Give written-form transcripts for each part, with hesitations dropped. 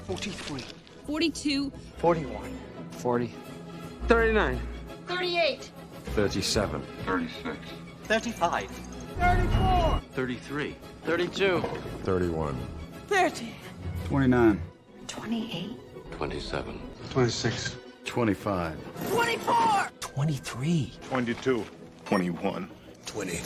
43. 42. 41. 40. 39. 38. 37. 36. 35. 34. 33. 32. 31. 30. 29. 28. 27. 26. 25. 24. 23. 22. 21. 20.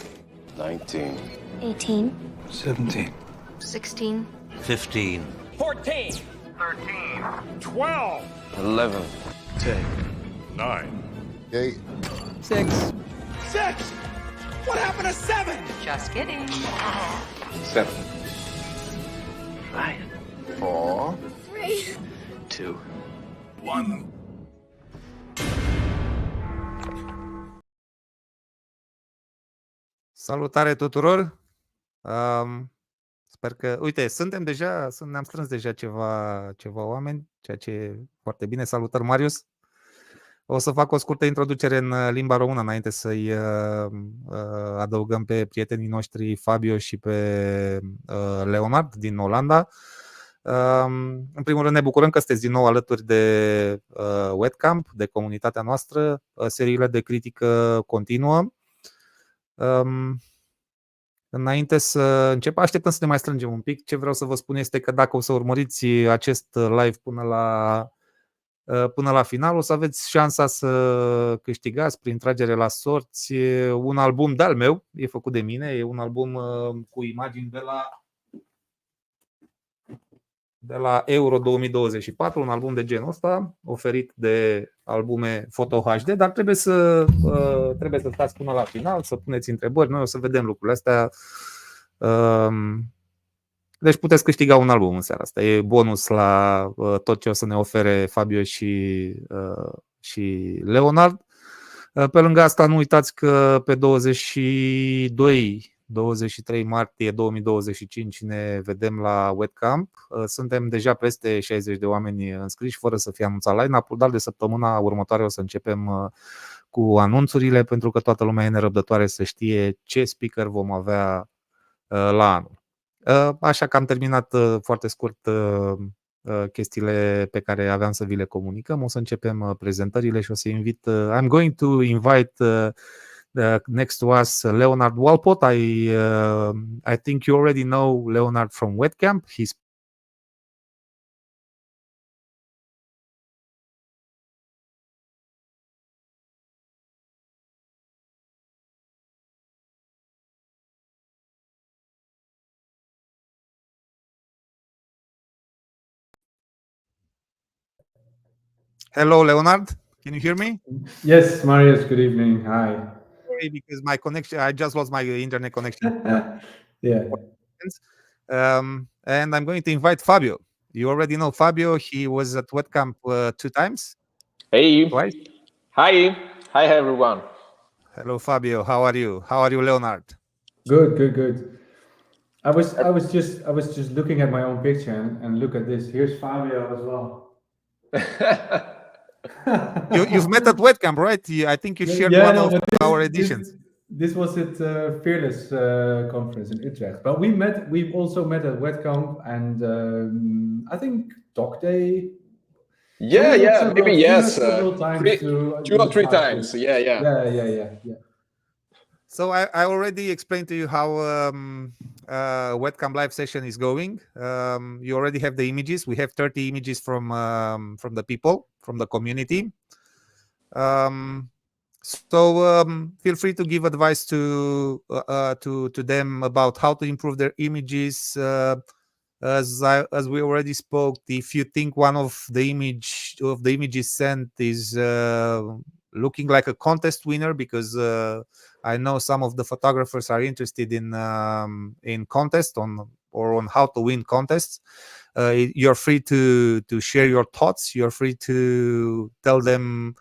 19. 18. 17. 16. 15. 14. 13. 12. 11. 10. 9. 8. 6. 6. What happened to 7? Just kidding. 7. 5. 4. 3. 2. 1. Salutare tuturor! Sper că, uite, ne-am strâns deja ceva oameni, ceea ce e foarte bine. Salutări, Marius! O să fac o scurtă introducere în limba română înainte să-i adăugăm pe prietenii noștri Fabio și pe Leonard din Olanda. În primul rând ne bucurăm că sunteți din nou alături de Weddcamp, de comunitatea noastră, seriile de critică continuă. Înainte să încep, așteptăm să ne mai strângem un pic. Ce vreau să vă spun este că dacă o să urmăriți acest live până la final, o să aveți șansa să câștigați prin tragere la sorți un album de-al meu, e făcut de mine, e un album cu imagini de la Euro 2024, un album de genul ăsta, oferit de albume Photo HD, dar trebuie să stați până la final, să puneți întrebări, noi o să vedem lucrurile astea. Deci puteți câștiga un album în seara asta. E bonus la tot ce o să ne ofere Fabio și Leonard. Pe lângă asta nu uitați că pe 23 martie 2025 ne vedem la Weddcamp. Suntem deja peste 60 de oameni înscriși fără să fie anunțat line-up-ul, dar de săptămâna următoare o să începem cu anunțurile, pentru că toată lumea e nerăbdătoare să știe ce speaker vom avea la anul. Așa că am terminat foarte scurt chestiile pe care aveam să vi le comunicăm. O să începem prezentările și o să invit. I'm going to invite next to us Leonard Walpot. I think you already know Leonard from Weddcamp. He's Hello, Leonard. Can you hear me? Yes, Marius, good evening. Hi. Sorry, because my connection, I just lost my internet connection. Yeah. And I'm going to invite Fabio. You already know Fabio. He was at Weddcamp 2 times. Hey. Twice. Hi. Hi, everyone. Hello, Fabio. How are you? How are you, Leonard? Good. I was just looking at my own picture and look at this. Here's Fabio as well. You've met at Weddcamp, right? I think you shared one of our editions. This was at Fearless conference in Utrecht. But we've also met at Weddcamp and I think Doc Day. Yeah, maybe yes. 2 or 3 times. Yeah. So I already explained to you how Weddcamp live session is going. You already have the images. We have 30 images from the people, from the community. So feel free to give advice to them about how to improve their images. As we already spoke, if you think one of the images sent is looking like a contest winner, because I know some of the photographers are interested in contest on how to win contests. You're free to share your thoughts. You're free to tell them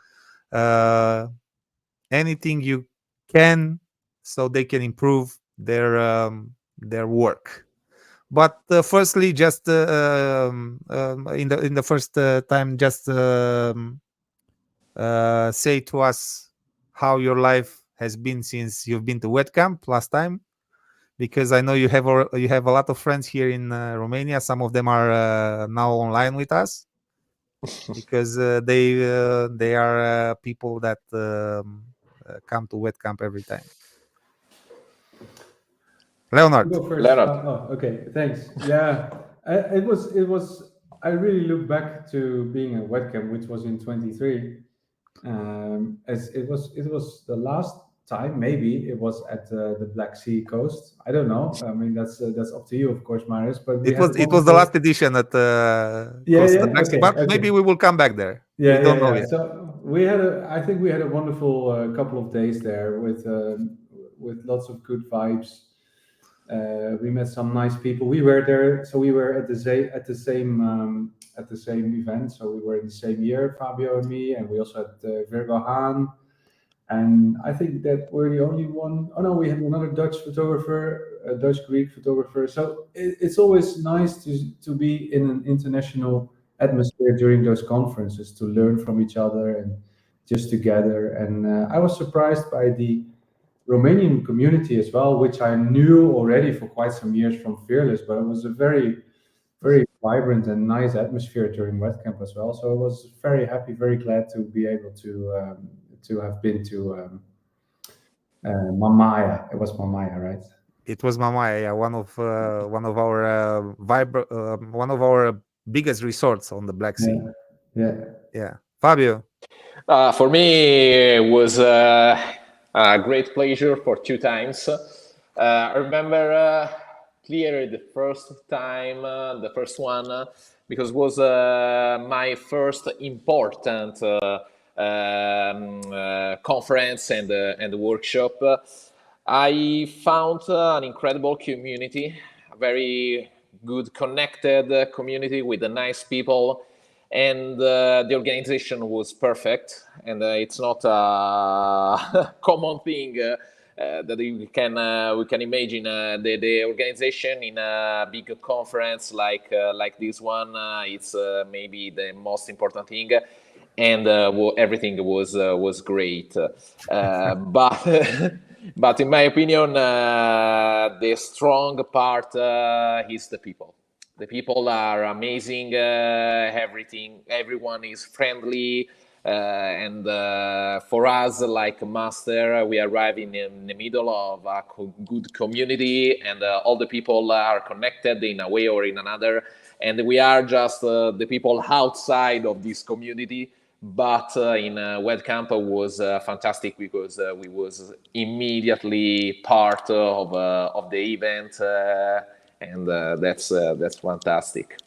anything you can, so they can improve their work. But firstly, just in the first time, just say to us how your life has been since you've been to Weddcamp last time. because I know you have a lot of friends here in Romania. Some of them are now online with us because they are people that come to Weddcamp every time. Leonard. Go first. Leonard. Okay, thanks. Yeah, it was. I really look back to being at Weddcamp, which was in 23. As it was the last time. Maybe it was at the Black Sea coast. I don't know. I mean, that's up to you, of course, Marius. But it was the last edition at the Black Sea. But maybe we will come back there. Yeah, we don't know yet. So we had I think we had a wonderful couple of days there with lots of good vibes. We met some nice people. We were there, so we were at the same event. So we were in the same year, Fabio and me, and we also had Virgo Haan. And I think that we're the only one. Oh no, we had another Dutch photographer, a Dutch-Greek photographer. So it's always nice to be in an international atmosphere during those conferences, to learn from each other and just together. And I was surprised by the Romanian community as well, which I knew already for quite some years from Fearless, but it was a very, very vibrant and nice atmosphere during Weddcamp as well. So I was very happy, very glad to be able to have been to Mamaia. It was Mamaia, right? It was Mamaia, yeah, one of our biggest resorts on the Black Sea. Yeah. Fabio. For me, it was a great pleasure for 2 times. I remember clearly the first time, the first one, because it was my first important conference and workshop. I found an incredible community, a very good connected community with the nice people, and the organization was perfect. And it's not a common thing that we can imagine. The organization in a big conference like this one, it's maybe the most important thing. And everything was great, but in my opinion, the strong part is the people. The people are amazing. Everyone is friendly, and for us, like Master, we arrive in the middle of a good community, and all the people are connected in a way or in another, and we are just the people outside of this community. But in Weddcamp was fantastic because we was immediately part of the event, and that's fantastic.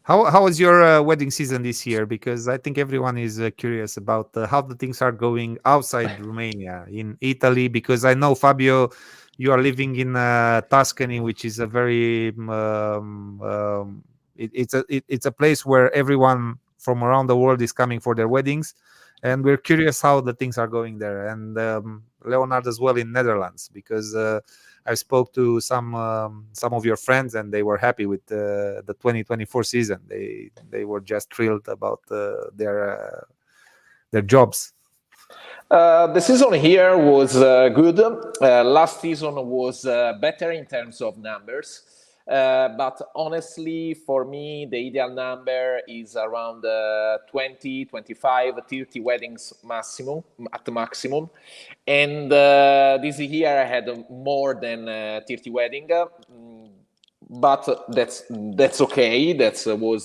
How was your wedding season this year? Because I think everyone is curious about how the things are going outside Romania, in Italy. Because I know, Fabio, you are living in Tuscany, which is a very it's a place where everyone from around the world is coming for their weddings, and we're curious how the things are going there. And Leonard as well in Netherlands, because I spoke to some of your friends, and they were happy with the 2024 season. They were just thrilled about their jobs. The season here was good. Last season was better in terms of numbers. But honestly, for me, the ideal number is around 20, 25, 30 weddings at maximum. And this year I had more than 30 weddings. But that's okay. That was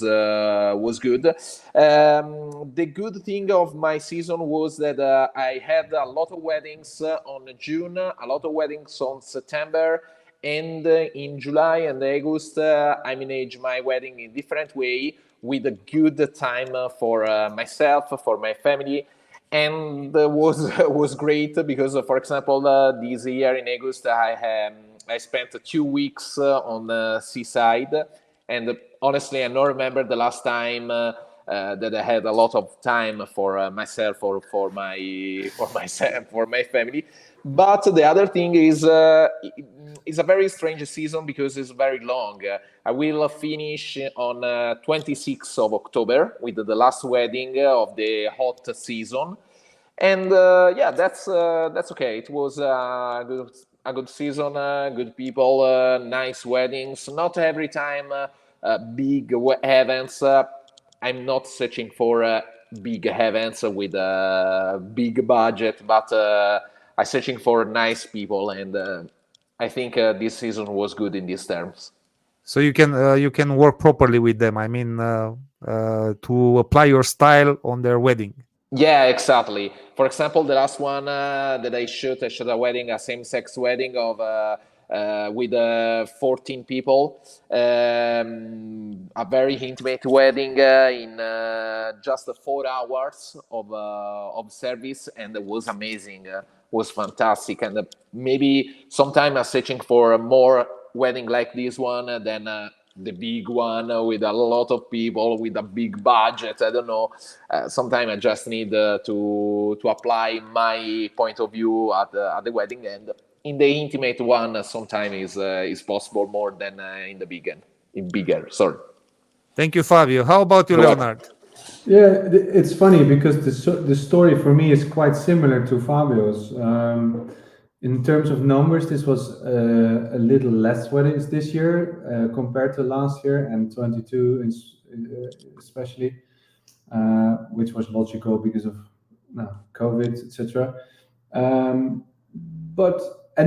good. The good thing of my season was that I had a lot of weddings on June, a lot of weddings on September. And in July and August, I manage my wedding in different way with a good time for myself, for my family, and was great because, for example, this year in August, I spent 2 weeks on the seaside, and honestly, I don't remember the last time that I had a lot of time for myself or for my family. But the other thing is, it's a very strange season because it's very long. I will finish on 26th of October with the last wedding of the hot season, and that's okay. It was a a good season, good people, nice weddings. Not every time big events. I'm not searching for big events with a big budget, but I'm searching for nice people, and I think this season was good in these terms. So you can work properly with them. I mean, to apply your style on their wedding. Yeah, exactly. For example, the last one that I shot a wedding, a same-sex wedding of with 14 people, a very intimate wedding in just 4 hours of service, and it was amazing. Was fantastic, and maybe sometime I'm searching for a more wedding like this one than the big one with a lot of people with a big budget. I don't know. Sometimes I just need to apply my point of view at the wedding, and in the intimate one, sometimes is possible more than in the bigger. Sorry. Thank you, Fabio. How about you, Leonard? Yeah, it's funny because the story for me is quite similar to Fabio's. In terms of numbers, this was a little less weddings this year compared to last year and 22 especially, which was logical because of COVID, etc. And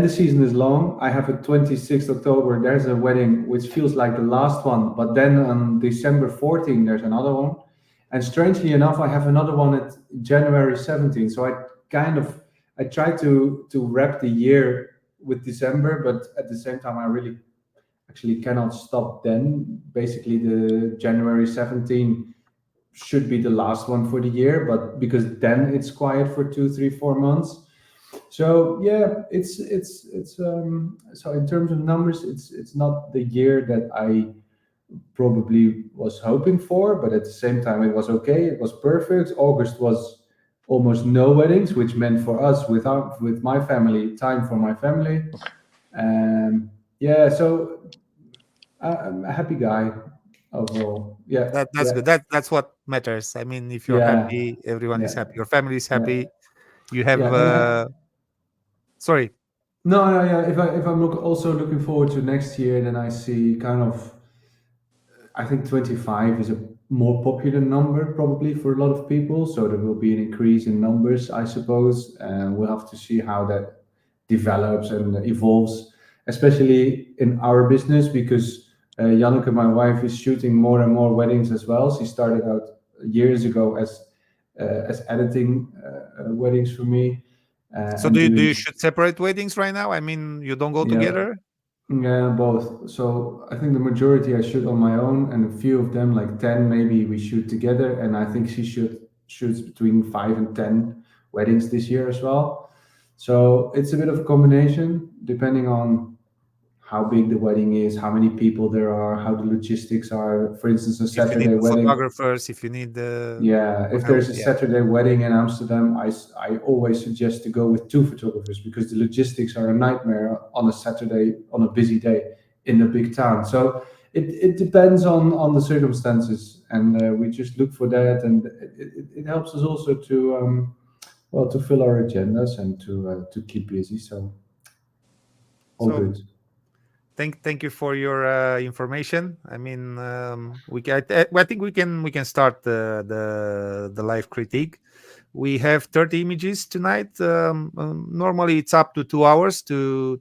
the season is long. I have a 26th October, there's a wedding which feels like the last one, but then on December 14, there's another one. And strangely enough, I have another one at January 17. So I try to wrap the year with December, but at the same time, I really actually cannot stop then. Basically, the January 17 should be the last one for the year, but because then it's quiet for 2, 3, 4 months. So yeah, it's so in terms of numbers, it's not the year that I probably was hoping for, but at the same time it was okay. It was perfect. August was almost no weddings, which meant for us with my family, time for my family. Yeah, so I'm a happy guy overall. Yeah, that's good. That's what matters. I mean, if you're happy, everyone is happy. Your family is happy. You have sorry. No, yeah. If I'm also looking forward to next year, then I see kind of, I think 25 is a more popular number probably for a lot of people. So there will be an increase in numbers, I suppose. And we'll have to see how that develops and evolves, especially in our business, because Janneke, my wife, is shooting more and more weddings as well. She started out years ago as editing weddings for me. So do you shoot separate weddings right now? I mean, you don't go together? Yeah, both. So I think the majority I shoot on my own, and a few of them, like 10 maybe, we shoot together. And I think she shoots between 5 and 10 weddings this year as well. So it's a bit of a combination depending on how big the wedding is, how many people there are, how the logistics are. For instance, a Saturday if you need wedding. Photographers, if you need if there's a Saturday wedding in Amsterdam, I always suggest to go with 2 photographers because the logistics are a nightmare on a Saturday, on a busy day in a big town. So it depends on the circumstances, and we just look for that, and it helps us also to fill our agendas and to keep busy. So good. Thank you for your information. I mean, I think we can start the live critique. We have 30 images tonight. Normally, it's up to 2 hours to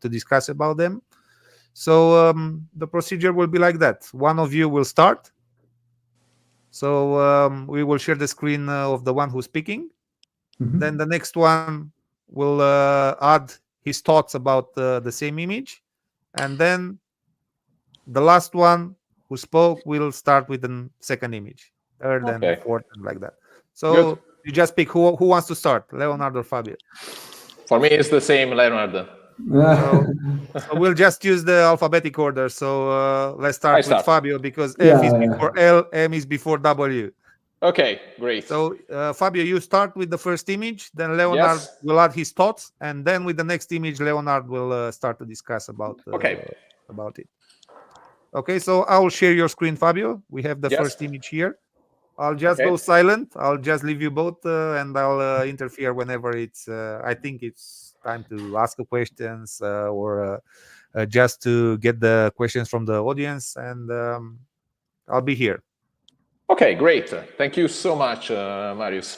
discuss about them. So the procedure will be like that. One of you will start. So we will share the screen of the one who's speaking. Mm-hmm. Then the next one will add his thoughts about the same image, and then the last one who spoke will start with the second image, third and fourth, and like that. So good. You just pick who wants to start, Leonard or Fabio. For me, it's the same, Leonard. So we'll just use the alphabetic order. So let's start with Fabio because F is before L, M is before W. Okay, great. So, Fabio, you start with the first image, then Leonard will add his thoughts, and then with the next image, Leonard will start to discuss about it. Okay, so I will share your screen, Fabio. We have the first image here. I'll just Okay. go silent. I'll just leave you both, and I'll interfere whenever it's. I think it's time to ask a questions or just to get the questions from the audience, and I'll be here. Okay, great. Thank you so much, Marius.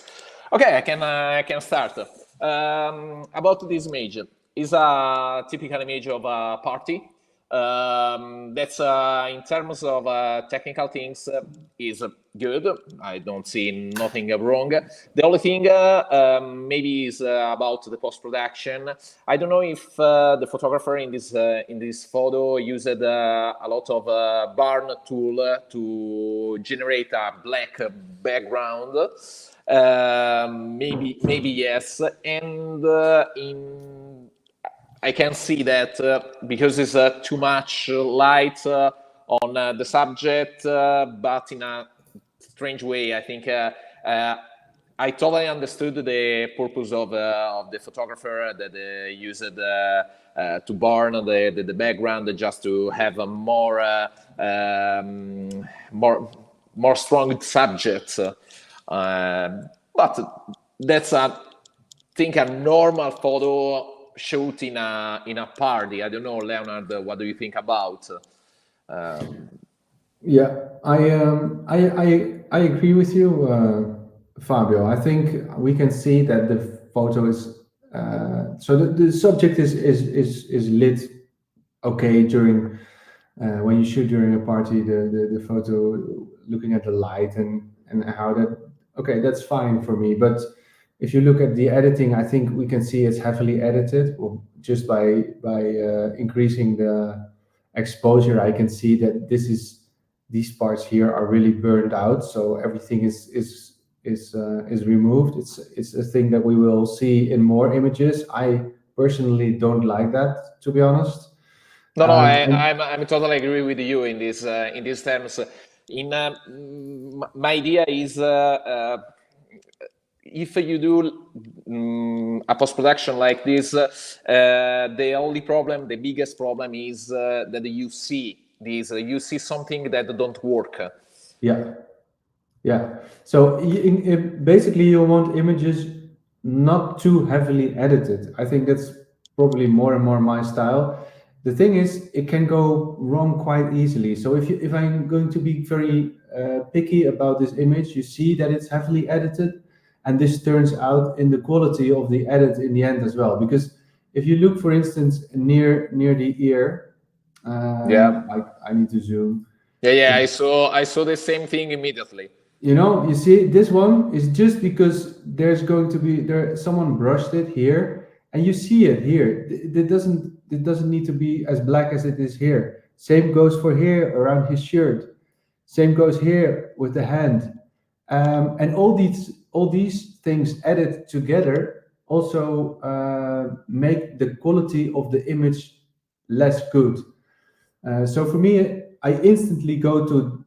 Okay, I can start. About this image, is a typical image of a party. That's in terms of technical things is good. I don't see nothing wrong. The only thing maybe is about the post-production. I don't know if the photographer in this photo used a lot of burn tool to generate a black background. Maybe yes, and I can see that because it's too much light on the subject, but in a strange way. I think I totally understood the purpose of the photographer that used to burn the background just to have a more strong subject. But that's a normal photo shoot in a party. I don't know, Leonard, what do you think about? Yeah, I agree with you, Fabio. I think we can see that the photo is so the subject is lit okay during when you shoot during a party. The photo, looking at the light and how that, okay, that's fine for me. But if you look at the editing, I think we can see it's heavily edited. Well, just by increasing the exposure, I can see that these parts here are really burned out. So everything is removed. It's a thing that we will see in more images. I personally don't like that, to be honest. No, I'm totally agree with you in these terms. My idea is. If you do a post-production like this, the biggest problem is that you see something that don't work. Yeah. So basically you want images not too heavily edited. I think that's probably more and more my style. The thing is, it can go wrong quite easily. So if I'm going to be very picky about this image, you see that it's heavily edited. And this turns out in the quality of the edit in the end as well. Because if you look, for instance, near the ear, I need to zoom. Yeah. I saw the same thing immediately. You see, this one is just because there's going to be someone brushed it here, and you see it here. It doesn't need to be as black as it is here. Same goes for here around his shirt. Same goes here with the hand, and all these things added together also make the quality of the image less good. So for me, I instantly could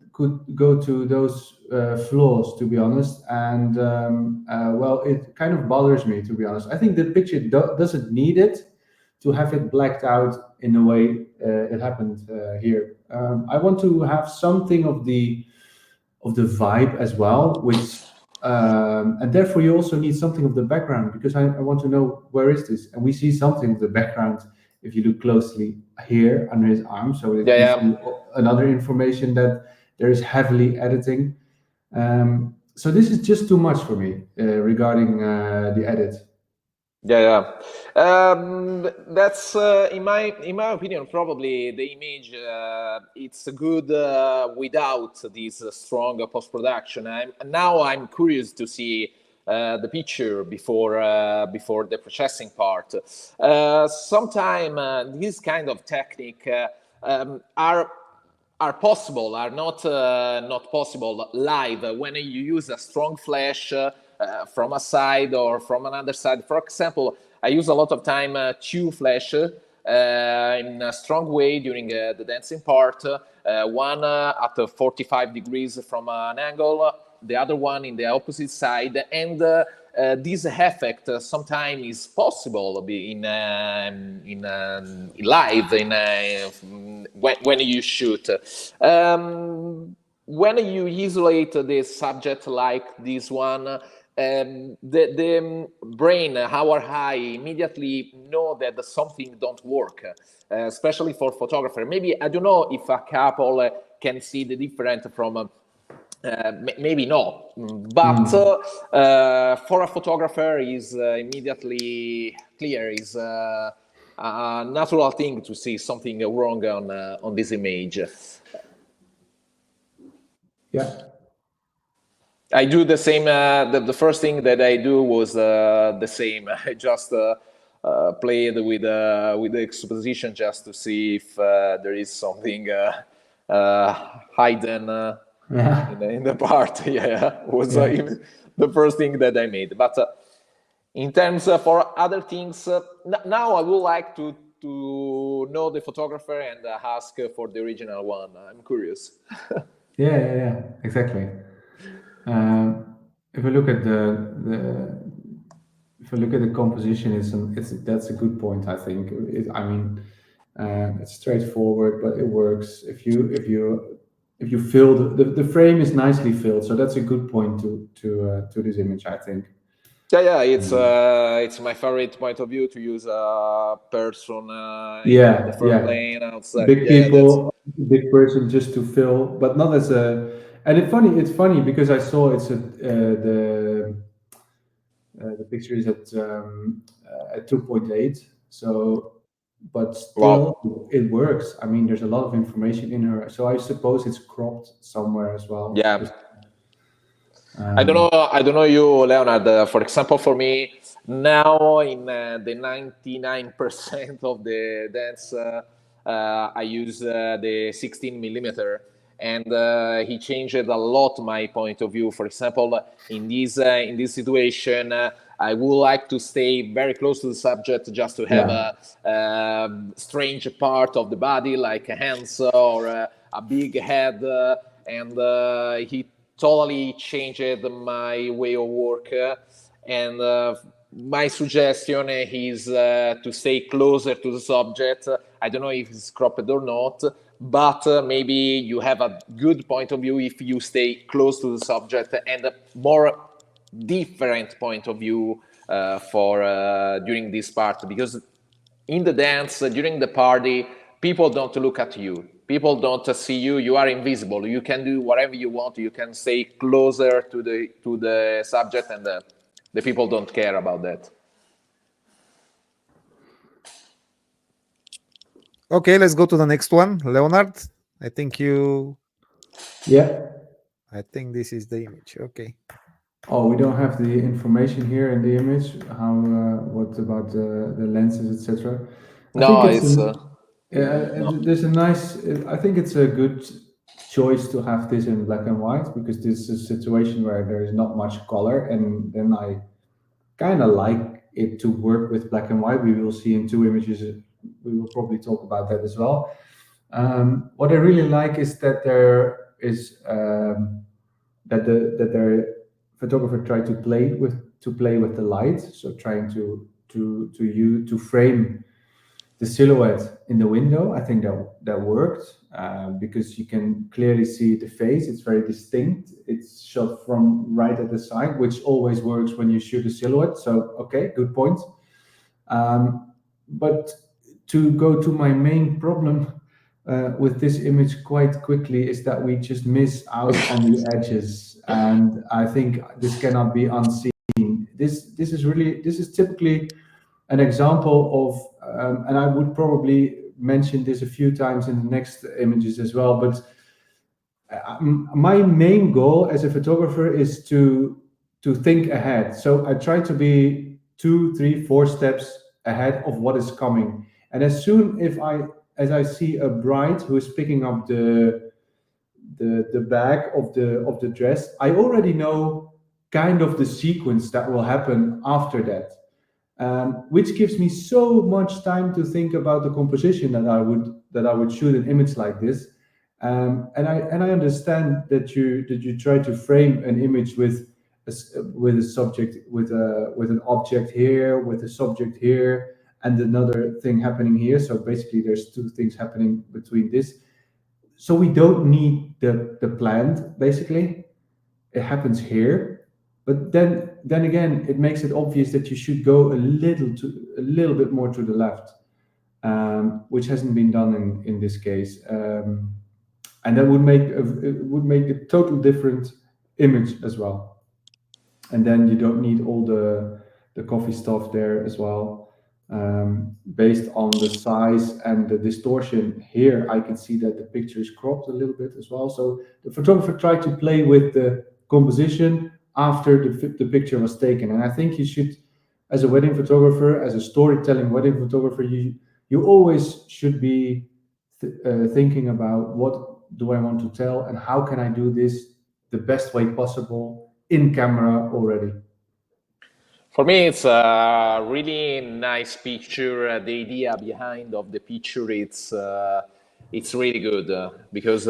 go to those flaws, to be honest, and well, it kind of bothers me, to be honest. I think the picture doesn't need it to have it blacked out in the way it happened here. I want to have something of the vibe as well, which and therefore you also need something of the background, because I want to know where is this, and we see something of the background if you look closely here under his arm. So it gives you another information that there is heavily editing. So this is just too much for me regarding the edit. That's in my opinion probably the image. It's good without this strong post-production. I'm curious to see the picture before the processing part. Sometimes this kind of technique are possible, are not possible live when you use a strong flash from a side or from another side. For example, I use a lot of time two flash in a strong way during the dancing part. One at 45 degrees from an angle, the other one in the opposite side, and this effect sometimes is possible in live when you shoot. when you isolate the subject like this one, the brain, our eye, immediately know that something don't work, especially for photographer. Maybe, I don't know if a couple can see the difference from, maybe no, but for a photographer is immediately clear, is a natural thing to see something wrong on this image. Yeah. I do the same. The first thing that I do was the same. I just played with the exposition just to see if there is something hidden in the part. Yeah, was the first thing that I made. But in terms for other things, now I would like to know the photographer and ask for the original one. I'm curious. Yeah, exactly. If we look at the composition, that's a good point. I think. It's straightforward, but it works. If you fill the frame is nicely filled, so that's a good point to this image, I think. Yeah, it's my favorite point of view to use a person in the front plane outside. Big people, big person just to fill, but not as a. And it's funny because I saw the picture is at 2.8, so but still it works. I mean, there's a lot of information in her, so I suppose it's cropped somewhere as well. Yeah. I don't know you, Leonard. For example, for me now in the 99% of the dance, I use the 16 millimeter. And he changed a lot my point of view. For example, in this situation, I would like to stay very close to the subject, just to have a strange part of the body, like hands or a big head. And he totally changed my way of work. And my suggestion is to stay closer to the subject. I don't know if it's cropped or not, but maybe you have a good point of view if you stay close to the subject, and a more different point of view for during this part, because in the dance, during the party, people don't look at you. People don't see you. You are invisible. You can do whatever you want. You can stay closer to the subject, and the people don't care about that. Okay, let's go to the next one. Leonard, I think you... Yeah. I think this is the image. Okay. Oh, we don't have the information here in the image. What about the lenses, etc.? No, there's a nice... I think it's a good choice to have this in black and white, because this is a situation where there is not much color, and then I kind of like it to work with black and white. We will see in two images. We will probably talk about that as well. What I really like is that there is that the photographer tried to play with the light, so trying to frame the silhouette in the window. I think that worked because you can clearly see the face. It's very distinct. It's shot from right at the side, which always works when you shoot a silhouette. So okay, good point. But to go to my main problem with this image quite quickly is that we just miss out on the edges, and I think this cannot be unseen. This is typically an example of, and I would probably mention this a few times in the next images as well, but my main goal as a photographer is to think ahead. So I try to be 2, 3, 4 steps ahead of what is coming. And as soon as I see a bride who is picking up the bag of the dress, I already know kind of the sequence that will happen after that, which gives me so much time to think about the composition that I would shoot an image like this. And I understand that you try to frame an image with a subject, with an object here, with a subject here, and another thing happening here. So basically there's two things happening between this. so we don't need the plant, basically. It happens here, but then again, it makes it obvious that you should go a little bit more to the left, which hasn't been done in this case, and that would make a total different image as well. And then you don't need all the coffee stuff there as well. Based on the size and the distortion here, I can see that the picture is cropped a little bit as well. So the photographer tried to play with the composition after the picture was taken. And I think you should, as a wedding photographer, as a storytelling wedding photographer, you always should be thinking about what do I want to tell and how can I do this the best way possible in camera already. For me, it's a really nice picture. The idea behind of the picture, it's really good because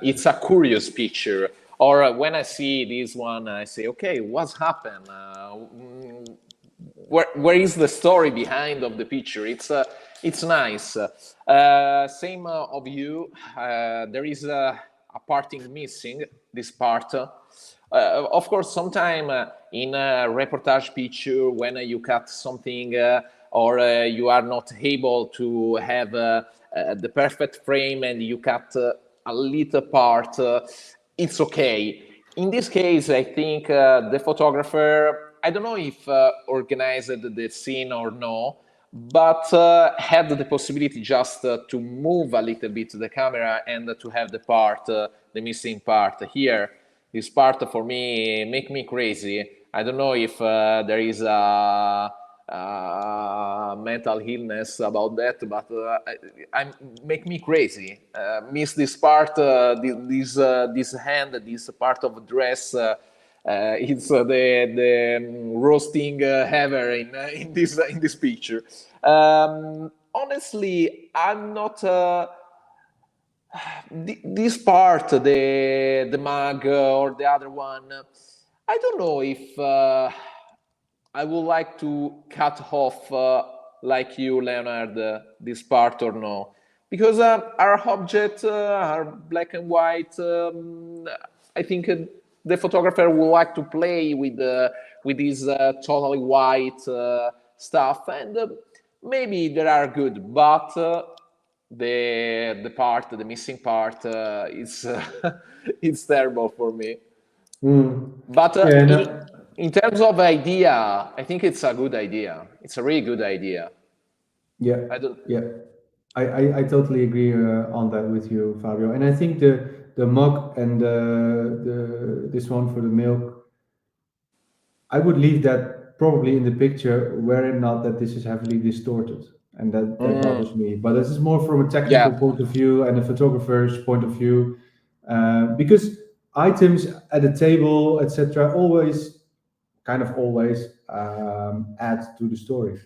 it's a curious picture. Or when I see this one, I say, okay, what's happened? Where is the story behind of the picture? It's nice. Same of you. There is a parting missing. This part. Of course, sometime in a reportage picture, when you cut something or you are not able to have the perfect frame and you cut a little part, it's okay. In this case, I think the photographer, I don't know if organized the scene or no, but had the possibility just to move a little bit the camera and to have the missing part here. This part for me make me crazy. I don't know if there is a mental illness about that, but I make me crazy. Miss this part, this hand, this part of dress. It's the roasting ever in this picture. Honestly, I'm not. This part, the mug or the other one, I don't know if I would like to cut off, like you, Leonard, this part or no. Because our objects are black and white. I think the photographer would like to play with this totally white stuff. And maybe they are good, but the missing part is it's terrible for me. But in terms of idea, I think it's a good idea. It's a really good idea. Yeah, I totally agree on that with you, Fabio. And I think the mug and this one for the milk, I would leave that probably in the picture, were it not that this is heavily distorted. And that bothers me. But this is more from a technical point of view and a photographer's point of view, because items at the table, etc., always add to the story.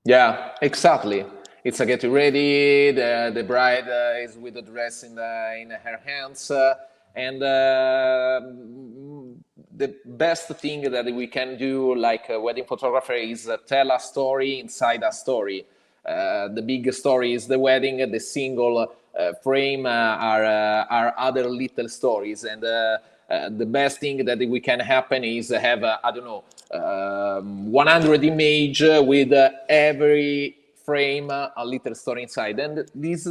Yeah, exactly. It's a get ready. The bride is with the dress in her hands, and the best thing that we can do, like a wedding photographer, is tell a story inside a story. The big story is the wedding. The single frame are other little stories, and the best thing that we can happen is have 100 image with every frame a little story inside, and this,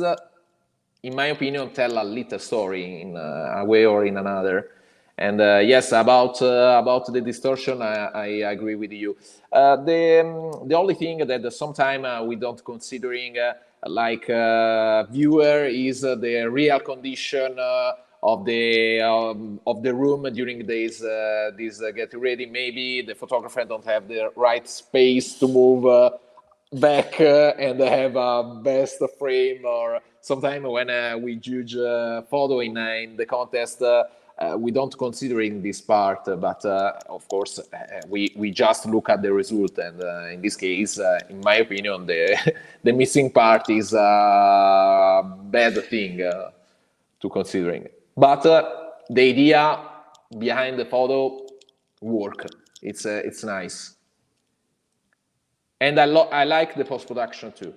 in my opinion, tell a little story in a way or in another. And yes, about the distortion, I agree with you. The only thing that sometimes we don't considering like viewer is the real condition of the room during this get ready. Maybe the photographer don't have the right space to move back and have a best frame. Or sometimes when we judge photo in the contest. We don't considering this part, but of course we just look at the result, and in this case, in my opinion, the missing part is a bad thing to considering. But the idea behind the photo work. It's nice, and I like the post production too.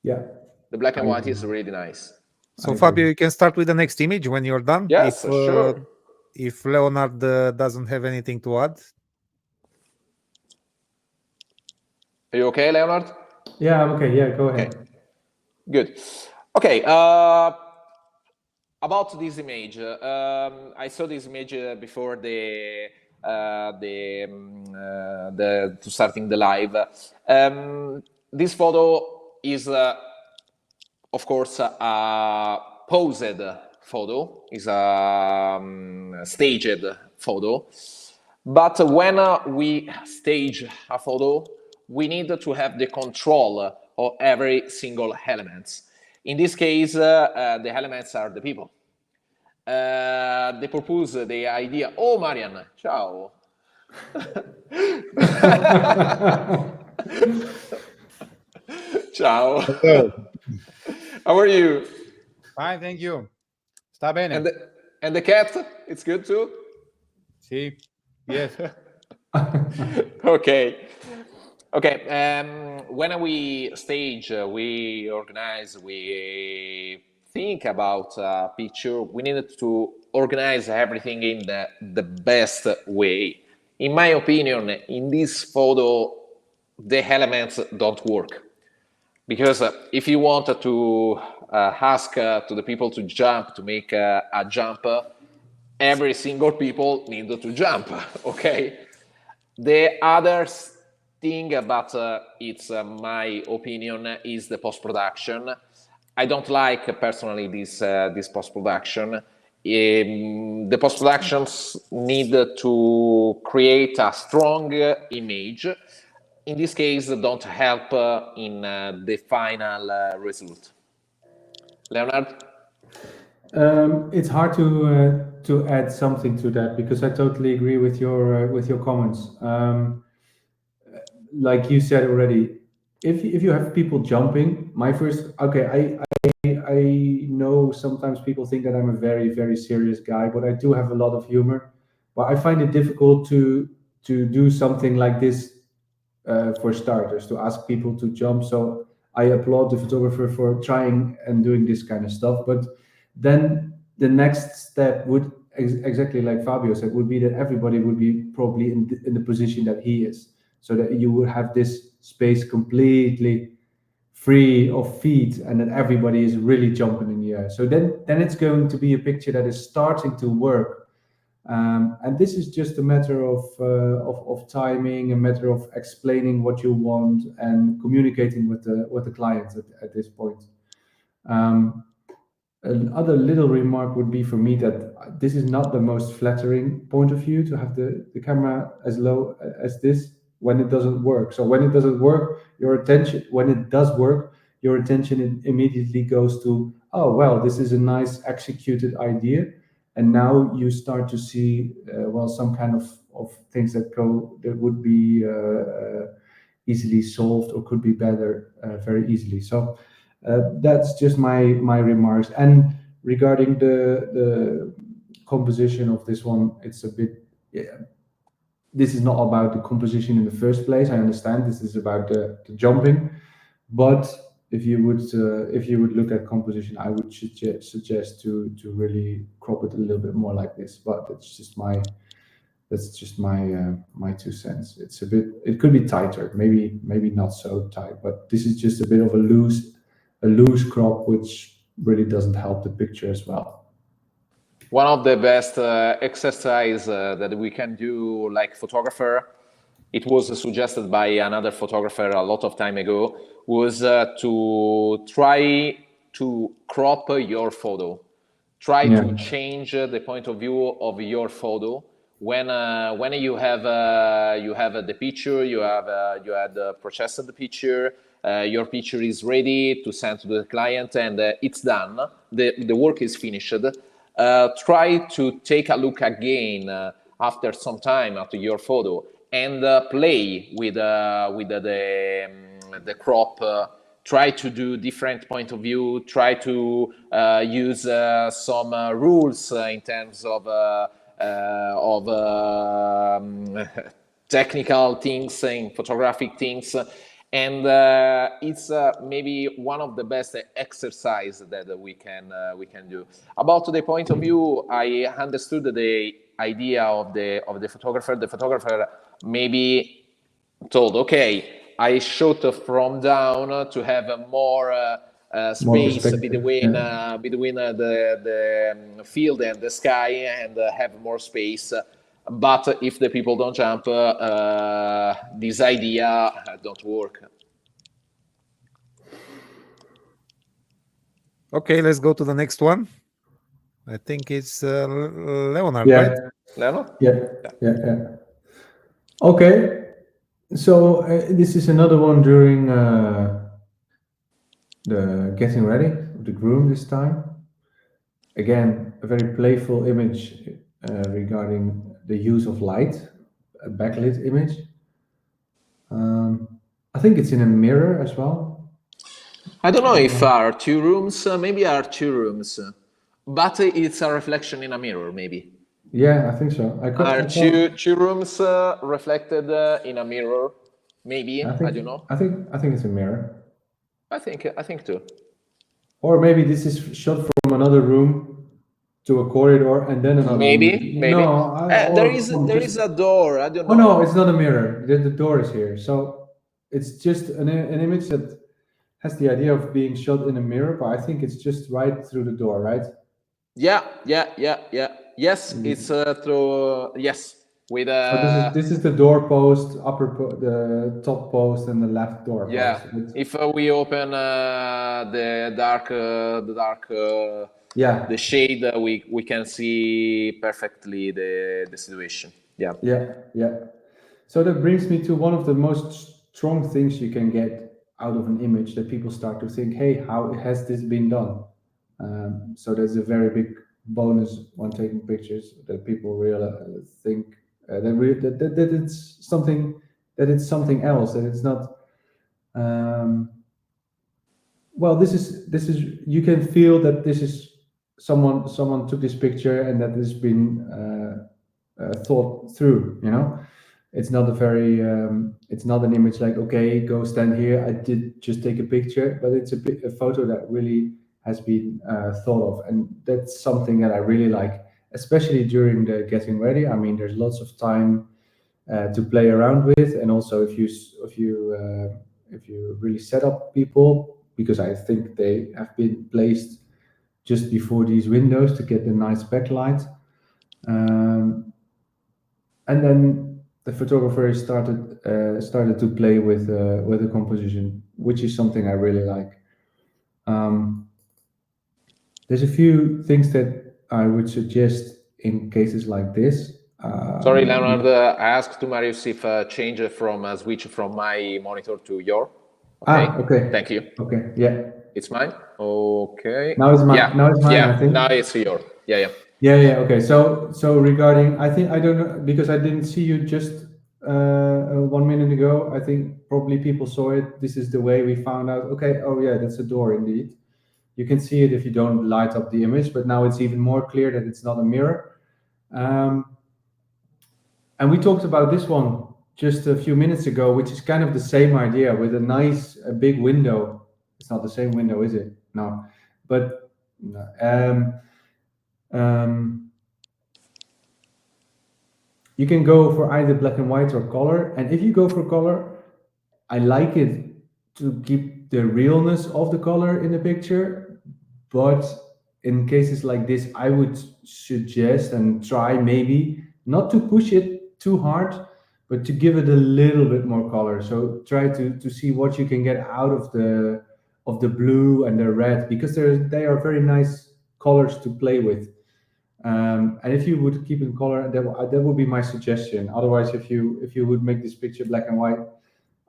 Yeah, the black and white is really nice. So Fabio, you can start with the next image when you're done. Yes, sure. If Leonard doesn't have anything to add. Are you okay, Leonard? Yeah, I'm okay. Yeah, go ahead. Okay. Good. Okay. About this image, I saw this image before to starting the live. This photo is, of course, a posed photo. Is a staged photo. But when we stage a photo, we need to have the control of every single element. In this case, the elements are the people. They propose the idea. Oh, Marian, ciao. Ciao. Hello. How are you? Fine, thank you. Sta bene. And the cat, it's good too? Sì. Yes. Okay. When we stage, we organize, we think about a picture, we needed to organize everything in the best way. In my opinion, in this photo, the elements don't work. Because if you wanted to ask to the people to jump, to make a jump, every single people needed to jump, okay? The other thing, but it's my opinion, is the post-production. I don't like personally this post-production. The post-productions need to create a strong image. In this case, don't help in the final result. Leonard? It's hard to add something to that because I totally agree with your comments. Like you said already, if you have people jumping, I know sometimes people think that I'm a very, very serious guy, but I do have a lot of humor. But I find it difficult to do something like this for starters, to ask people to jump. So I applaud the photographer for trying and doing this kind of stuff. But then the next step would, exactly like Fabio said, would be that everybody would be probably in the position that he is, so that you would have this space completely free of feet and that everybody is really jumping in the air. So then it's going to be a picture that is starting to work. And this is just a matter of timing, a matter of explaining what you want and communicating with the client at this point. Another little remark would be for me that this is not the most flattering point of view to have the camera as low as this when it doesn't work. So when it doesn't work, when it does work, your attention immediately goes to, oh, well, this is a nice executed idea. And now you start to see, some kind of things that would be easily solved or could be better very easily. So that's just my remarks. And regarding the composition of this one, it's a bit, this is not about the composition in the first place. I understand this is about the jumping, but if you would look at composition, I would suggest to really crop it a little bit more like this. But that's just my 2 cents. It could be tighter, maybe not so tight, but this is just a bit of a loose crop, which really doesn't help the picture as well. One of the best exercise that we can do, like photographer, it was suggested by another photographer a lot of time ago, was to try to crop your photo. Try to change the point of view of your photo. When you have the picture, you had processed the picture, your picture is ready to send to the client, and it's done. The work is finished. Try to take a look again after some time after your photo and play with the crop. Try to do different point of view. Try to use some rules in terms of technical things and photographic things, and it's maybe one of the best exercise that we can do. About the point of view, I understood the idea of the photographer. The photographer maybe told, okay, I shot from down to have a more space between the field and the sky, and have more space. But if the people don't jump, this idea don't work. Okay, let's go to the next one. I think it's Leonard, Yeah. right? Leonard? Yeah. Okay, so this is another one during the getting ready of the groom this time. Again, a very playful image regarding the use of light, a backlit image. I think it's in a mirror as well. I don't know if are two rooms, maybe are two rooms, but it's a reflection in a mirror, maybe. Yeah, I think so. Are two rooms reflected in a mirror? Maybe, I don't know. I think it's a mirror. I think too. Or maybe this is shot from another room to a corridor and then another maybe. room. No, there is a door. I don't know. Oh no, it's not a mirror. The door is here. So it's just an image that has the idea of being shot in a mirror, but I think it's just right through the door, right? Yeah. Yes, it's through. Yes, with So this is the door post, the top post, and the left door. Yeah. Post. If we open the dark, the shade, we can see perfectly the situation. Yeah. So that brings me to one of the most strong things you can get out of an image, that people start to think, hey, how has this been done? So there's a very big bonus when taking pictures, that people really think that it's something else, that it's not. Well, this is you can feel that this is someone took this picture and that has been thought through. You know, it's not a very it's not an image like, okay, go stand here, I did just take a picture, but it's a photo that really has been thought of, and that's something that I really like, especially during the getting ready. I mean, there's lots of time to play around with, and also if you really set up people, because I think they have been placed just before these windows to get the nice backlight, and then the photographer started to play with the composition, which is something I really like. There's a few things that I would suggest in cases like this. Sorry, Leonard, I asked to Marius if change from switch from my monitor to your. Okay. Okay. Thank you. Okay. Yeah. It's mine. Okay. Now it's mine. Yeah. Now it's mine. Yeah. I think. Now it's yours. Yeah. Okay. So regarding, I don't know, because I didn't see you just 1 minute ago. I think probably people saw it. This is the way we found out. Okay. Oh yeah, that's a door indeed. You can see it if you don't light up the image, but now it's even more clear that it's not a mirror. And we talked about this one just a few minutes ago, which is kind of the same idea, with a big window. It's not the same window, is it? No. But you can go for either black and white or color. And if you go for color, I like it to keep the realness of the color in the picture. But in cases like this, I would suggest and try maybe not to push it too hard, but to give it a little bit more color. So try to see what you can get out of the blue and the red, because they are very nice colors to play with. And if you would keep in color, that would be my suggestion. Otherwise, if you would make this picture black and white,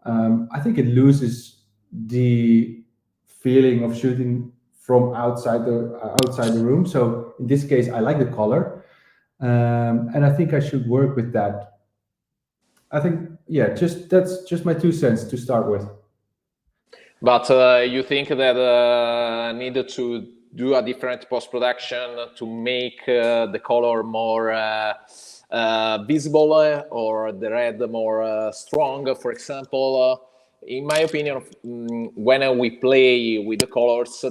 I think it loses the feeling of shooting from outside the room. So in this case, I like the color, and I think I should work with that. I think, yeah, that's just my 2 cents to start with. But you think that needed to do a different post-production to make the color more visible, or the red more strong, for example, in my opinion, when we play with the colors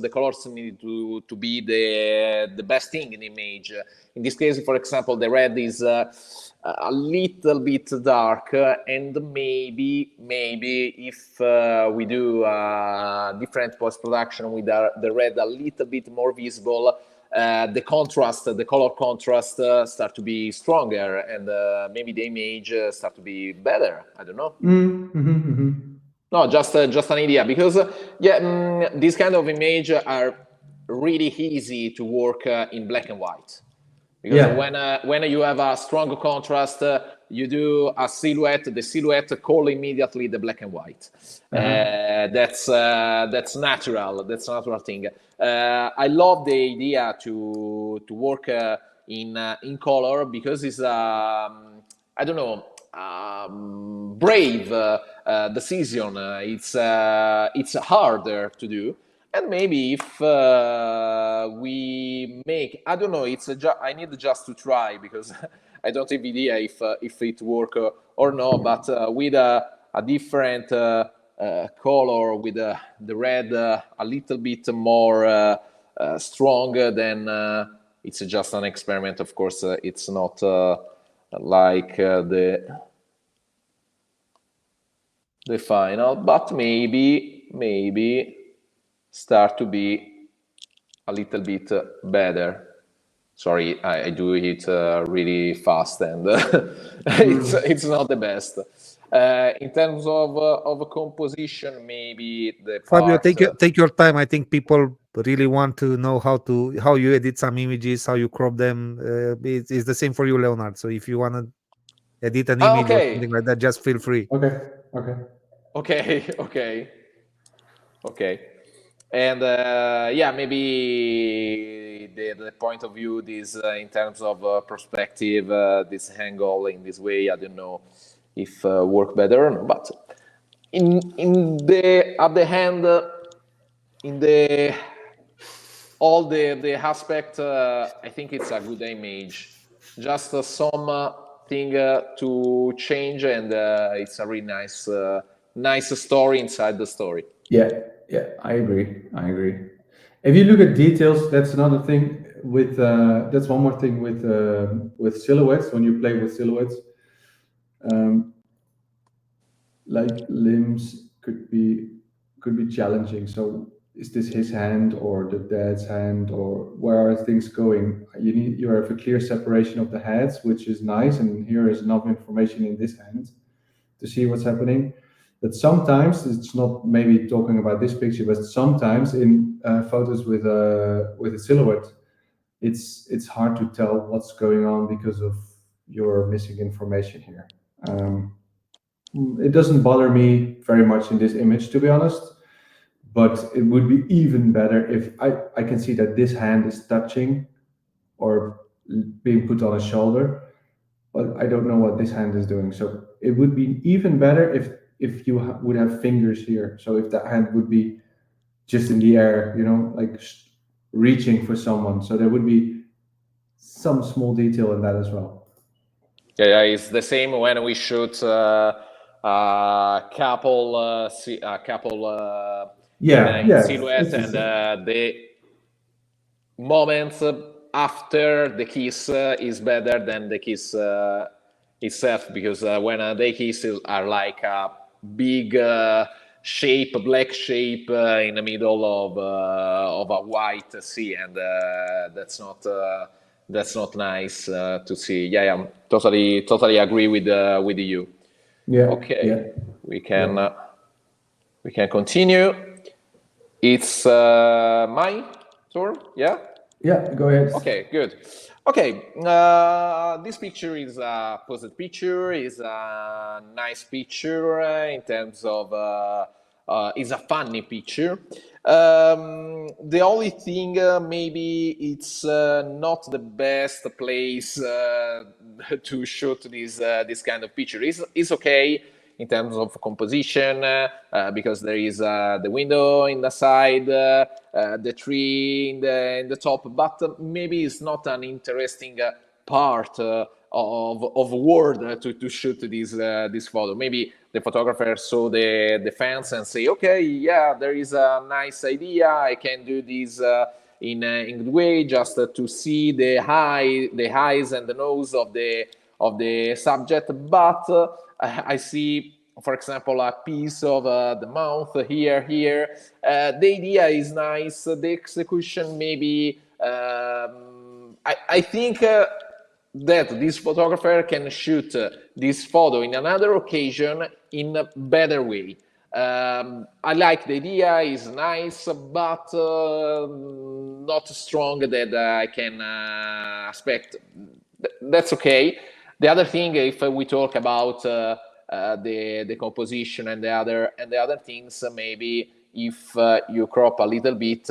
need to be the best thing in the image. In this case, for example, the red is a little bit dark, and maybe if we do different post-production with the red a little bit more visible, the color contrast start to be stronger, and maybe the image start to be better. I don't know. No, just an idea, because these kind of image are really easy to work in black and white. Because when you have a strong contrast, you do a silhouette. The silhouette call immediately the black and white. That's natural. That's a natural thing. I love the idea to work in color, because it's I don't know, brave decision. It's harder to do. And maybe if we make, I don't know, I need just to try, because I don't have idea if it work or no. But with a different color, with the red a little bit more strong, then it's just an experiment. Of course, it's not like the final, but maybe start to be a little bit better. Sorry, I do it really fast, and it's not the best. In terms of composition, maybe the Fabio, part, take your time. I think people really want to know how you edit some images, how you crop them. It's the same for you, Leonard. So if you want to edit an image or something like that, just feel free. Okay. And maybe the point of view is in terms of perspective, this angle in this way. I don't know if work better or not, but at the end, in all the aspect, I think it's a good image. Just something to change, and it's a really nice story inside the story. Yeah, I agree. If you look at details, that's another thing. That's one more thing with silhouettes. When you play with silhouettes, like limbs could be challenging. So is this his hand or the dad's hand, or where are things going? You have a clear separation of the heads, which is nice, and here is enough information in this hand to see what's happening. But sometimes it's not maybe talking about this picture, but sometimes in photos with a silhouette, it's hard to tell what's going on because of your missing information here. It doesn't bother me very much in this image, to be honest, but it would be even better if I can see that this hand is touching or being put on a shoulder, but I don't know what this hand is doing. So it would be even better if you would have fingers here. So if that hand would be just in the air, like reaching for someone. So there would be some small detail in that as well. Yeah, it's the same when we shoot a couple silhouette, and the moments after the kiss is better than the kiss itself, because when they kiss are like a big shape, black shape in the middle of a white sea, and that's not nice to see. Yeah, I'm totally agree with you. Yeah. Okay. Yeah. We can continue. It's my turn. Yeah. Yeah. Go ahead. Okay. Good. Okay. This picture is a posed picture. Is a nice picture in terms of. Is a funny picture. The only thing, maybe it's not the best place to shoot this kind of picture. It's okay in terms of composition, because there is the window in the side, the tree in the top, but maybe it's not an interesting part of word to shoot this photo. Maybe the photographer saw the fence and say, okay, yeah, there is a nice idea. I can do this in a good way, just to see the eyes and the nose of the subject. But I see, for example, a piece of the mouth here. The idea is nice. The execution maybe. I think that this photographer can shoot this photo in another occasion in a better way. I like the idea, it's nice, but not strong that I can expect. That's okay. The other thing, if we talk about the composition and the other things, maybe if you crop a little bit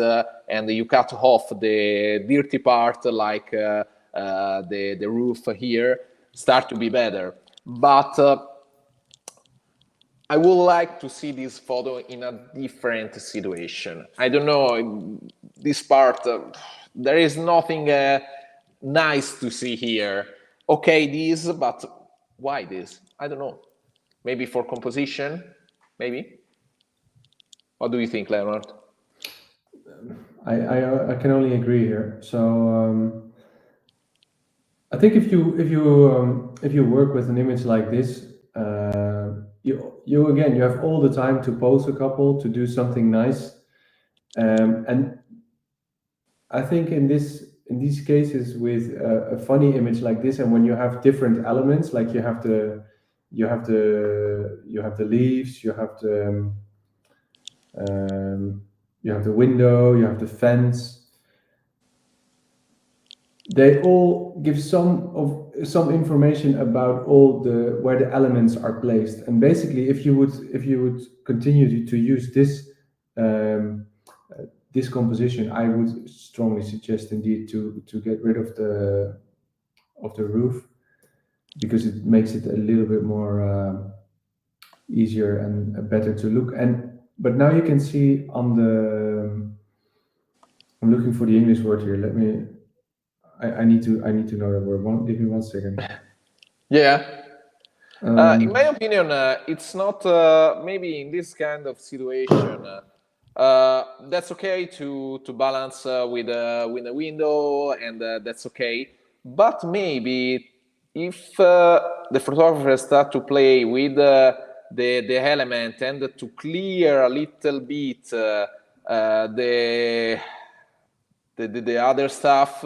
and you cut off the dirty part, like the roof here, start to be better. But I would like to see this photo in a different situation. I don't know, this part, there is nothing nice to see here. Okay, this, but why this? I don't know. Maybe for composition, maybe? What do you think, Leonard? I can only agree here. So I think if you work with an image like this, you have all the time to pose a couple, to do something nice, and I think in these cases with a funny image like this, and when you have different elements, like you have the leaves, you have the window, you have the fence. They all give some information about where the elements are placed. And basically, if you would continue to use this this composition, I would strongly suggest indeed to get rid of the roof, because it makes it a little bit more easier and better to look. But now you can see on the. I'm looking for the English word here. Let me. I need to know the word. Give me 1 second. Yeah. In my opinion, it's not maybe in this kind of situation. That's okay to balance with a window, and that's okay. But maybe if the photographer start to play with the element and to clear a little bit the other stuff.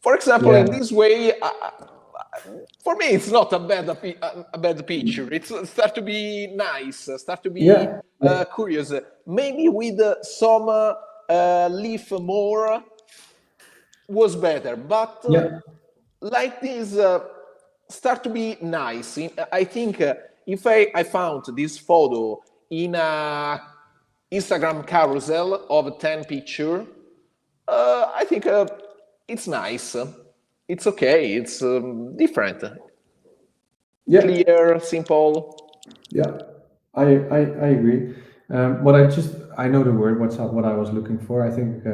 For example, in this way, for me, it's not a bad picture. It start to be nice, start to be curious. Maybe with some leaf more was better, but like this start to be nice. I think if I found this photo in a Instagram carousel of 10 pictures, I think it's nice. It's okay. It's different. Clear, simple. Yeah, I agree. I know the word. What I was looking for. I think.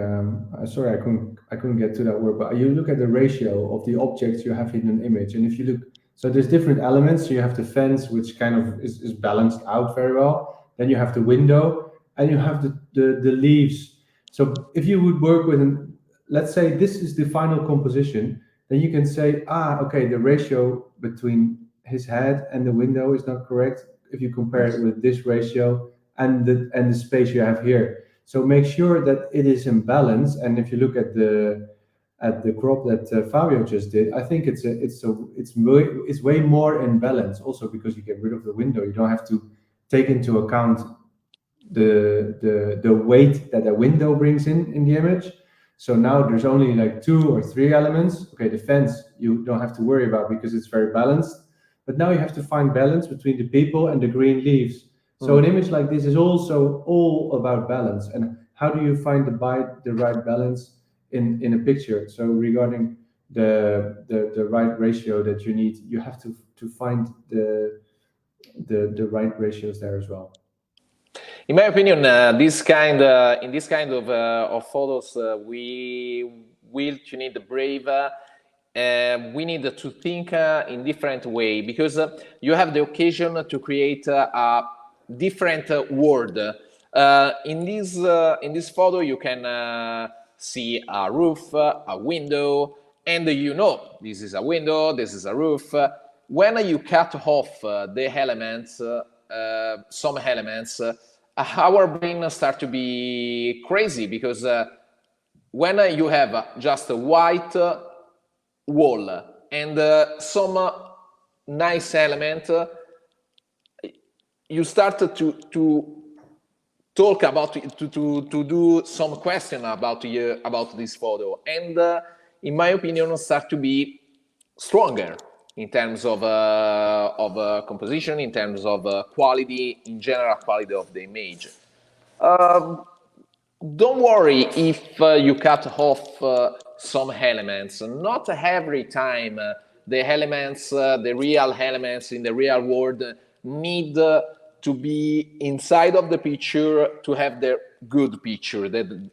Sorry, I couldn't get to that word. But you look at the ratio of the objects you have in an image, and if you look, so there's different elements. So you have the fence, which kind of is balanced out very well. Then you have the window, and you have the leaves. So if you would work with let's say this is the final composition, then you can say, okay, the ratio between his head and the window is not correct if you compare it with this ratio and the space you have here. So make sure that it is in balance. And if you look at the crop that Fabio just did, I think it's way more in balance. Also because you get rid of the window, you don't have to take into account the weight that a window brings in the image. So now there's only like 2 or 3 elements. Okay, the fence you don't have to worry about because it's very balanced. But now you have to find balance between the people and the green leaves. So an image like this is also all about balance. And how do you find the right balance in a picture? So regarding the right ratio that you need, you have to find the right ratios there as well. In my opinion, in this kind of photos, we will, you need the brave. We need to think in different way, because you have the occasion to create a different world. In this photo, you can see a roof, a window, and you know this is a window, this is a roof. When you cut off the elements, some elements, our brain start to be crazy, because when you have just a white wall and some nice element, you start to talk about, to do some question about this photo, and in my opinion start to be stronger in terms of composition, in terms of quality, in general quality of the image. Don't worry if you cut off some elements. Not every time the elements, the real elements in the real world need to be inside of the picture to have the good picture,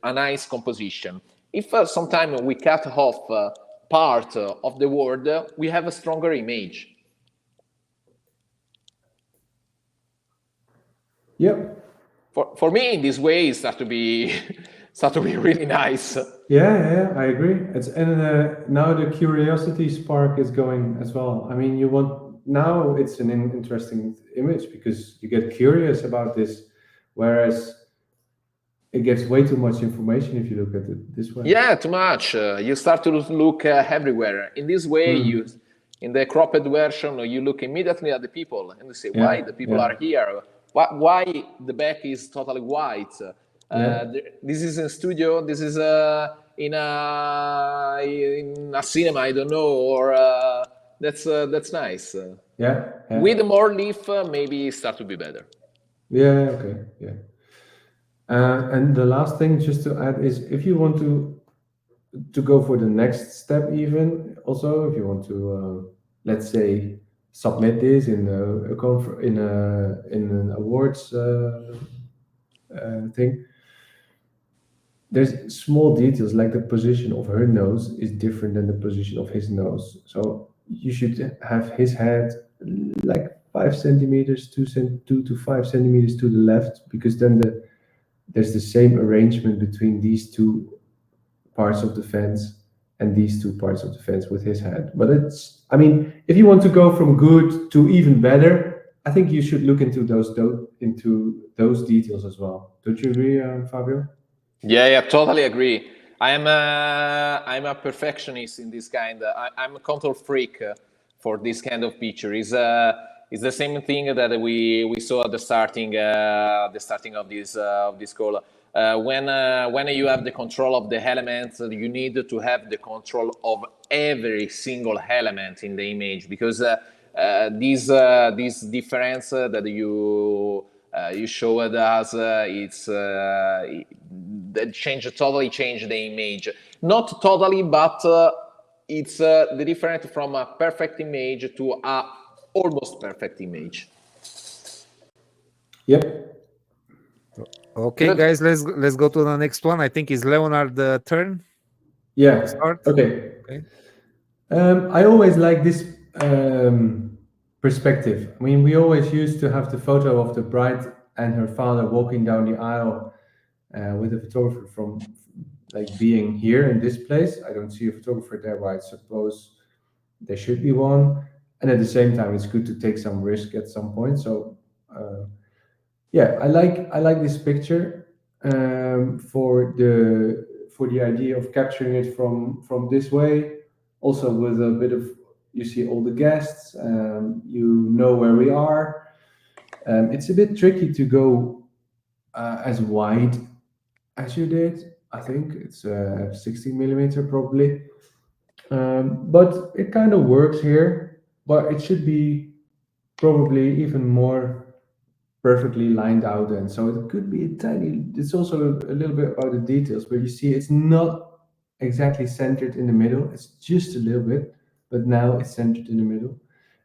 a nice composition. If sometimes we cut off part of the world, we have a stronger image. Yep. For me, in this way, it starts to be really nice. Yeah, I agree. Now the curiosity spark is going as well. I mean, now it's an interesting image because you get curious about this, whereas it gets way too much information if you look at it this way. Yeah, too much. You start to look everywhere. In this way, in the cropped version, you look immediately at the people and you say, why the people are here? Why the back is totally white? This is in studio. This is in a cinema. I don't know. Or that's nice. With more leaf, maybe start to be better. Yeah. Okay. Yeah. And the last thing just to add is, if you want to go for the next step, even also if you want to let's say submit this in an awards thing, there's small details like the position of her nose is different than the position of his nose. So you should have his head like 5 centimeters, 2 to 5 centimeters to the left, because then there's the same arrangement between these two parts of the fence and these two parts of the fence with his head. But I mean, if you want to go from good to even better, I think you should look into those details as well. Don't you agree, Fabio? Yeah, totally agree. I'm a perfectionist in this kind. I'm a control freak for this kind of picture. It's the same thing that we saw at the starting of this call. When you have the control of the elements, you need to have the control of every single element in the image, because this difference that you showed us, it's that totally change the image. Not totally, but it's the difference from a perfect image to a almost perfect image. Yep. Okay, good. Guys, let's go to the next one. I think it's Leonard turn. Yeah. Start. Okay. I always like this perspective. I mean, we always used to have the photo of the bride and her father walking down the aisle with a photographer from like being here in this place. I don't see a photographer there, but I suppose there should be one. And at the same time, it's good to take some risk at some point. So yeah, I like this picture for the idea of capturing it from this way. Also with a bit of, you see all the guests, you know where we are. It's a bit tricky to go as wide as you did. I think it's 16 millimeter probably, but it kind of works here. But it should be probably even more perfectly lined out, and so it could be a tiny. It's also a little bit about the details, where you see it's not exactly centered in the middle. It's just a little bit, but now it's centered in the middle.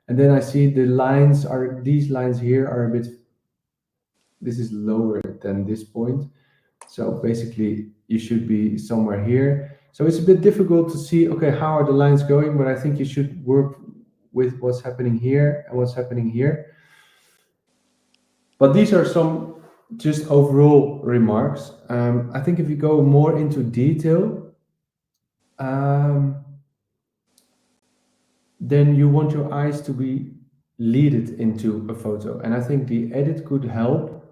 And then I see the lines are, these lines here are a bit, this is lower than this point. So basically you should be somewhere here. So it's a bit difficult to see, okay, how are the lines going, but I think you should work with what's happening here and what's happening here. But these are some just overall remarks. I think if you go more into detail, then you want your eyes to be leaded into a photo. And I think the edit could help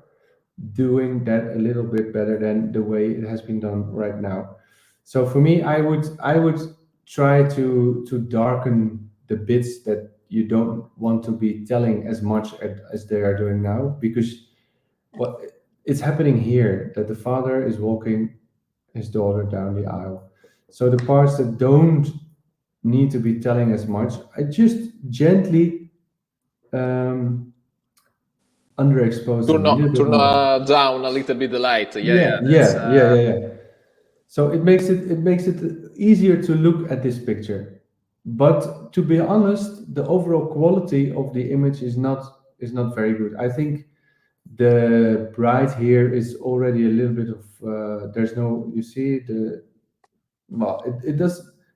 doing that a little bit better than the way it has been done right now. So for me, I would try to darken the bits that you don't want to be telling as much as they are doing now, because what it's happening here, that the father is walking his daughter down the aisle. So the parts that don't need to be telling as much, I just gently underexpose turn them down a little bit the light. Yeah. So it makes it easier to look at this picture. But to be honest, the overall quality of the image is not very good. I think the bride here is already a little bit of there's no, you see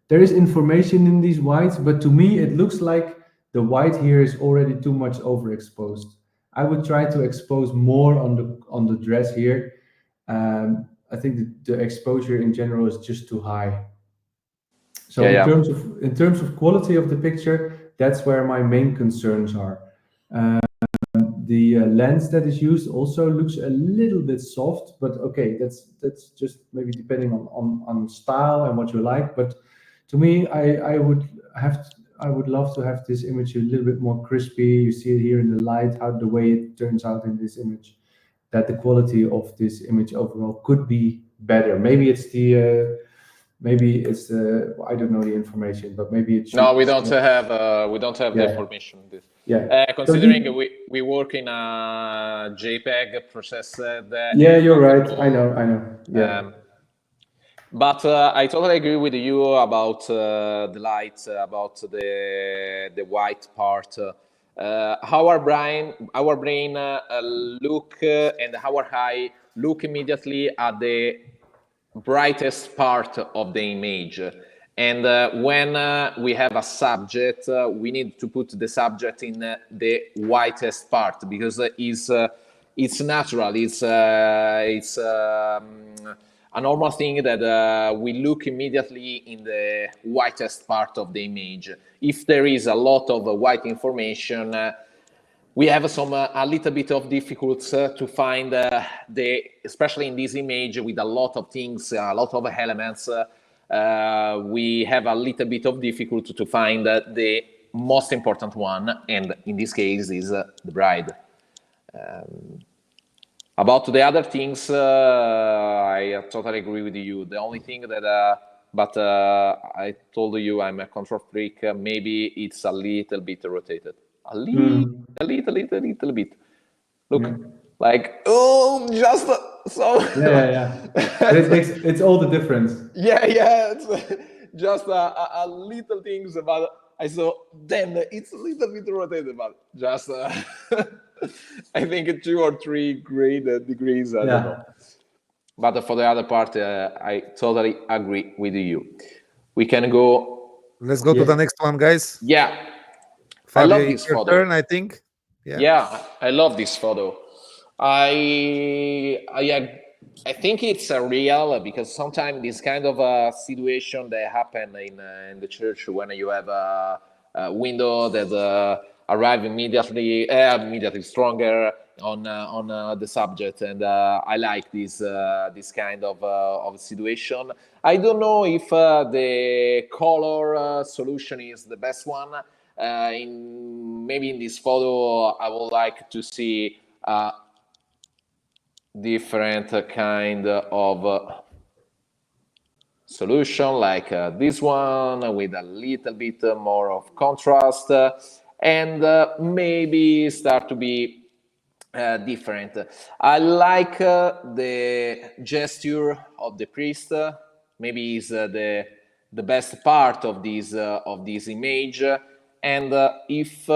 there is information in these whites, but to me it looks like the white here is already too much overexposed. I would try to expose more on the dress here. I think the exposure in general is just too high. So in terms of quality of the picture, that's where my main concerns are. The lens that is used also looks a little bit soft, but okay, that's just maybe depending on style and what you like. But to me, I would love to have this image a little bit more crispy. You see it here in the light, how the way it turns out in this image, that the quality of this image overall could be better. Maybe it's the I don't know the information, but maybe it should. No, we don't have the information. Considering we work in a JPEG processed. You're right. I know. Yeah. But I totally agree with you about the light, about the white part. How our brain look and our eye look immediately at the brightest part of the image. And when we have a subject, we need to put the subject in the whitest part, because it's natural. It's a normal thing that we look immediately in the whitest part of the image. If there is a lot of white information, we have a little bit of difficulty to find especially in this image with a lot of things, a lot of elements. We have a little bit of difficulty to find the most important one, and in this case is the bride. About the other things, I totally agree with you. The only thing that, but I told you I'm a control freak. Maybe it's a little bit rotated. A little bit. Look, like, just so. Yeah. It's all the difference. Yeah. It's just a little things, but I saw then it's a little bit rotated, but just I think 2 or 3 degrees. I don't know. But for the other part, I totally agree with you. We can go. Let's go to the next one, guys. Yeah. Fabio, I love this photo. Turn, I think. Yeah, I love this photo. I think it's real, because sometimes this kind of situation that happen in the church when you have a window that arrive immediately stronger on the subject, and I like this kind of situation. I don't know if the color solution is the best one. Maybe in this photo, I would like to see different kind of solution, like this one with a little bit more of contrast, and maybe start to be different. I like the gesture of the priest. Maybe is the best part of this image. And if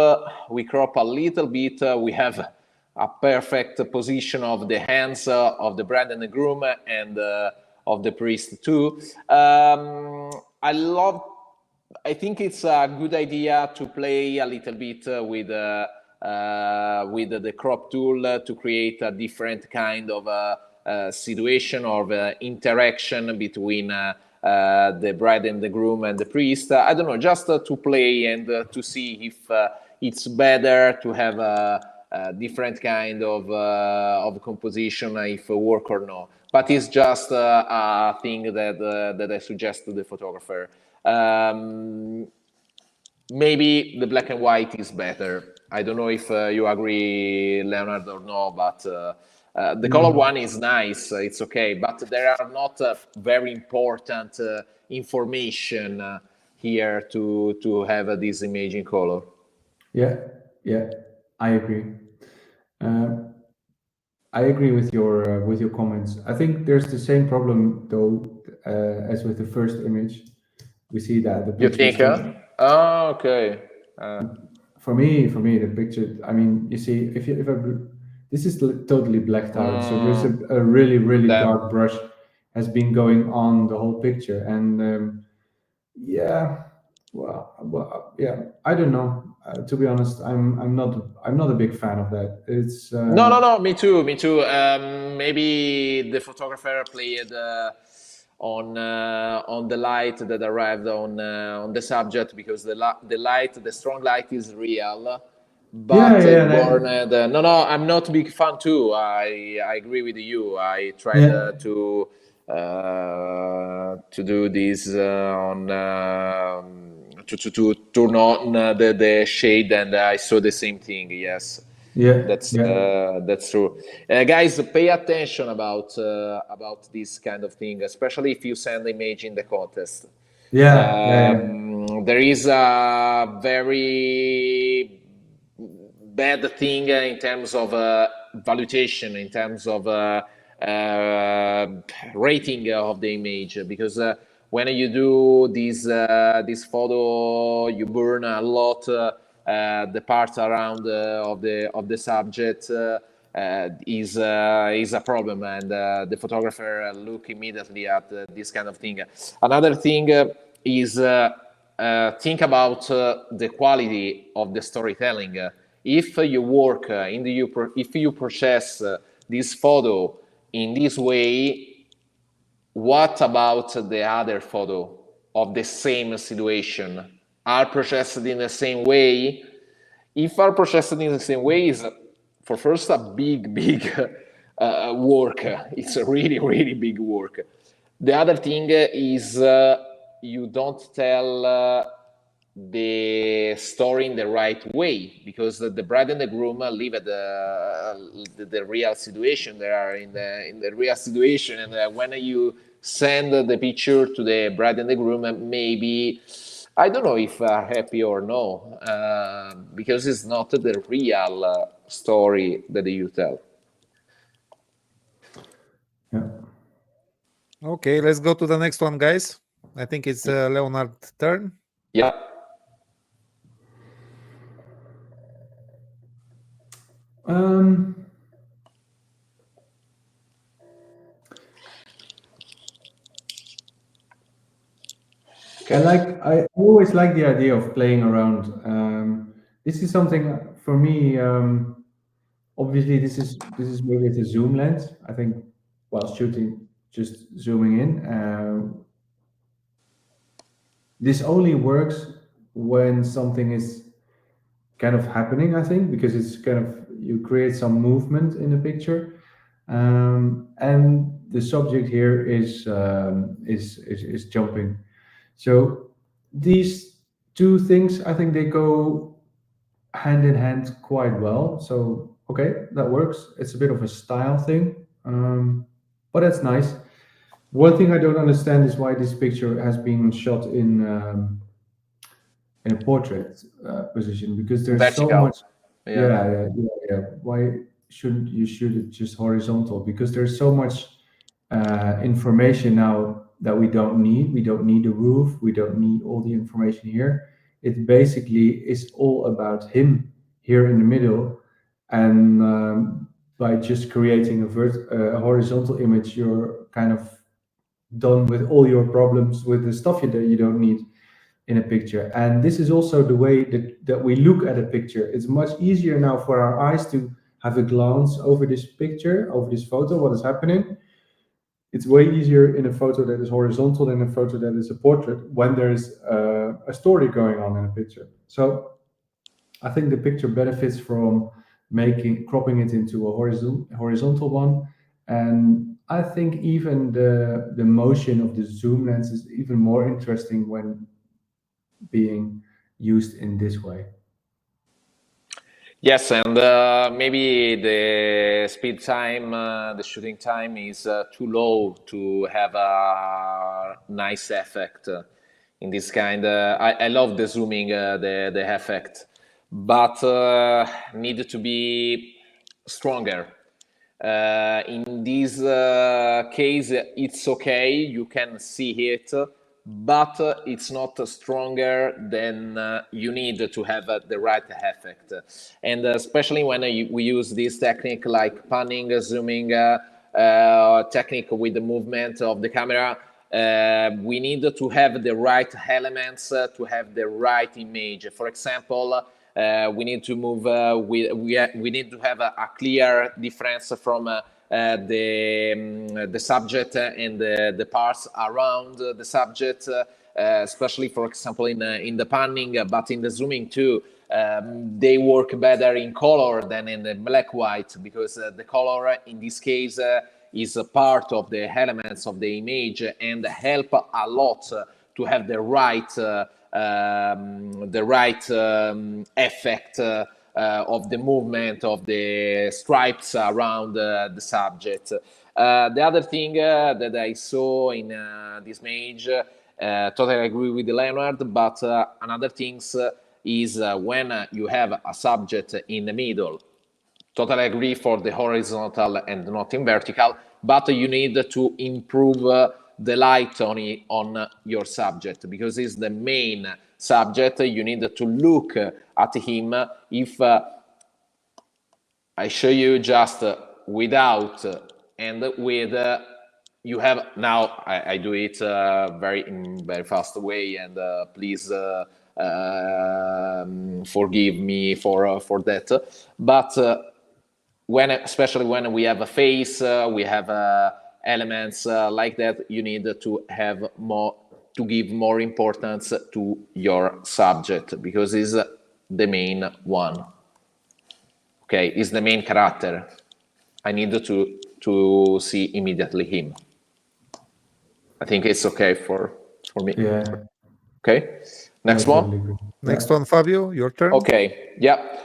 we crop a little bit, we have a perfect position of the hands of the bride and the groom, and of the priest too. I think it's a good idea to play a little bit with the crop tool to create a different kind of situation or interaction between the bride and the groom and the priest. I don't know, just to play and to see if it's better to have a different kind of composition, if it work or not. But it's just a thing that I suggest to the photographer. Maybe the black and white is better. I don't know if you agree, Leonard, or no, but the color one is nice. It's okay, but there are not very important information here to have this image in color. Yeah, I agree. I agree with your comments. I think there's the same problem though as with the first image. We see that the picture. You think? Oh, okay. For me, the picture. I mean, you see, if this is totally blacked out, so there's a really dark brush has been going on the whole picture, and yeah, well, yeah, I don't know. To be honest, I'm not a big fan of that. It's no, me too. Maybe the photographer played on the light that arrived on the subject, because the strong light is real, but no, I'm not a big fan too. I agree with you. I tried to do this on to turn on the shade, and I saw the same thing. Yes. Yeah, that's true. Guys, pay attention about this kind of thing, especially if you send the image in the contest. There is a very bad thing in terms of valuation, in terms of rating of the image, because when you do this photo, you burn a lot. The part around of the subject is a problem, and the photographer look immediately at this kind of thing. Another thing is think about the quality of the storytelling. If you work if you process this photo in this way, what about the other photo of the same situation? Are processed in the same way? If are processed in the same way, is for first a big work. It's a really big work. The other thing is you don't tell the story in the right way, because the bride and the groom live at the real situation. They are in the real situation, and when you send the picture to the bride and the groom, maybe I don't know if happy or no, because it's not the real story that you tell. Yeah. Okay, let's go to the next one, guys. I think it's Leonard's turn. Yeah. I always like the idea of playing around. This is something for me. Obviously, this is maybe it's a zoom lens. I think while shooting, just zooming in. This only works when something is kind of happening, I think, because it's kind of, you create some movement in the picture, and the subject here is jumping. So these two things, I think they go hand in hand quite well. So okay, that works. It's a bit of a style thing, but that's nice. One thing I don't understand is why this picture has been shot in a portrait position, because there's vertical. So much. Yeah. Why shouldn't you shoot it just horizontal? Because there's so much information now that we don't need. We don't need the roof. We don't need all the information here. It basically is all about him here in the middle, and by just creating a horizontal image, you're kind of done with all your problems, with the stuff that you don't need in a picture. And this is also the way that we look at a picture. It's much easier now for our eyes to have a glance over this picture, over this photo, what is happening. It's way easier in a photo that is horizontal than a photo that is a portrait when there's a story going on in a picture. So I think the picture benefits from cropping it into a horizontal one. And I think even the motion of the zoom lens is even more interesting when being used in this way. Yes, and maybe the speed time, the shooting time is too low to have a nice effect in this kind. I love the zooming, the effect, but need to be stronger. In this case, it's okay, you can see it, but it's not stronger than you need to have the right effect. And especially when we use this technique like panning, zooming, technique with the movement of the camera, we need to have the right elements to have the right image. For example, we need to move, we need to have a clear difference from the subject and the parts around the subject, especially, for example, in the panning, but in the zooming too. They work better in color than in the black-white, because the color in this case is a part of the elements of the image and help a lot to have the right effect of the movement of the stripes around the subject. The other thing that I saw in this image, totally agree with Leonard, but another thing is when you have a subject in the middle. Totally agree for the horizontal and not in vertical, but you need to improve the light on your subject, because it's the main subject. You need to look at him. If I show you just without and with, you have now. I do it in very fast way, and please forgive me for that. But especially when we have a face, we have elements like that, you need to have more, to give more importance to your subject, because it's the main one. Okay, it's the main character. I need to see immediately him. I think it's okay for me. Yeah. Okay. Next one. Next one, Fabio, your turn. Okay. Yeah.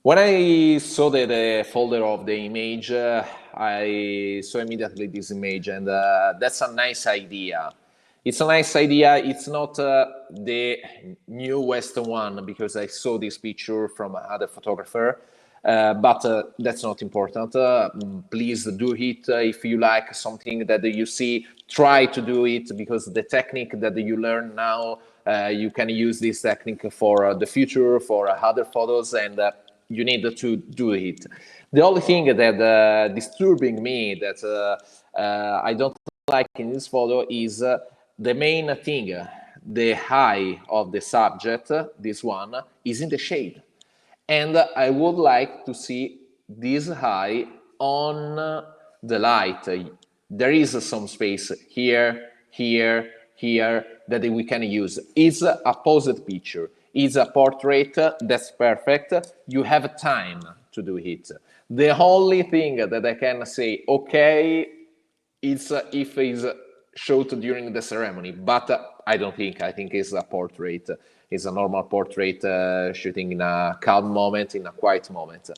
When I saw the folder of the image, I saw immediately this image, and that's a nice idea. It's a nice idea. It's not the newest one, because I saw this picture from another photographer, but that's not important. Please do it if you like something that you see. Try to do it, because the technique that you learn now, you can use this technique for the future, for other photos, and you need to do it. The only thing that disturbing me, that I don't like in this photo, is the main thing. The eye of the subject, this one, is in the shade. And I would like to see this eye on the light. There is some space here, here, here that we can use. It's a posed picture. It's a portrait. That's perfect. You have time to do it. The only thing that I can say, okay, it's if it's shot during the ceremony, but I don't think. I think it's a portrait. It's a normal portrait shooting in a calm moment, in a quiet moment.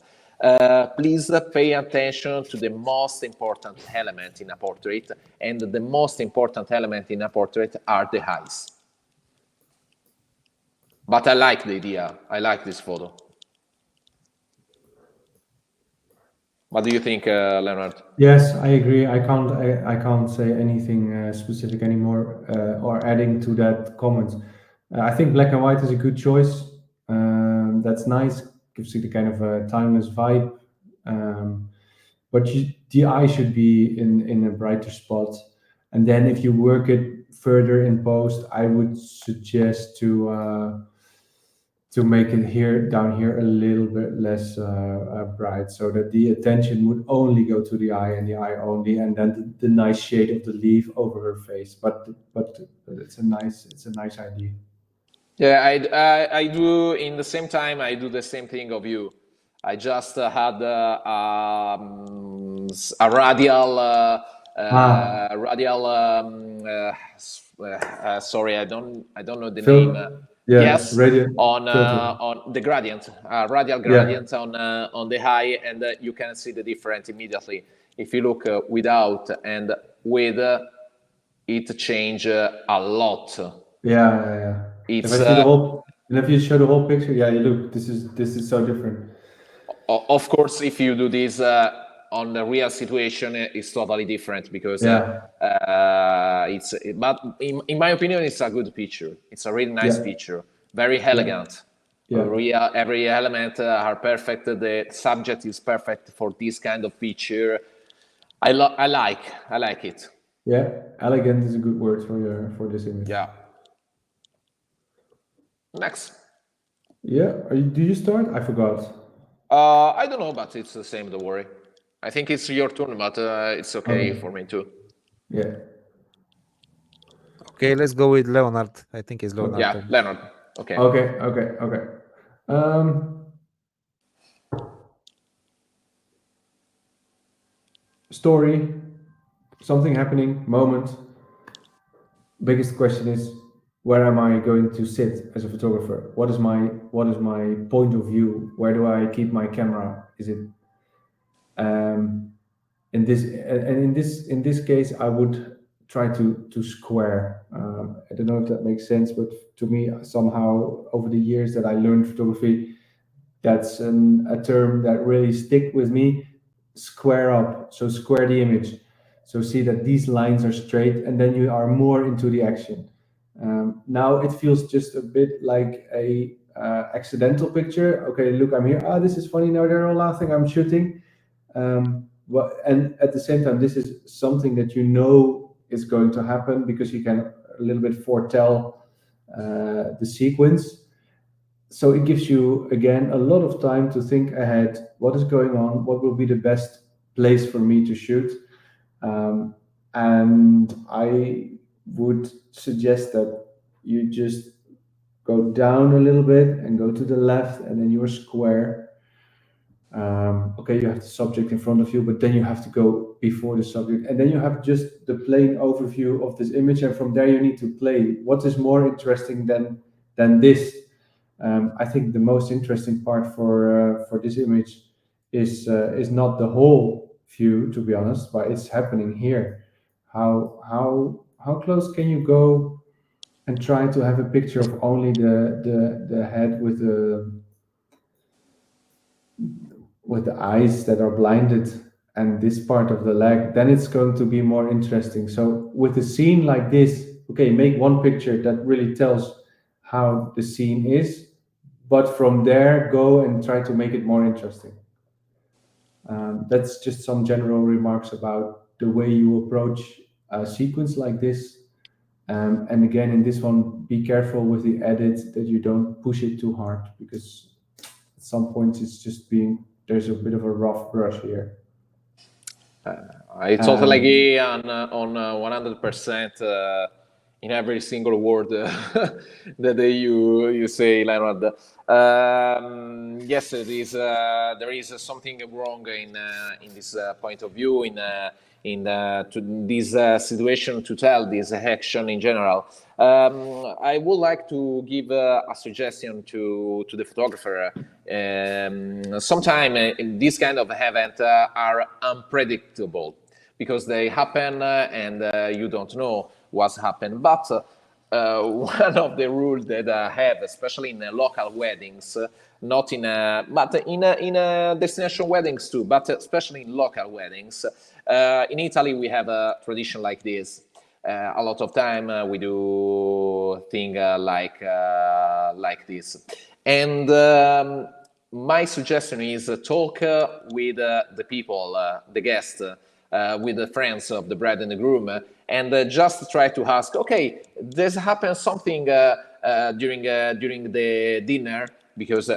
Please pay attention to the most important element in a portrait, and the most important element in a portrait are the eyes. But I like the idea. I like this photo. What do you think, Leonard? Yes, I agree. I can't say anything specific anymore or adding to that comment. I think black and white is a good choice. That's nice. Gives you the kind of a timeless vibe. But the eye should be in a brighter spot. And then if you work it further in post, I would suggest to make it down here a little bit less bright, so that the attention would only go to the eye and the eye only, and then the nice shade of the leaf over her face. But it's a nice idea. Yeah, I do in the same time. I do the same thing of you. I just had a radial. Sorry, I don't know the name. Yes, on the gradient, radial gradient on the eye, and you can see the difference immediately. If you look without and with, it change a lot. Yeah. It's, if I see the whole, and if you show the whole picture, look, this is so different. Of course, if you do this on the real situation, it's totally different because it's. But in my opinion, it's a good picture. It's a really nice picture, very elegant. Yeah. Every element are perfect. The subject is perfect for this kind of picture. I like it. Yeah, elegant is a good word for this image. Yeah. Next. Yeah, do you start? I forgot. I don't know, but it's the same. Don't worry. I think it's your turn, but it's okay for me too. Yeah. Okay, let's go with Leonard. I think it's Leonard. Yeah, Leonard. Okay. Okay. Story, something happening, moment. Biggest question is, where am I going to sit as a photographer? What is my point of view? Where do I keep my camera? Is it in this case, I would try to square. I don't know if that makes sense, but to me, somehow over the years that I learned photography, that's a term that really stick with me. Square up, so square the image. So see that these lines are straight, and then you are more into the action. Now it feels just a bit like a accidental picture. Okay, look, I'm here. This is funny. Now they're all laughing. I'm shooting. And at the same time, this is something that you know is going to happen because you can a little bit foretell the sequence. So it gives you, again, a lot of time to think ahead. What is going on? What will be the best place for me to shoot? And I would suggest that you just go down a little bit and go to the left, and then you're square. Okay, you have the subject in front of you, but then you have to go before the subject, and then you have just the plain overview of this image, and from there you need to play. What is more interesting than this? I think the most interesting part for this image is not the whole view, to be honest, but it's happening here. How close can you go and try to have a picture of only the head with the eyes that are blinded and this part of the leg? Then it's going to be more interesting. So with a scene like this, okay, make one picture that really tells how the scene is, but from there go and try to make it more interesting. That's just some general remarks about the way you approach a sequence like this. And again, in this one, be careful with the edit that you don't push it too hard, because at some points it's just there's a bit of a rough brush here. I totally agree on 100% in every single word that you say, Leonard. Yes, it is. There is something wrong in this point of view, in this situation, to tell this action in general. I would like to give a suggestion to the photographer. Sometimes this kind of events are unpredictable because they happen and you don't know what's happened. But one of the rules that I have, especially in local weddings, not in but in destination weddings too, but especially in local weddings. In Italy, we have a tradition like this. A lot of time we do things like this. And my suggestion is talk with the people, the guests, with the friends of the bride and the groom, and just try to ask, okay, this happened something during the dinner, because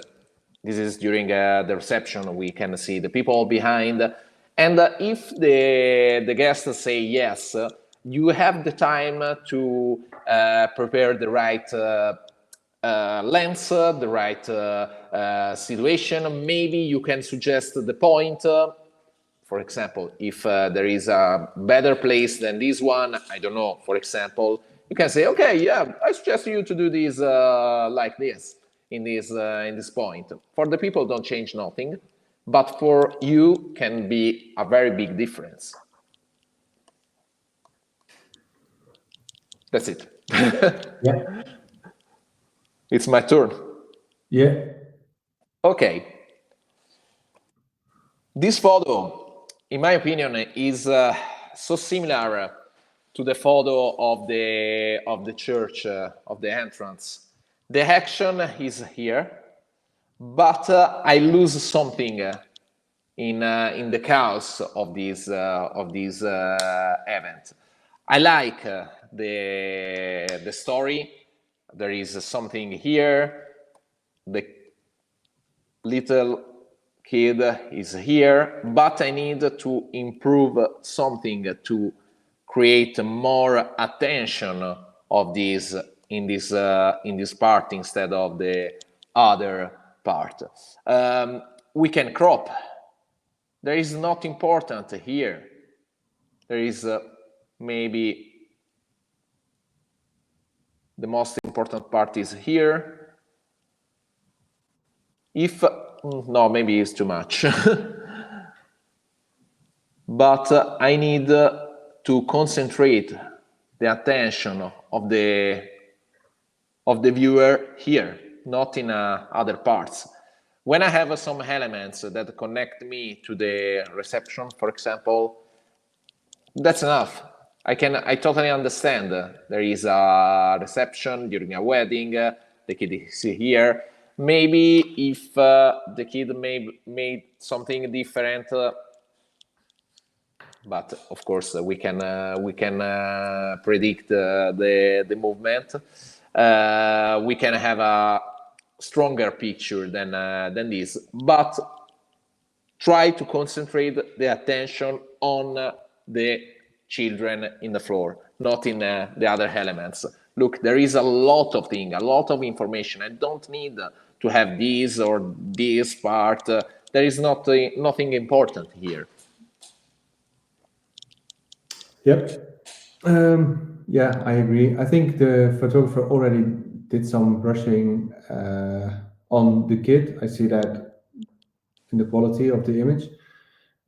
this is during the reception, we can see the people behind. And if the guests say yes, you have the time to prepare the right lens, the right situation. Maybe you can suggest the point. For example, if there is a better place than this one, I don't know, for example, you can say, okay, yeah, I suggest you to do this like this, in this point. For the people, don't change nothing, but for you can be a very big difference. That's it. Yeah. It's my turn. Yeah. Okay. This photo, in my opinion, is so similar to the photo of the church, of the entrance. The action is here, but I lose something in the chaos of this event. I like the story. There is something here. The little kid is here, but I need to improve something to create more attention of this in this part instead of the other part. We can crop. There is not important here. There is maybe the most important part is here. If no, maybe it's too much. But I need to concentrate the attention of the viewer here, not in other parts. When I have some elements that connect me to the reception, for example, that's enough. I totally understand. There is a reception during a wedding. The kid is here. Maybe if the kid made something different, but of course we can predict the movement. We can have a stronger picture than this, but try to concentrate the attention on the children in the floor, not in the other elements. Look, there is a lot of things, a lot of information. I don't need to have this or this part. There is nothing important here. Yep. Yeah, I agree. I think the photographer already did some brushing on the kid. I see that in the quality of the image.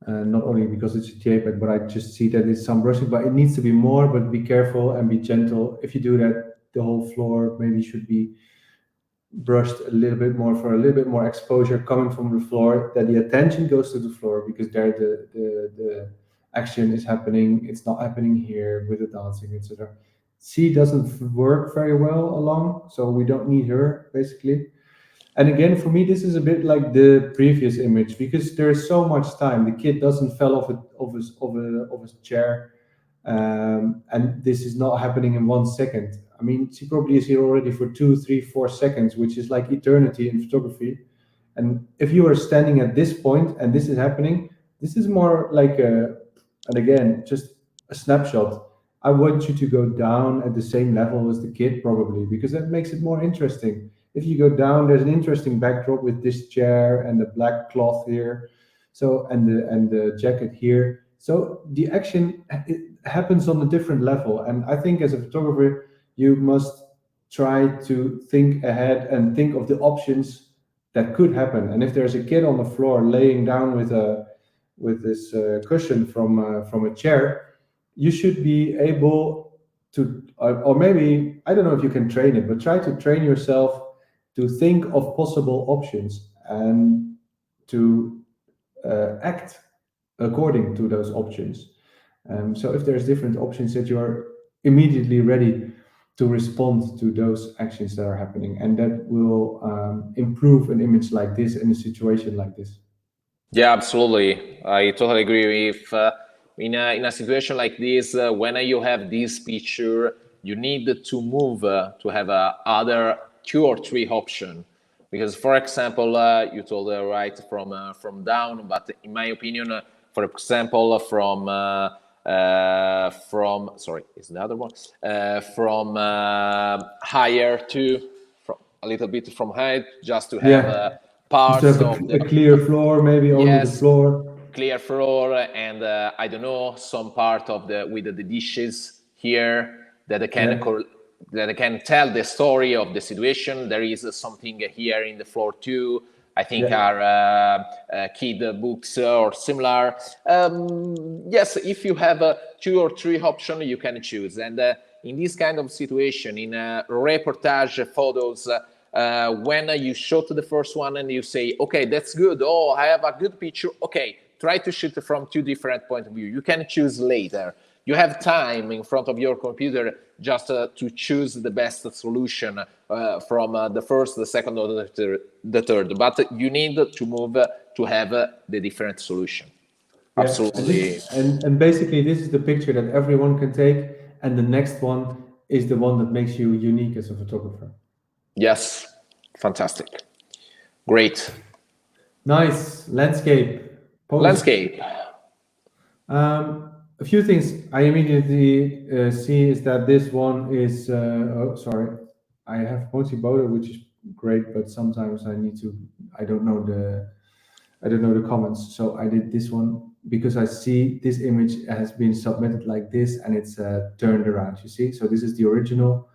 Not only because it's a JPEG, but I just see that it's some brushing, but it needs to be more, but be careful and be gentle. If you do that, the whole floor maybe should be brushed a little bit more for a little bit more exposure coming from the floor, that the attention goes to the floor, because there the action is happening. It's not happening here with the dancing, etc. C doesn't work very well along, so we don't need her basically. And again, for me, this is a bit like the previous image, because there's so much time. The kid doesn't fall off his chair, and this is not happening in 1 second. I mean, she probably is here already for 2, 3, 4 seconds, which is like eternity in photography. And if you are standing at this point and this is happening, this is more like and again, just a snapshot. I want you to go down at the same level as the kid, probably, because that makes it more interesting. If you go down, there's an interesting backdrop with this chair and the black cloth here, so and the jacket here. So the action, it happens on a different level, and I think as a photographer, you must try to think ahead and think of the options that could happen. And if there's a kid on the floor laying down with this cushion from a chair, you should be able to, or maybe, I don't know if you can train it, but try to train yourself to think of possible options and to act according to those options. So if there's different options, that you are immediately ready to respond to those actions that are happening, and that will improve an image like this in a situation like this. Yeah, absolutely. I totally agree. in a situation like this, when you have this picture, you need to move to have other 2 or 3 options. Because, for example, you told right from down, but in my opinion, for example, from sorry, is the other one from higher to from a little bit from height, just to have parts have of a clear floor, maybe only the floor. Clear floor, and I don't know, some part of the dishes here that I can that I can tell the story of the situation. There is something here in the floor too. I think are kid books or similar. Yes, if you have 2 or 3 options, you can choose. And in this kind of situation, in reportage photos, when you shot the first one and you say, okay, that's good. Oh, I have a good picture. Okay, try to shoot from 2 different points of view. You can choose later. You have time in front of your computer just to choose the best solution from the first, the second, or the third. But you need to move to have the different solution. Yeah. Absolutely. And basically, this is the picture that everyone can take. And the next one is the one that makes you unique as a photographer. Yes. Fantastic. Great. Nice. Landscape. Pose. Landscape. A few things I immediately see is that this one is I have Motiboda, which is great, but sometimes I don't know the comments, so I did this one because I see this image has been submitted like this and it's turned around, you see. So this is the original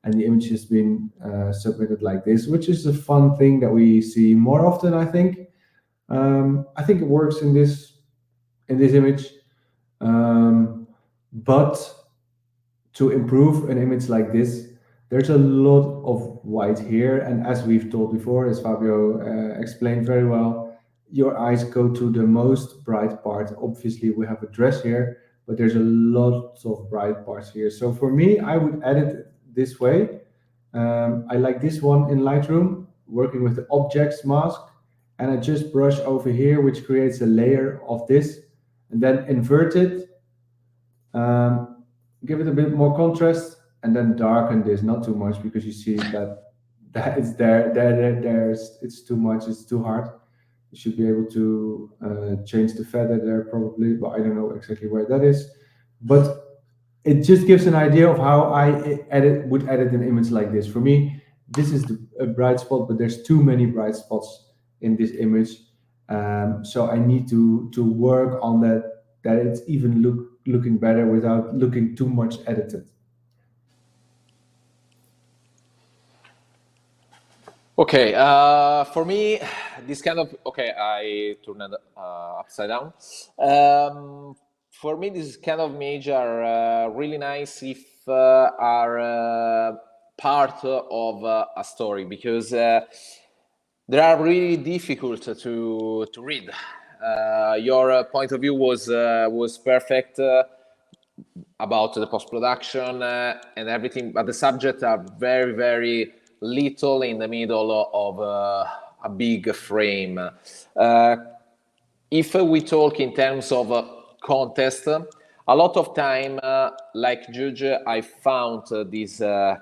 and the image has been submitted like this, which is a fun thing that we see more often, I think. I think it works in this image. But to improve an image like this, there's a lot of white here. And as we've told before, as Fabio explained very well, your eyes go to the most bright part. Obviously, we have a dress here, but there's a lot of bright parts here. So for me, I would edit it this way. I like this one in Lightroom, working with the objects mask. And I just brush over here, which creates a layer of this. And then invert it, give it a bit more contrast, and then darken this, not too much, because you see that it's there's it's too much, it's too hard. You should be able to change the feather there probably, but I don't know exactly where that is. But it just gives an idea of how I would edit an image like this. For me, this is a bright spot, but there's too many bright spots in this image. So I need to work on that it's even looking better without looking too much edited. Okay, for me, this kind of, I turn it upside down. For me, this kind of image are really nice if are part of a story, because they are really difficult to read. Your point of view was perfect about the post-production and everything, but the subjects are very, very little in the middle of a big frame. If we talk in terms of contest, a lot of time, like Judge, I found these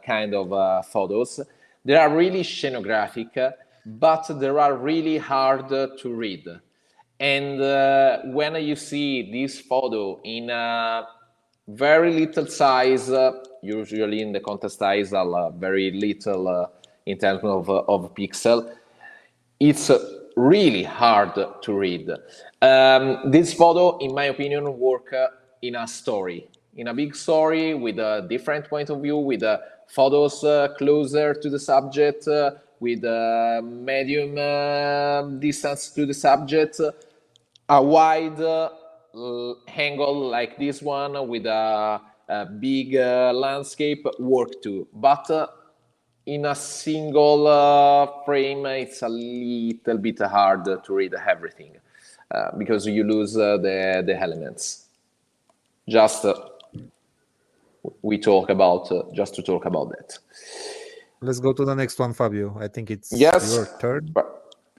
kind of photos. They are really scenographic, but they are really hard to read. And when you see this photo in a very little size, usually in the contest size are very little in terms of pixel, it's really hard to read. This photo, in my opinion, work in a story, in a big story with a different point of view, with photos closer to the subject, with medium distance to the subject, a wide angle like this one with a big landscape work too. But in a single frame, it's a little bit hard to read everything because you lose the elements. Just we talk about just to talk about that. Let's go to the next one, Fabio. I think it's your turn.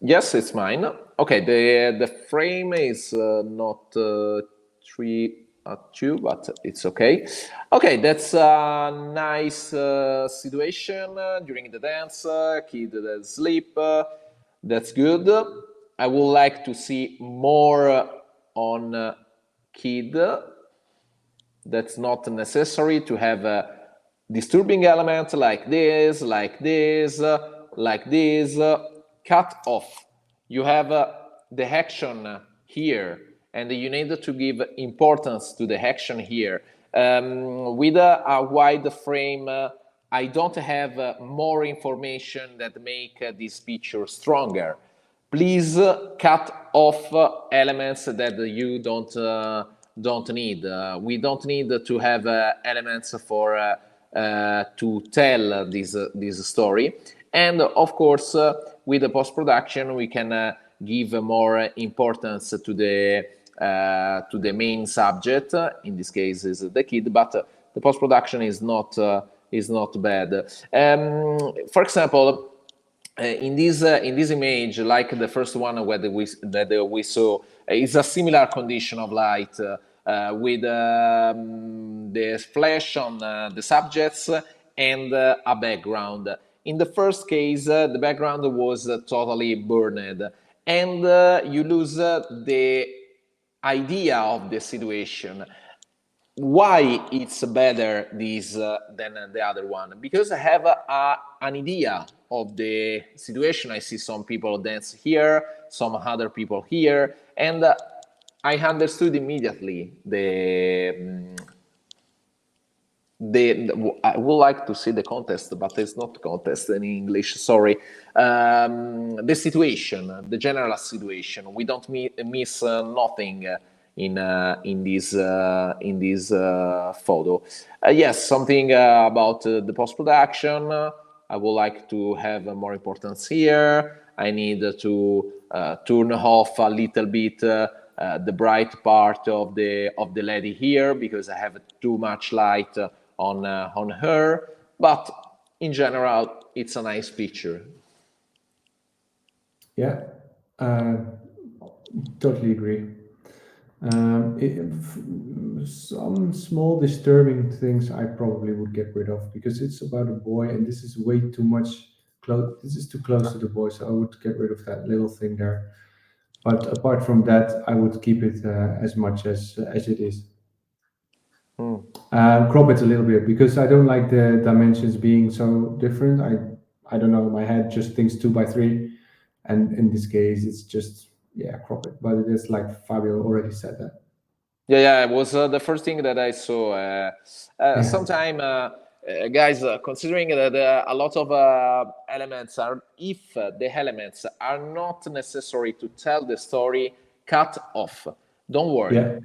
Yes, it's mine. Okay, the frame is not 3 2, but it's okay. Okay, that's a nice situation during the dance. Kid that sleep. That's good. I would like to see more on kid. That's not necessary to have a disturbing element like this, like this, like this. Cut off. You have the action here, and you need to give importance to the action here. With a wide frame, I don't have more information that make this picture stronger. Please cut off elements that you don't need. We don't need to have elements for to tell this story. And of course, with the post-production, we can give more importance to the main subject. In this case, is the kid, but the post-production is not bad. For example, in this image, like the first one that we saw, is a similar condition of light with the flash on the subjects and a background. In the first case, the background was totally burned, and you lose the idea of the situation. Why it's better this than the other one? Because I have an idea of the situation. I see some people dance here, some other people here, and I understood immediately I would like to see the context, but it's not contest in English, sorry. The situation, the general situation. We don't miss nothing in this photo. Yes, something about the post-production. I would like to have more importance here. I need to turn off a little bit the bright part of the lady here, because I have too much light on her. But in general, it's a nice picture. Yeah, totally agree. Some small disturbing things I probably would get rid of, because it's about a boy and this is way too much this is too close to the boy, so I would get rid of that little thing there. But apart from that, I would keep it as much as it is. Crop it a little bit, because I don't like the dimensions being so different. I don't know, my head just thinks 2x3, and in this case it's just, yeah, crop it. But it is like Fabio already said that. Yeah, it was the first thing that I saw. Sometime, guys, considering that a lot of elements are, if the elements are not necessary to tell the story, cut off. Don't worry. Yeah.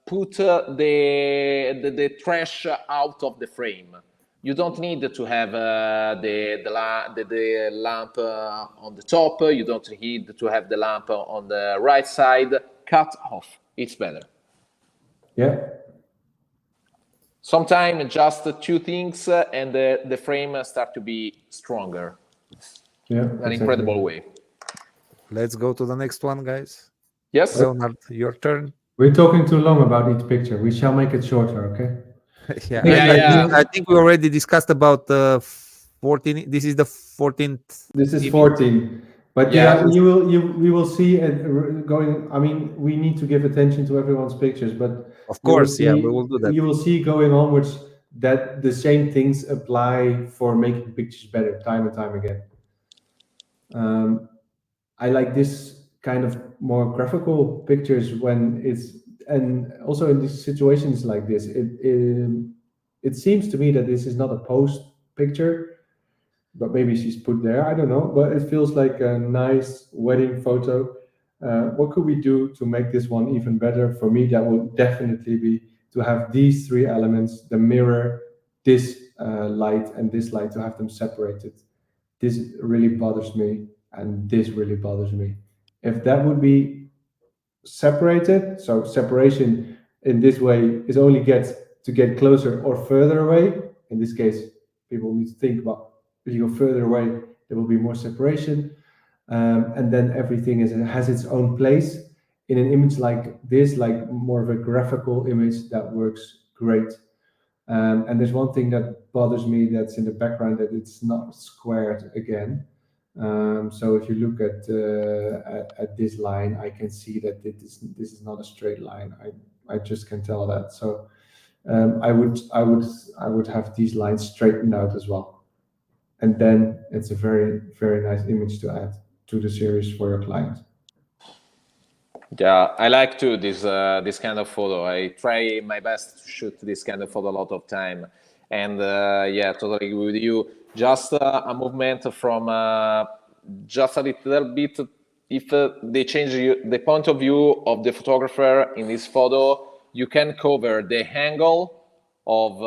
Put the trash out of the frame. You don't need to have the lamp on the top. You don't need to have the lamp on the right side. Cut off. It's better. Yeah. Sometimes just two things and the frame start to be stronger. Yeah. An incredible way. Let's go to the next one, guys. Yes. Leonard, your turn. We're talking too long about each picture. We shall make it shorter, okay? I think we already discussed about 14. This is the 14th. This is 14. But we will see it going. I mean, we need to give attention to everyone's pictures, but of course, we will do that. You will see going onwards that the same things apply for making pictures better time and time again. I like this kind of more graphical pictures when it's, and also in these situations like this, it seems to me that this is not a post picture, but maybe she's put there, I don't know, but it feels like a nice wedding photo. What could we do to make this one even better? For me, that would definitely be to have these three elements, the mirror, this light, and this light, to have them separated. This really bothers me, and this really bothers me. If that would be separated, so separation in this way is only to get closer or further away. In this case, people need to think about, if you go further away, there will be more separation, and then everything has its own place. in an image like this, like more of a graphical image, that works great. And there's one thing that bothers me that's in the background, that it's not squared again. So if you look at this line, I can see that this is not a straight line. I just can tell that. So I would have these lines straightened out as well, and then it's a very, very nice image to add to the series for your client. Yeah, I like too this kind of photo. I try my best to shoot this kind of photo a lot of time, and yeah, totally agree with you. Just a movement from just a little bit. If they change the point of view of the photographer in this photo, you can cover the angle of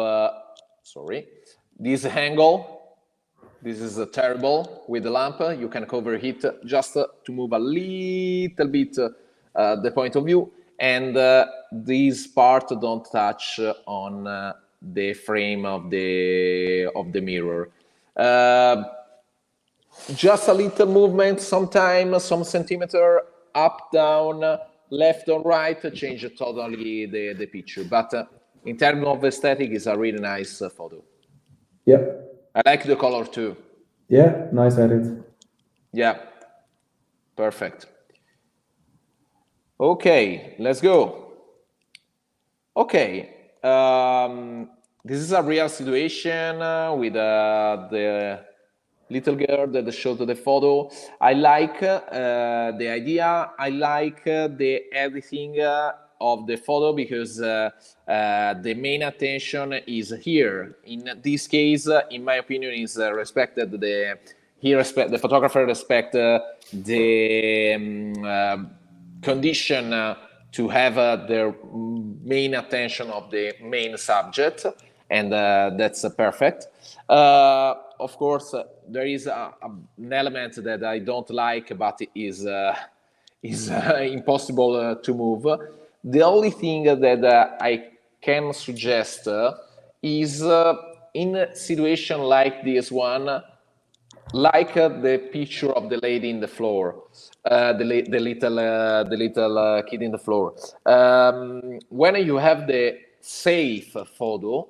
this angle. This is terrible with the lamp. You can cover it just to move a little bit the point of view, and this part don't touch on the frame of the mirror. Just a little movement, sometimes some centimeter up, down, left or right, change totally the picture. But in terms of aesthetic, it's a really nice photo. Yeah. I like the color too. Yeah, nice edit. Yeah, perfect. Okay, let's go. Okay, this is a real situation with the little girl that showed the photo. I like the idea. I like the editing of the photo because the main attention is here. In this case, in my opinion, is respected. The photographer respect the condition to have the main attention of the main subject, and that's perfect. Of course, there is an element that I don't like, but is impossible to move. The only thing that I can suggest is in a situation like this one, like the picture of the lady in the floor, the little kid in the floor. When you have the safe photo,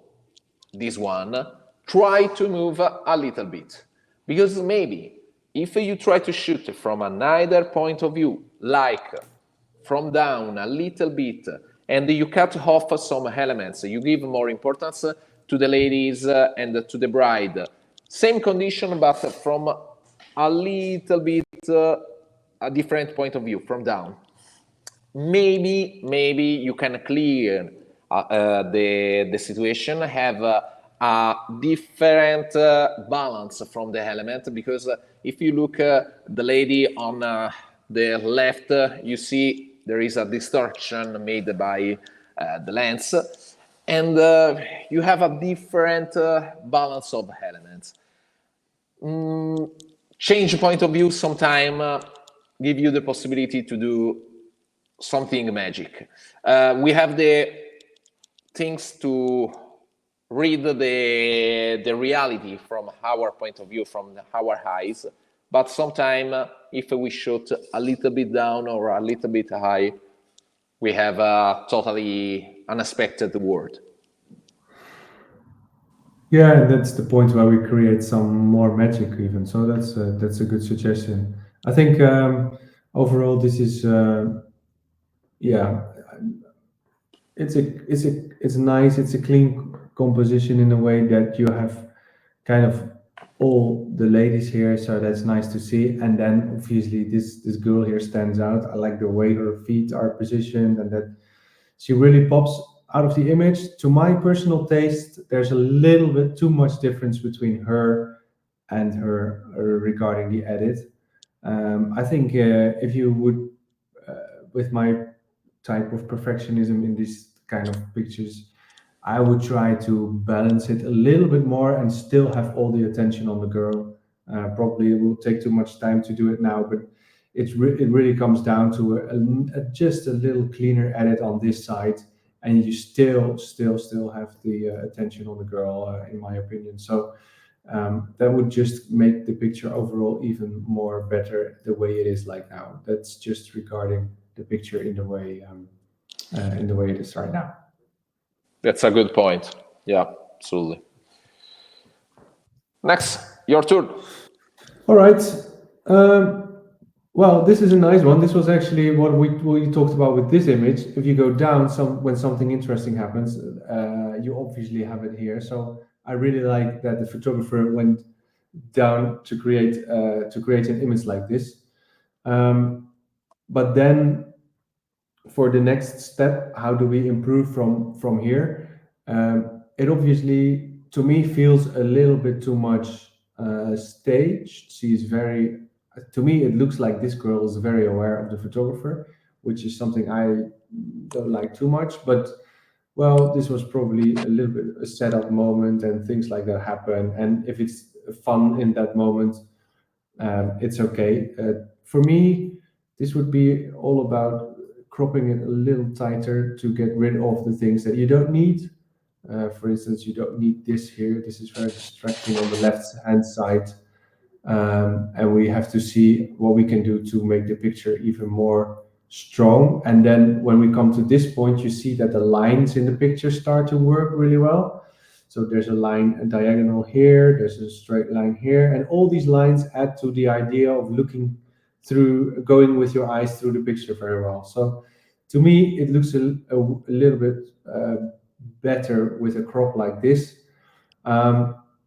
this one, try to move a little bit, because maybe if you try to shoot from another point of view, like from down a little bit, and you cut off some elements, you give more importance to the ladies and to the bride. Same condition, but from a little bit a different point of view, from down. Maybe you can clear the situation, have a different balance from the element, because if you look the lady on the left, you see there is a distortion made by the lens, and you have a different balance of elements. Change point of view sometime give you the possibility to do something magic. We have the things to read the reality from our point of view, from our eyes, but sometimes if we shoot a little bit down or a little bit high, we have a totally unexpected world. Yeah, that's the point where we create some more magic even. So that's a good suggestion. I think overall this is it's nice. It's a clean composition in a way that you have kind of all the ladies here, so that's nice to see. And then obviously this girl here stands out. I like the way her feet are positioned and that she really pops out of the image. To my personal taste, there's a little bit too much difference between her and her regarding the edit. I think if you would, with my type of perfectionism in these kind of pictures, I would try to balance it a little bit more and still have all the attention on the girl. Probably it will take too much time to do it now, but it really comes down to just a little cleaner edit on this side, and you still have the attention on the girl, in my opinion. So that would just make the picture overall even more better the way it is like now. That's just regarding the picture in the way it is right now. That's a good point. Yeah, absolutely. Next, your turn. All right. Well, this is a nice one. This was actually what we talked about with this image. If you go down, when something interesting happens, you obviously have it here. So I really like that the photographer went down to create an image like this. But then, for the next step, how do we improve from here? It obviously, to me, feels a little bit too much staged. To me, it looks like this girl is very aware of the photographer, which is something I don't like too much. But, well, this was probably a little bit a setup moment and things like that happen. And if it's fun in that moment, it's okay. For me, this would be all about cropping it a little tighter to get rid of the things that you don't need. For instance, you don't need this here. This is very distracting on the left-hand side. And we have to see what we can do to make the picture even more strong. And then when we come to this point, you see that the lines in the picture start to work really well. So there's a diagonal here, there's a straight line here, and all these lines add to the idea of going with your eyes through the picture very well. So to me, it looks a little bit better with a crop like this.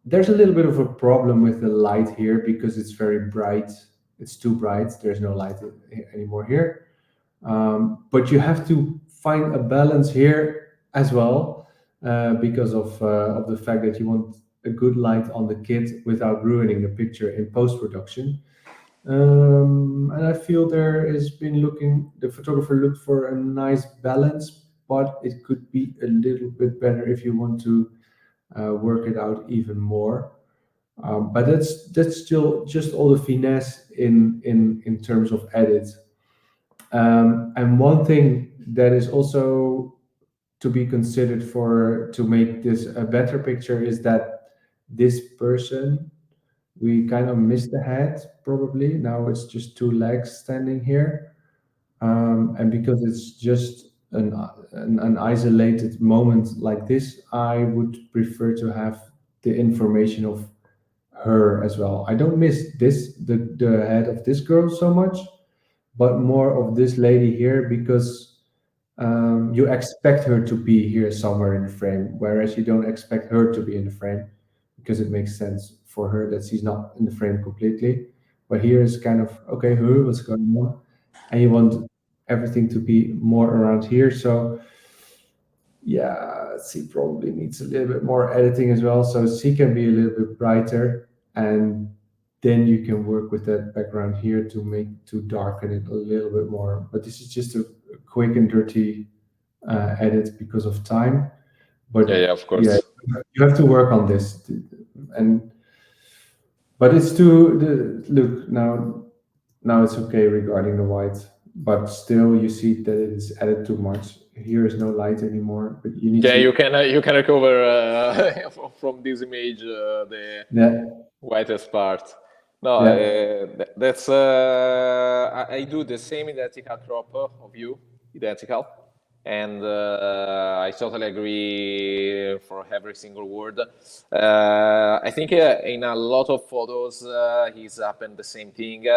There's a little bit of a problem with the light here because it's very bright. It's too bright. There's no light anymore here. But you have to find a balance here as well because of the fact that you want a good light on the kid without ruining the picture in post-production. And I feel the photographer looked for a nice balance, but it could be a little bit better if you want to work it out even more. But that's still just all the finesse in terms of edit. And one thing that is also to be considered to make this a better picture is that this person, we kind of missed the head probably. Now it's just two legs standing here. And because it's just an isolated moment like this, I would prefer to have the information of her as well. I don't miss the head of this girl so much, but more of this lady here because you expect her to be here somewhere in the frame, whereas you don't expect her to be in the frame because it makes sense for her that she's not in the frame completely. But here is kind of, okay, what's going on? And you want everything to be more around here. So yeah, she probably needs a little bit more editing as well. So she can be a little bit brighter, and then you can work with that background here to darken it a little bit more. But this is just a quick and dirty edit because of time. But yeah, of course. Yeah, you have to work on this. But it's look now it's okay regarding the white, but still you see that it is added too much. Here is no light anymore, but you need you can recover from this image the whitest part. No, that's I do the same identical crop of you, identical, and I totally agree for every single word. I think in a lot of photos he's happened the same thing.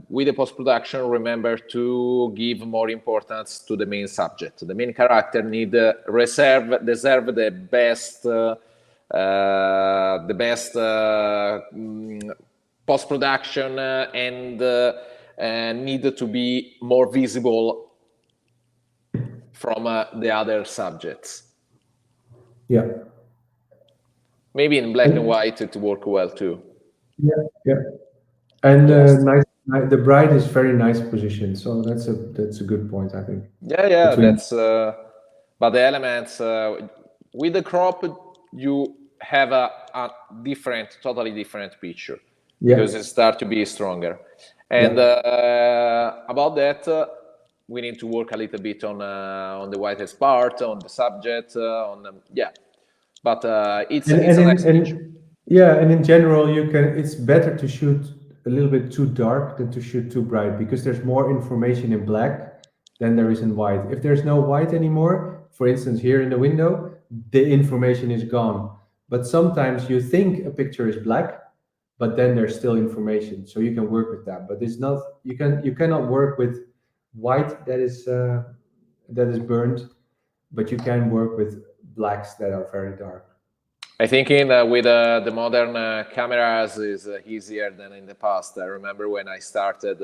With the post-production, remember to give more importance to the main subject. The main character deserve the best post-production and need to be more visible from the other subjects. Yeah. Maybe in black and white it work well too. Yeah. And the bride is very nice position, so that's a good point, I think. Yeah, that's. But the elements with the crop, you have a totally different picture because it starts to be stronger. And about that, we need to work a little bit on the whitest part, on the subject, But it's an next picture. Yeah, and in general, it's better to shoot a little bit too dark than to shoot too bright, because there's more information in black than there is in white. If there's no white anymore, for instance, here in the window, the information is gone. But sometimes you think a picture is black, but then there's still information, so you can work with that. But it's not, you cannot work with white that is burned, but you can work with blacks that are very dark. I think with the modern cameras is easier than in the past. I remember when I started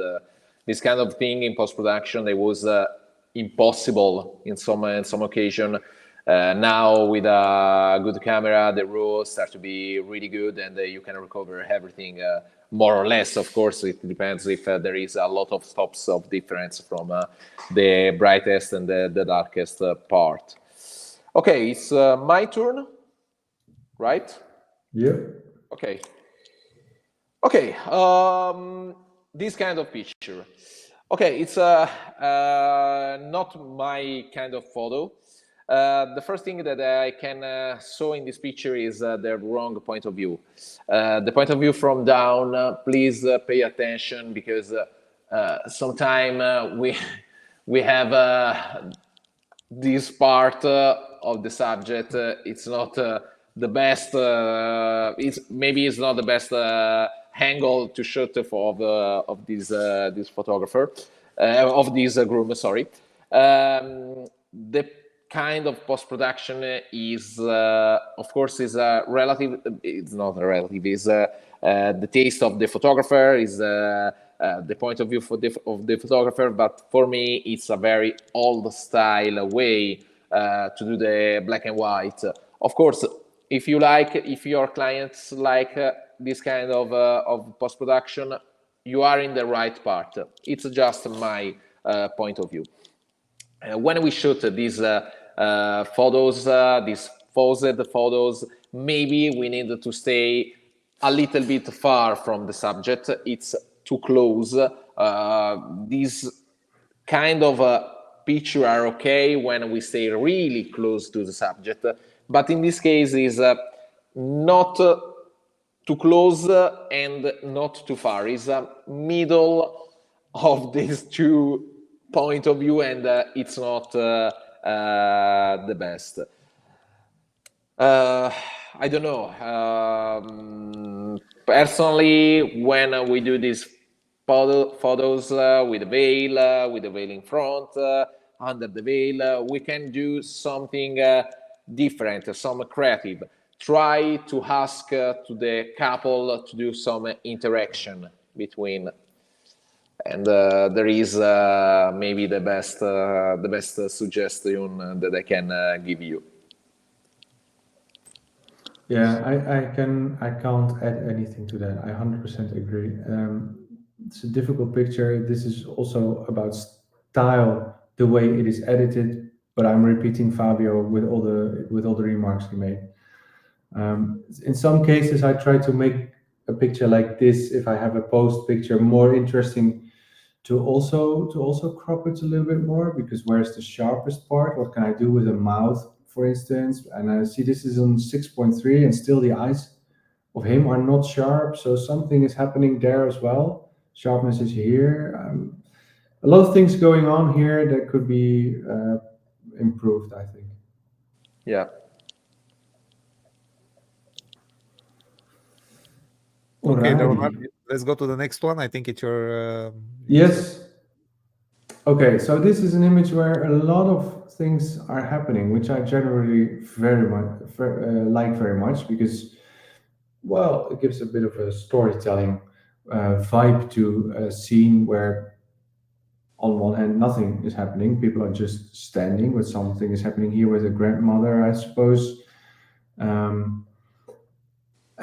this kind of thing in post-production, it was impossible in some occasion. Now with a good camera, the RAW start to be really good, and you can recover everything more or less. Of course, it depends if there is a lot of stops of difference from the brightest and the darkest part. Okay, it's my turn, right? Yeah. Okay. This kind of picture. Okay, it's not my kind of photo. The first thing that I can show in this picture is the wrong point of view. The point of view from down, please pay attention, because sometimes we have this part of the subject. It's not the best. Maybe it's not the best angle to shoot of this photographer, of this groom. Sorry. The kind of post-production is, of course, is relative. It's not relative. Is the taste of the photographer, is the point of view of the photographer. But for me, it's a very old style way to do the black and white. Of course, if your clients like this kind of post-production, you are in the right part. It's just my point of view. When we shoot these photos, these posed photos, maybe we need to stay a little bit far from the subject. It's too close. These kind of picture are okay when we stay really close to the subject, but in this case is not too close and not too far. It's a middle of these two point of view, and it's not the best. I don't know. Personally, when we do these photos with a veil in front, under the veil, we can do something different, some creative. Try to ask to the couple to do some interaction between. And there is maybe the best suggestion that I can give you. Yeah, I can't add anything to that. I 100% agree. It's a difficult picture. This is also about style, the way it is edited. But I'm repeating Fabio with all the remarks he made. In some cases, I try to make a picture like this, if I have a post picture, more interesting, to also crop it a little bit more, because where's the sharpest part? What can I do with a mouth, for instance? And I see this is on 6.3, and still the eyes of him are not sharp, so something is happening there as well. Sharpness is here. A lot of things going on here that could be improved, I think. Yeah. Okay, let's go to the next one. I think it's your... Yes. Okay, so this is an image where a lot of things are happening, which I generally very much, because, well, it gives a bit of a storytelling vibe to a scene where, on one hand, nothing is happening. People are just standing, but something is happening here with a grandmother, I suppose. At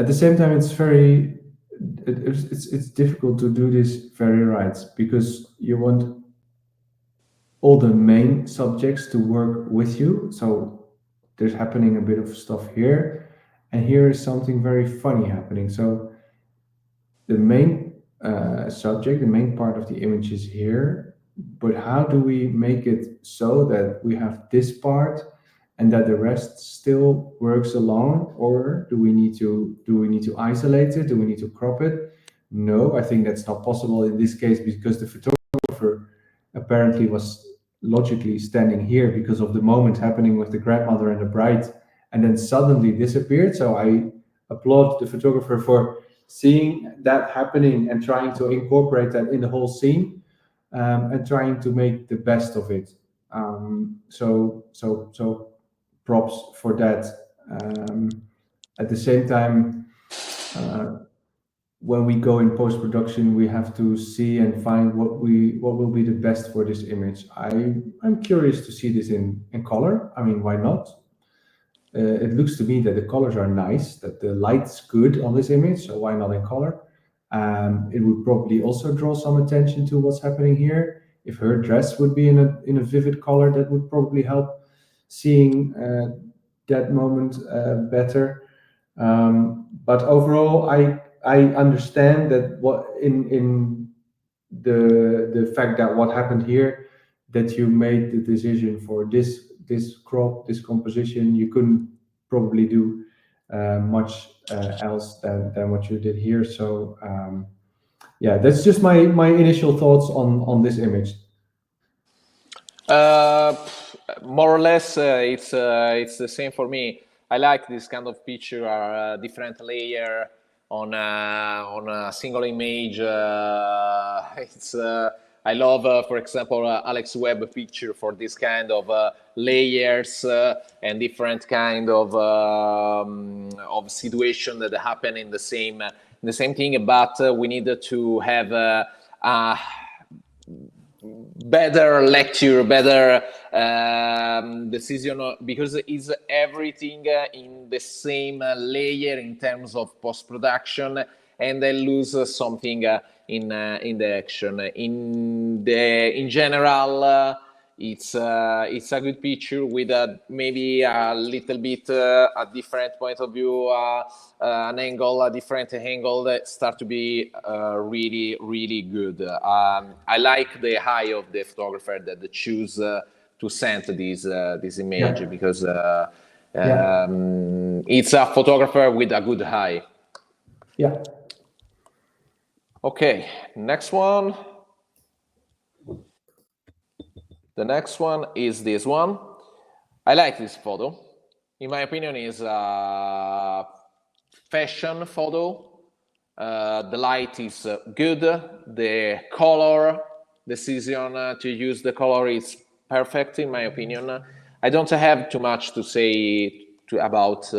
the same time, it's difficult to do this very right, because you want all the main subjects to work with you. So there's happening a bit of stuff here, and here is something very funny happening. So the main subject, the main part of the image is here, but how do we make it so that we have this part and that the rest still works along? Or do we need to isolate it? Do we need to crop it? no, I think that's not possible in this case because the photographer apparently was logically standing here because of the moment happening with the grandmother and the bride, and then suddenly disappeared. So I applaud the photographer for seeing that happening and trying to incorporate that in the whole scene, and trying to make the best of it. So props for that. At the same time, when we go in post-production, we have to see and find what will be the best for this image. I'm curious to see this in color. I mean, why not? It looks to me that the colors are nice, that the light's good on this image, so why not in color? It would probably also draw some attention to what's happening here. If her dress would be in a vivid color, that would probably help seeing that moment better. But overall, I understand that what in the fact that what happened here, that you made the decision for this crop, this composition. You couldn't probably do much else than what you did here. So yeah, that's just my initial thoughts on this image. More or less, it's the same for me. I like this kind of picture, different layer on a single image. I love, for example, Alex Webb picture for this kind of layers and different kind of situation that happen in the same thing. But we need to have a better lecture, better decision, because it's everything in the same layer in terms of post-production, and I lose something in the action. In general, it's a good picture with maybe a little bit a different point of view, an angle, a different angle that start to be really, really good. I like the eye of the photographer that choose to send this image, because it's a photographer with a good eye. Yeah. Okay, next one. The next one is this one. I like this photo. In my opinion, is a fashion photo. The light is good. The color decision to use the color is perfect, in my opinion. I don't have too much to say about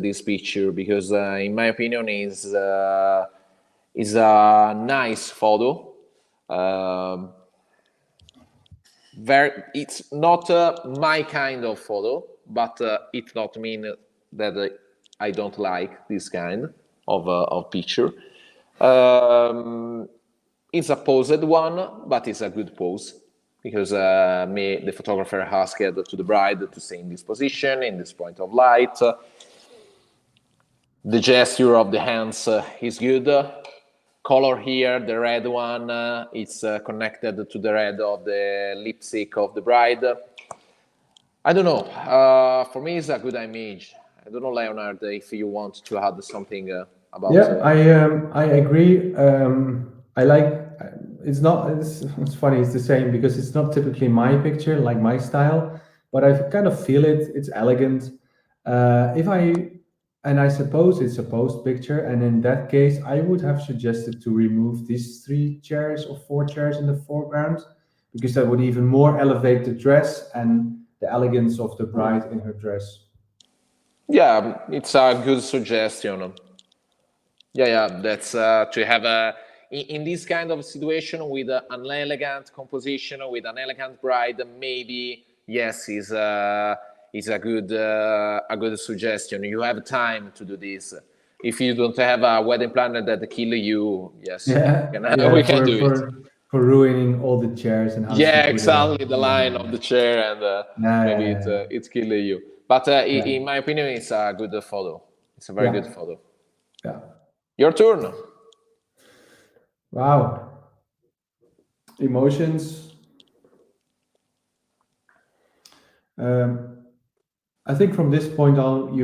this picture, because in my opinion is a nice photo. It's not my kind of photo, but it not mean that I don't like this kind of picture. It's a posed one, but it's a good pose, because the photographer asked to the bride to stay in this position, in this point of light. The gesture of the hands is good. Color here, the red one, it's connected to the red of the lipstick of the bride. I don't know. For me, it's a good image. I don't know, Leonard, if you want to add something about. Yeah, I agree. I like. It's funny. It's the same, because it's not typically my picture, like my style, but I kind of feel it. It's elegant. And I suppose it's a post picture, and in that case, I would have suggested to remove these 3 chairs or 4 chairs in the foreground, because that would even more elevate the dress and the elegance of the bride in her dress. Yeah, it's a good suggestion. Yeah, that's to have in this kind of situation with an elegant composition, with an elegant bride, maybe yes, is a good suggestion. You have time to do this. If you don't have a wedding planner that kill you, yes, we can do it. For ruining all the chairs and how. Yeah, exactly, the line of the chair, and maybe it's killing you. But in my opinion, it's a good photo. It's a very good photo. Yeah. Your turn. Wow. Emotions. I think from this point on,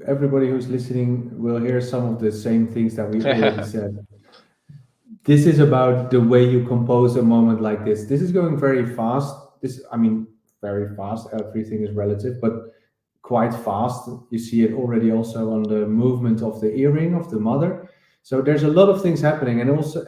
everybody who's listening will hear some of the same things that we already said. This is about the way you compose a moment like this. This is going very fast. Very fast. Everything is relative, but quite fast. You see it already also on the movement of the earring of the mother. So there's a lot of things happening, and also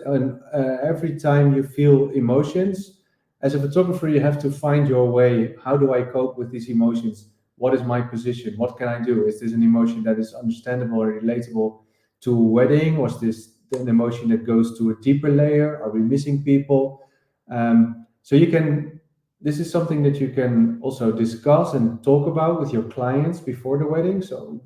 every time you feel emotions, as a photographer, you have to find your way. How do I cope with these emotions? What is my position? What can I do? Is this an emotion that is understandable or relatable to a wedding, or is this an emotion that goes to a deeper layer? Are we missing people? So this is something that you can also discuss and talk about with your clients before the wedding. So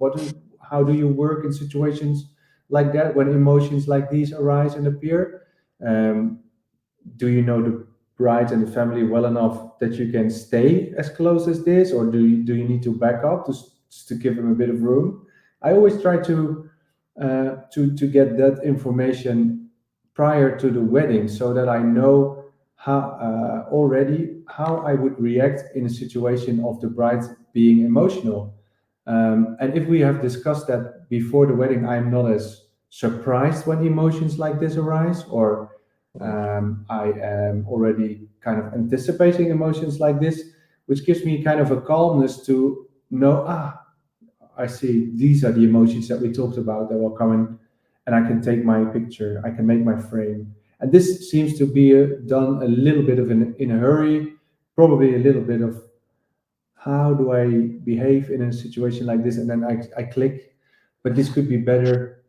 how do you work in situations like that when emotions like these arise and appear? Do you know the bride and the family well enough that you can stay as close as this, or do you need to back up just to give them a bit of room? I always try to get that information prior to the wedding, so that I know already how I would react in a situation of the bride being emotional. And if we have discussed that before the wedding, I'm not as surprised when emotions like this arise, or I am already kind of anticipating emotions like this, which gives me kind of a calmness to know, I see these are the emotions that we talked about that will come in, and I can take my picture, I can make my frame. And this seems to be done a little bit of in a hurry, probably a little bit of how do I behave in a situation like this, and then I click. But this could be better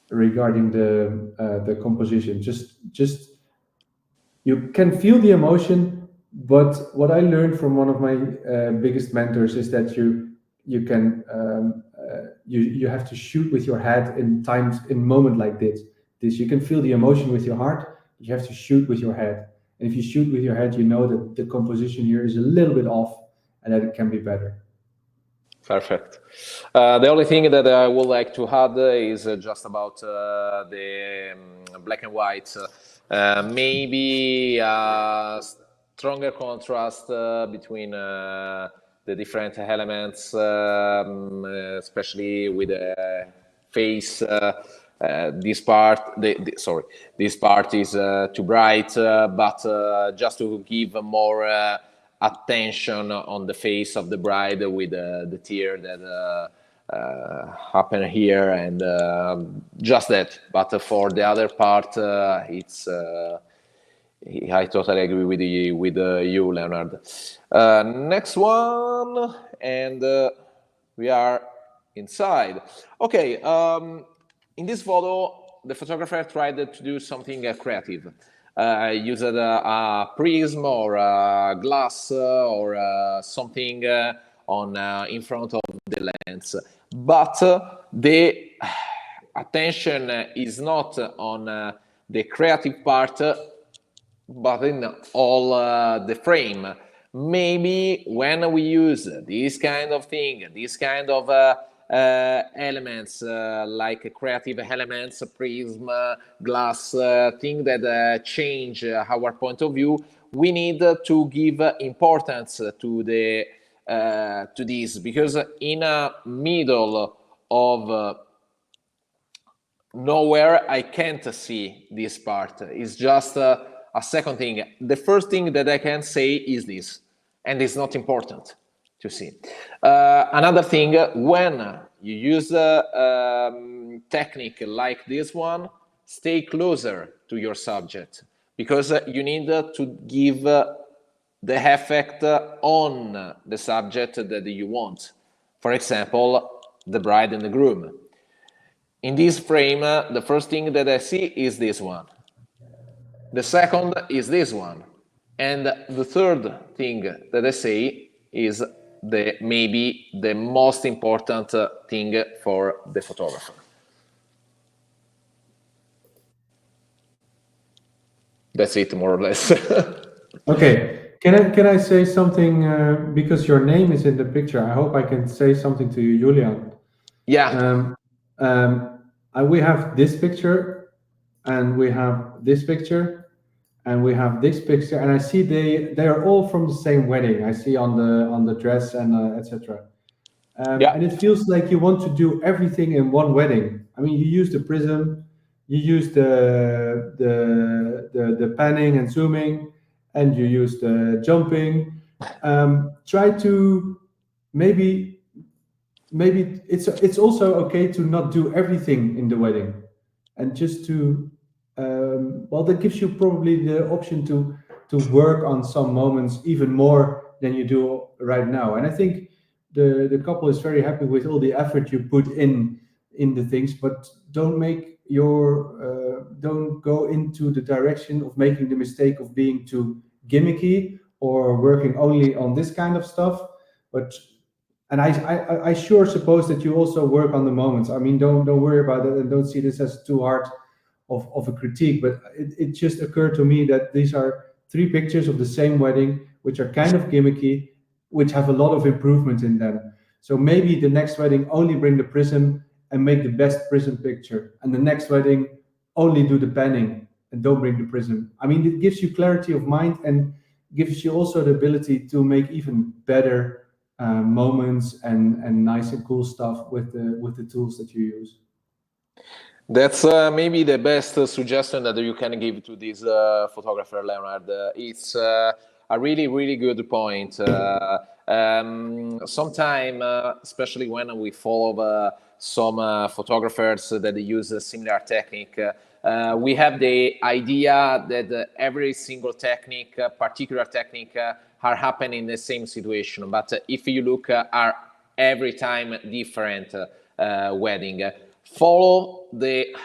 regarding the composition. Just you can feel the emotion, but what I learned from one of my biggest mentors is that you can you have to shoot with your head in moment like this. You can feel the emotion with your heart. You have to shoot with your head, and if you shoot with your head, you know that the composition here is a little bit off, and that it can be better. Perfect. The only thing that I would like to add is just about the black and white. Maybe a stronger contrast between the different elements, especially with the face. This part is too bright, but just to give more attention on the face of the bride with the tear that happen here, and just that. But for the other part, it's I totally agree with you, Leonard. Next one, and we are inside. Okay, in this photo, the photographer tried to do something creative. Used a prism or a glass or something in front of the lens, but the attention is not on the creative part, but in all the frame. Maybe when we use this kind of thing, this kind of elements like creative elements, prism, glass, thing that change our point of view, we need to give importance to this, because in a middle of nowhere I can't see this part. It's just a second thing. The first thing that I can say is this, and it's not important to see. Another thing, when you use a technique like this one, stay closer to your subject, because you need to give the effect on the subject that you want. For example, the bride and the groom. In this frame, the first thing that I see is this one. The second is this one. And the third thing that I say is maybe the most important thing for the photographer. That's it, more or less. Okay, can I say something, because your name is in the picture? I hope I can say something to you, Julian. Yeah. We have this picture, and we have this picture, and we have this picture, and I see they are all from the same wedding. I see on the dress and etc. And it feels like you want to do everything in one wedding. I mean, you use the prism, you use the panning and zooming, and you use the jumping. Try to maybe it's also okay to not do everything in the wedding, and just to that gives you probably the option to work on some moments even more than you do right now. And I think the couple is very happy with all the effort you put in the things, but don't go into the direction of making the mistake of being too gimmicky or working only on this kind of stuff. And I sure suppose that you also work on the moments. I mean, don't worry about it, and don't see this as too hard of a critique. But it just occurred to me that these are 3 pictures of the same wedding, which are kind of gimmicky, which have a lot of improvement in them. So maybe the next wedding only bring the prism and make the best prism picture, and the next wedding only do the panning and don't bring the prism. I mean, it gives you clarity of mind and gives you also the ability to make even better moments and nice and cool stuff with the tools that you use. That's maybe the best suggestion that you can give to this photographer, Leonard. It's a really, really good point. Sometimes, especially when we follow some photographers that use a similar technique, we have the idea that every single technique, particular technique, are happening in the same situation. But if you look at every time different wedding, follow the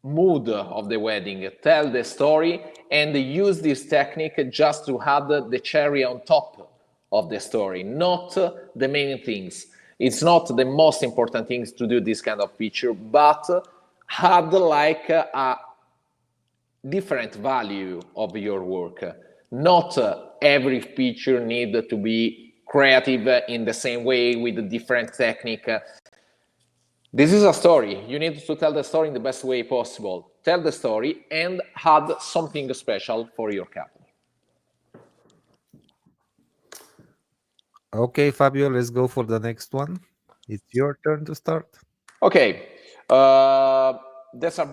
mood of the wedding, tell the story, and use this technique just to add the cherry on top of the story, not the main things. It's not the most important things to do this kind of picture, but add like a different value of your work. Not every picture need to be creative in the same way with a different technique. This is a story. You need to tell the story in the best way possible. Tell the story and add something special for your couple. Okay, Fabio, let's go for the next one. It's your turn to start. Okay, that's a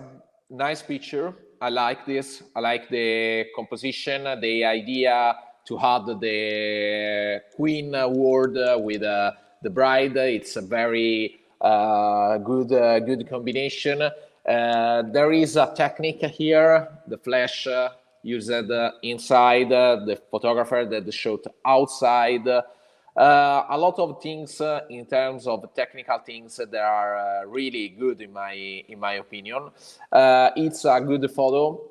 nice picture. I like this. I like the composition, the idea to add the queen word with the bride. It's a very good combination. There is a technique here, the flash used inside, the photographer that shot outside. A lot of things in terms of technical things that are really good in my opinion. It's a good photo,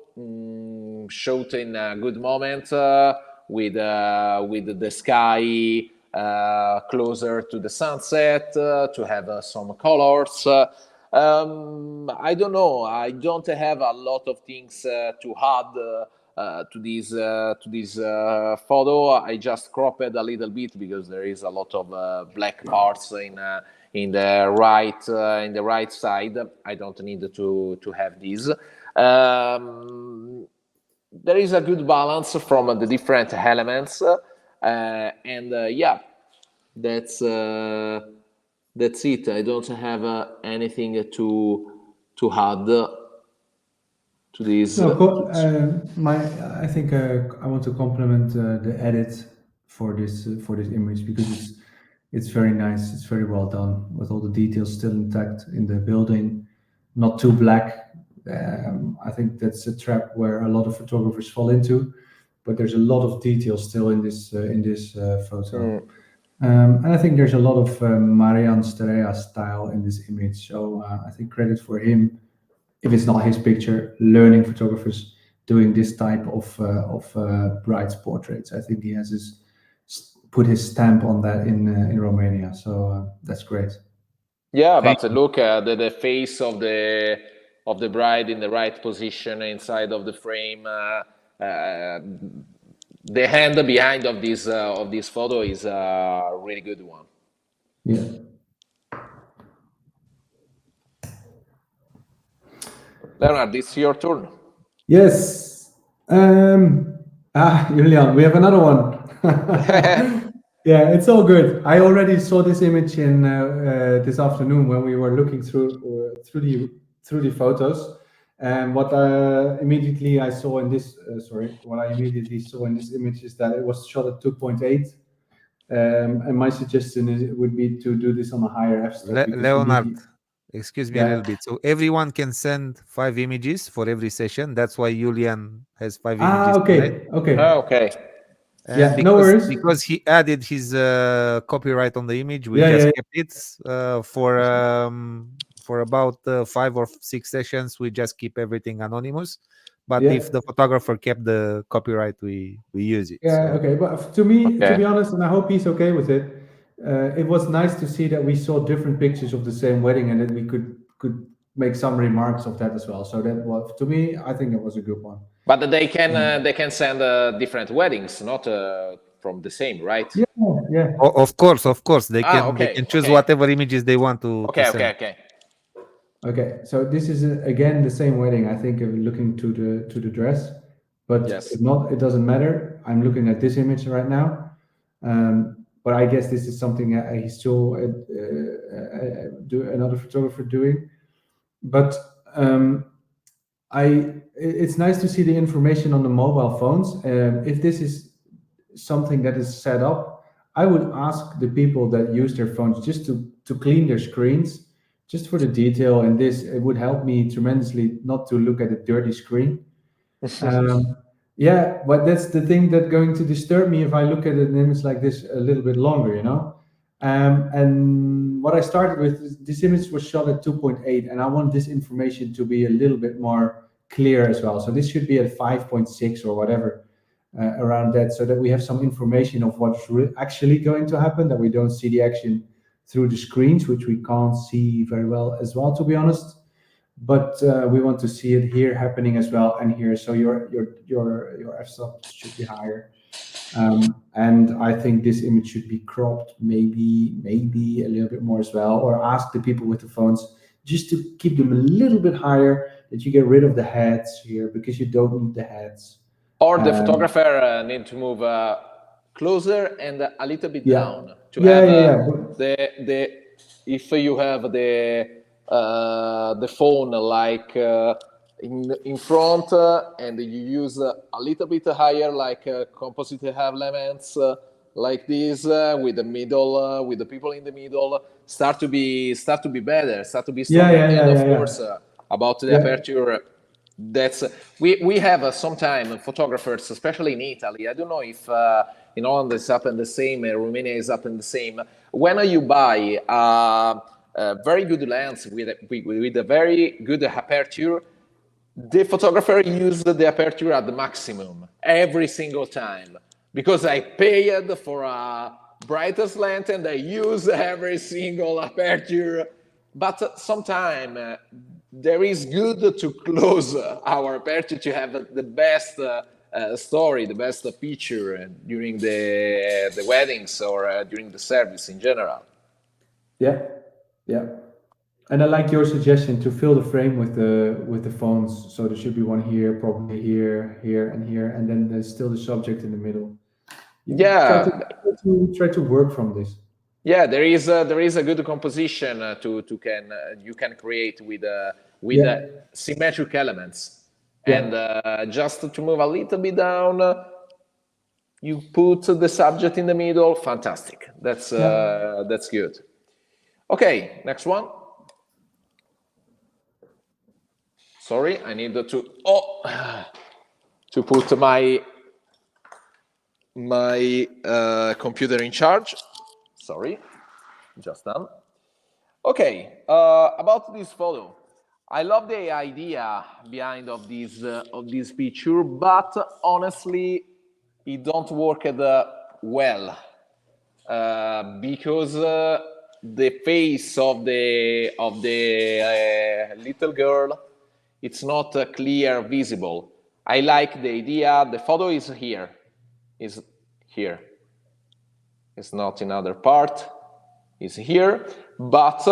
shot in a good moment with the sky closer to the sunset, to have some colors. I don't know. I don't have a lot of things to add to this photo. I just cropped a little bit because there is a lot of black parts in the right side. I don't need to have this. There is a good balance from the different elements, and yeah, that's it. I don't have anything to add to this. No, I think I want to compliment the edit for this image, because it's very nice. It's very well done, with all the details still intact in the building, not too black. I think that's a trap where a lot of photographers fall into, but there's a lot of detail still in this photo. And I think there's a lot of Marian Seare style in this image. So I think credit for him, if it's not his picture, learning photographers doing this type of bride's portraits. I think he has put his stamp on that in Romania. So that's great. Yeah, but look at the face of the bride in the right position inside of the frame. The hand behind of this photo is a really good one. Yeah. Leonard, it's your turn. Yes. Julian, we have another one. Yeah, it's all good. I already saw this image in this afternoon when we were looking through the photos, and what immediately I saw in this what I immediately saw in this image is that it was shot at 2.8, and my suggestion would be to do this on a higher f-stop. Leonard, excuse me a Yeah. little bit. So everyone can send 5 images for every session. That's why Julian has 5 images. Okay, okay. Okay. And Yeah, no worries. because he added his copyright on the image, we Yeah, just yeah. kept it for about 5 or 6 sessions. We just keep everything anonymous. But Yeah. if the photographer kept the copyright, we use it. Yeah, So, okay. But to me, to Okay. be honest, and I hope he's okay with it, it was nice to see that we saw different pictures of the same wedding and that we could make some remarks of that as well. So that was, to me, I think it was a good one. But they can send different weddings, not from the same, right? Yeah, yeah. of course, they can okay, they can choose okay. whatever images they want to. Okay, to send. okay. Okay, so this is again the same wedding. I think looking to the dress, but Yes. if not, it doesn't matter. I'm looking at this image right now, but I guess this is something he still do another photographer doing. But it's nice to see the information on the mobile phones. If this is something that is set up, I would ask the people that use their phones just to clean their screens, just for the detail. And it would help me tremendously not to look at a dirty screen. Yeah, but that's the thing that's going to disturb me if I look at an image like this a little bit longer, you know. And what I started with, this image was shot at 2.8, and I want this information to be a little bit more clear as well. So this should be at 5.6 or whatever, around that, so that we have some information of what's actually going to happen, that we don't see the action through the screens, which we can't see very well as well, to be honest. But we want to see it here happening as well, and here. So your f-stop should be higher. And I think this image should be cropped maybe a little bit more as well, or ask the people with the phones just to keep them a little bit higher, that you get rid of the heads here, because you don't need the heads. Or the photographer need to move closer and a little bit down to have the if you have the phone like in front and you use a little bit higher, like composite elements like this, with the middle, with the people in the middle, start to be better, start to be stronger. Of course, about the aperture, that's we have sometimes photographers, especially in Italy. I don't know if in Holland it's happened the same, Romania is happened the same. When you buy a very good lens with a very good aperture, the photographer uses the aperture at the maximum every single time, because I paid for a brightest lens and I use every single aperture. But sometimes there is good to close our aperture to have the best story, the best picture during the weddings or during the service in general. Yeah, and I like your suggestion to fill the frame with the phones. So there should be one here, probably here, and here, and then there's still the subject in the middle. Try to work from this. Yeah, there is a good composition you can create with symmetric elements, and just to move a little bit down, you put the subject in the middle. Fantastic. That's good. Okay, next one. Sorry, I need to put my computer in charge. Sorry, just done. Okay, about this photo, I love the idea behind of this picture, but honestly, it don't work well because the face of the little girl, it's not clear, visible. I like the idea. The photo is here. It's not in other part. It's here, but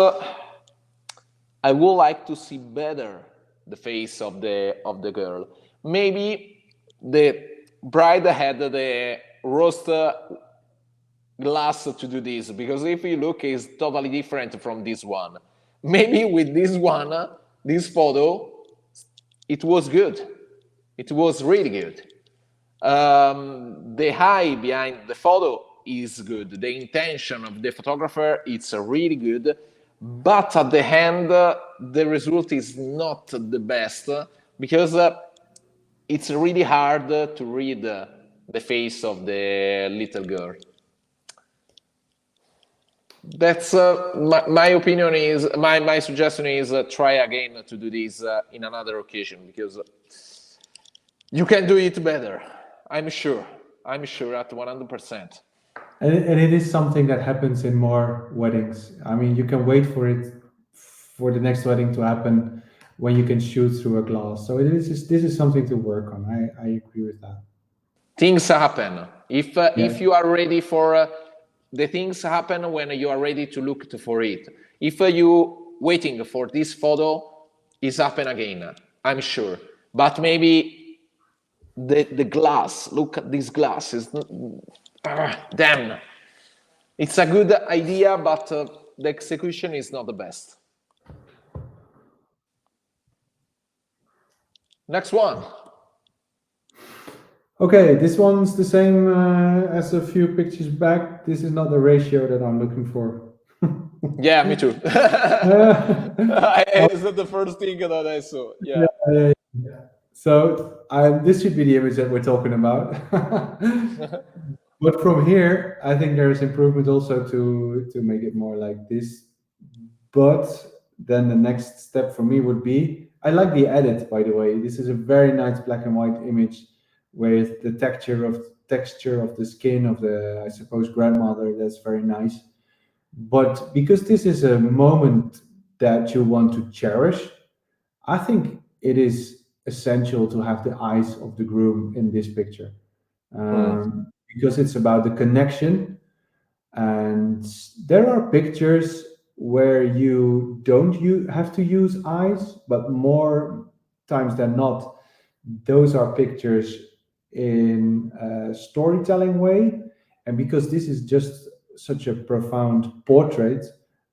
I would like to see better the face of the girl. Maybe the bride had the roast glass to do this, because if you look, it's totally different from this one. Maybe with this one, this photo, it was good. It was really good. The eye behind the photo is good. The intention of the photographer, it's really good. But at the end, the result is not the best, because it's really hard to read the face of the little girl. That's my opinion is, my suggestion is try again to do this in another occasion, because you can do it better. I'm sure at 100%. And it is something that happens in more weddings. I mean, you can wait for the next wedding to happen when you can shoot through a glass. So this is something to work on. I agree with that. Things happen. If you are ready for the things happen when you are ready to look for it. If you waiting for this photo, it's happen again. I'm sure. But maybe the glass. Look at this glass. Is damn. It's a good idea, but the execution is not the best. Next one. Okay, this one's the same as a few pictures back. This is not the ratio that I'm looking for. Yeah, me too. It's not the first thing that I saw. Yeah. So this should be the image that we're talking about. But from here, I think there is improvement also to make it more like this. But then the next step for me would be, I like the edit, by the way. This is a very nice black and white image with the texture of the skin of the, I suppose, grandmother. That's very nice. But because this is a moment that you want to cherish, I think it is essential to have the eyes of the groom in this picture, because it's about the connection. And there are pictures where you don't have to use eyes, but more times than not, those are pictures in a storytelling way. And because this is just such a profound portrait,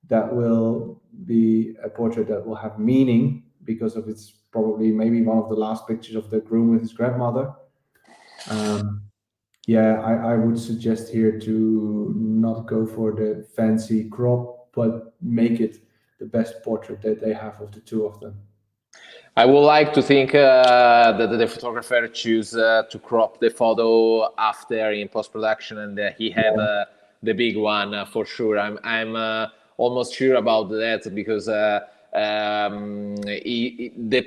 that will be a portrait that will have meaning, because of it's probably maybe one of the last pictures of the groom with his grandmother. I would suggest here to not go for the fancy crop, but make it the best portrait that they have of the two of them. I would like to think that the photographer choose to crop the photo after in post-production, and he have the big one for sure. I'm almost sure about that, because the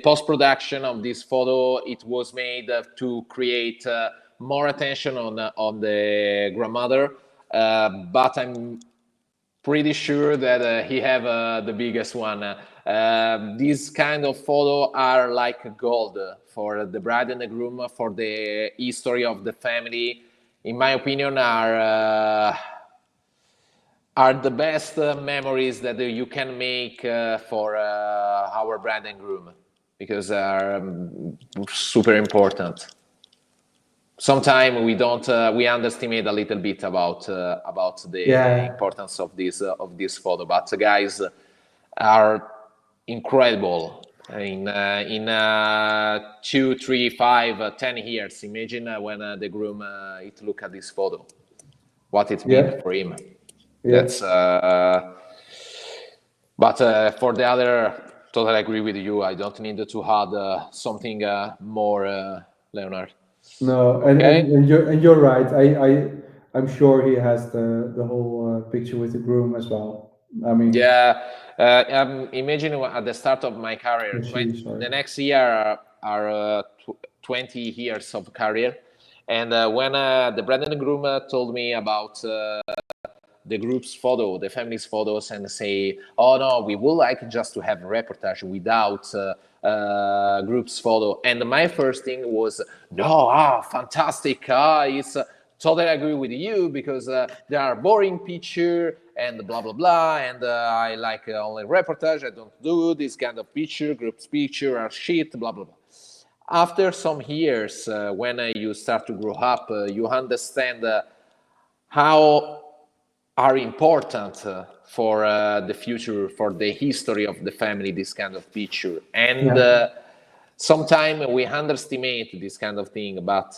post-production of this photo, it was made to create more attention on the grandmother, but I'm pretty sure that he have the biggest one. These kind of photos are like gold for the bride and the groom, for the history of the family. In my opinion, are the best memories that you can make for our bride and groom, because they are super important. Sometimes we underestimate a little bit about the importance of this photo, but the guys are incredible in 2, 3, 5, 10 years. Imagine when the groom look at this photo, what it means for him. That's but for the other, totally agree with you. I don't need to add something more, Leonard. No, and you're right. I'm sure he has the whole picture with the groom as well. I mean, imagine at the start of my career, the next year are 20 years of career, and when the bride and the groom told me about the group's photo, the family's photos, and say, oh no, we would like just to have a reportage without group's photo. And my first thing was, no, fantastic. It's totally agree with you, because there are boring picture and blah, blah, blah. And I like only reportage. I don't do this kind of picture. Group's picture are shit, blah, blah, blah. After some years, when you start to grow up, you understand how are important for the future, for the history of the family, this kind of picture. And sometimes we underestimate this kind of thing, but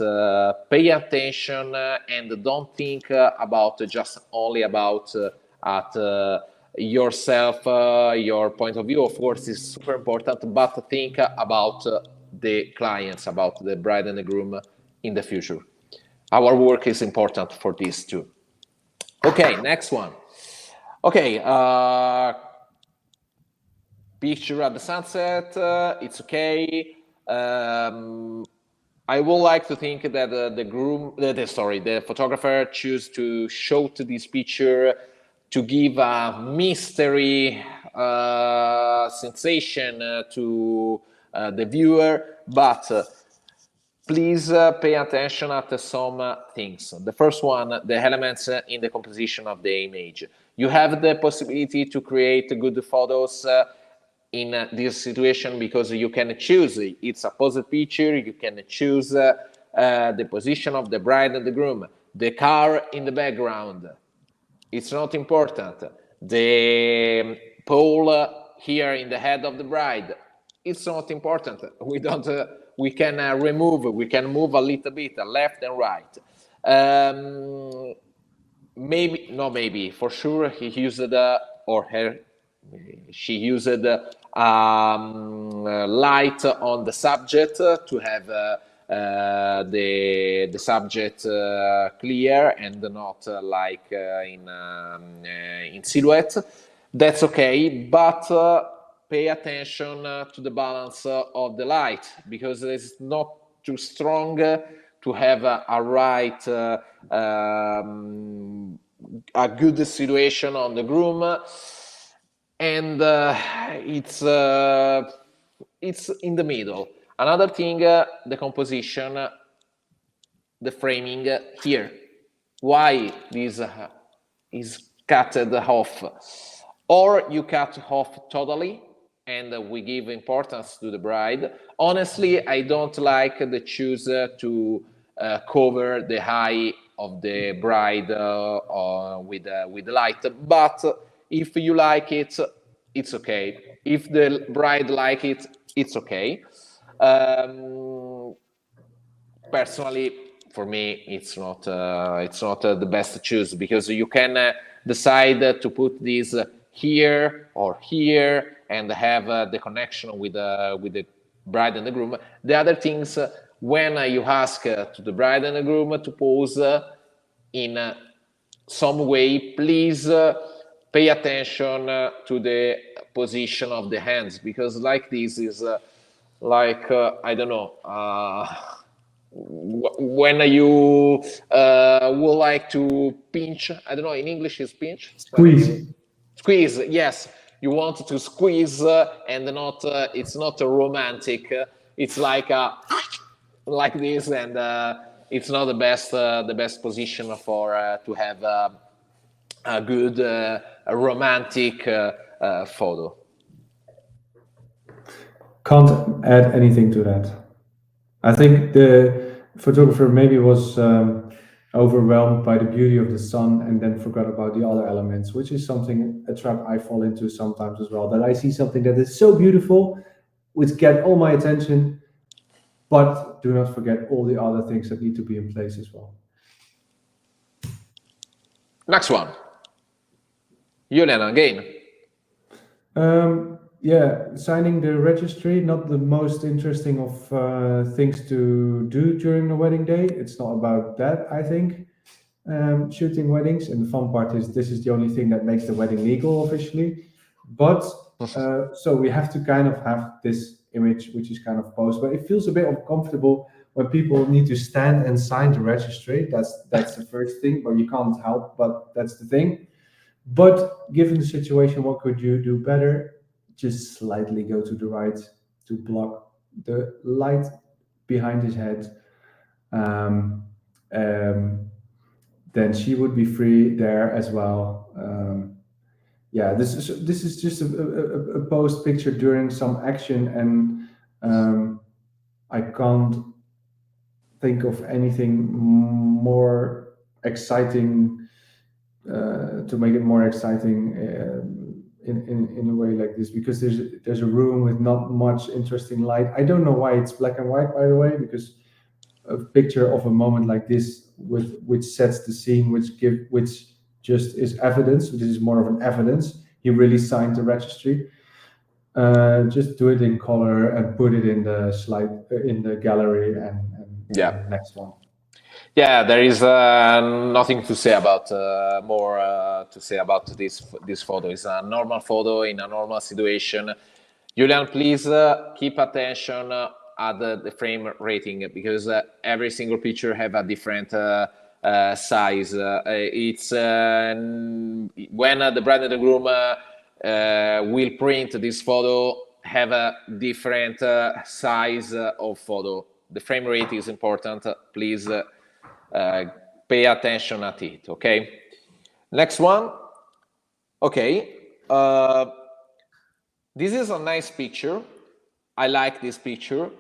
pay attention and don't think about just only about at yourself, your point of view. Of course, is super important, but think about the clients, about the bride and the groom in the future. Our work is important for this too. Okay, next one. Okay, picture at the sunset, it's okay. I would like to think that the photographer choose to shoot this picture to give a mystery sensation to the viewer, but please pay attention at some things. The first one, the elements in the composition of the image. You have the possibility to create good photos in this situation because you can choose. It's a posed picture. You can choose the position of the bride and the groom, the car in the background. It's not important. The pole here in the head of the bride. It's not important. We don't. We can remove. We can move a little bit left and right. Maybe, no, maybe for sure he used or her. She used light on the subject to have the subject clear and not like in silhouette. That's okay, but pay attention to the balance of the light, because it's not too strong to have a right a good situation on the groom, and it's in the middle. Another thing, the composition, the framing here. Why this is cut off? Or you cut off totally, and we give importance to the bride. Honestly, I don't like the choose to cover the eye of the bride with the light. But if you like it, it's okay. If the bride like it, it's okay. Personally, for me, it's not the best choose, because you can decide to put this here or here and have the connection with the bride and the groom. The other things, when you ask to the bride and the groom to pose in some way, please pay attention to the position of the hands, because like this is like I don't know, when you would like to pinch, I don't know, in English is pinch? Squeeze, yes. You want to squeeze and not, it's not a romantic, it's like this, and it's not the best position for to have a good romantic photo. Can't add anything to that. I think the photographer maybe was overwhelmed by the beauty of the sun and then forgot about the other elements, which is something, a trap I fall into sometimes as well, that I see something that is so beautiful, which get all my attention, but do not forget all the other things that need to be in place as well. Next one. Juliana, again. Yeah, signing the registry, not the most interesting of things to do during the wedding day. It's not about that, I think. Shooting weddings, and the fun part is this is the only thing that makes the wedding legal officially. But so we have to kind of have this image, which is kind of posed, but it feels a bit uncomfortable when people need to stand and sign the registry. That's the first thing, but you can't help, but that's the thing. But given the situation, what could you do better? Just slightly go to the right to block the light behind his head. Then she would be free there as well. Yeah, this is just a post picture during some action, and I can't think of anything more exciting to make it more exciting in a way like this, because there's a room with not much interesting light. I don't know why it's black and white, by the way, because a picture of a moment like this which sets the scene, which just is evidence. This is more of an evidence. He really signed the registry. Just do it in color and put it in the slide in the gallery and Yeah. next one. Yeah, there is nothing to say about more to say about this photo. It's a normal photo in a normal situation. Julian, please keep attention at the frame rating, because every single picture have a different size. It's when the bride and the groom will print this photo, have a different size of photo. The frame rate is important. Please pay attention at it. Okay. Next one. Okay. This is a nice picture. I like this picture,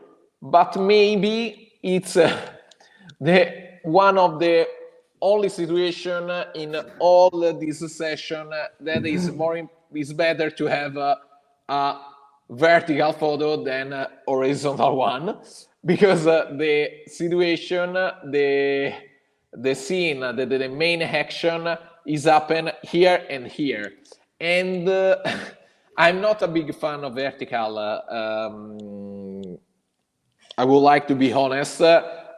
but maybe it's the one of the only situation in all this session that is better to have a vertical photo than a horizontal one, because the situation, the scene, the main action is happen here and here, and I'm not a big fan of vertical. I would like to be honest.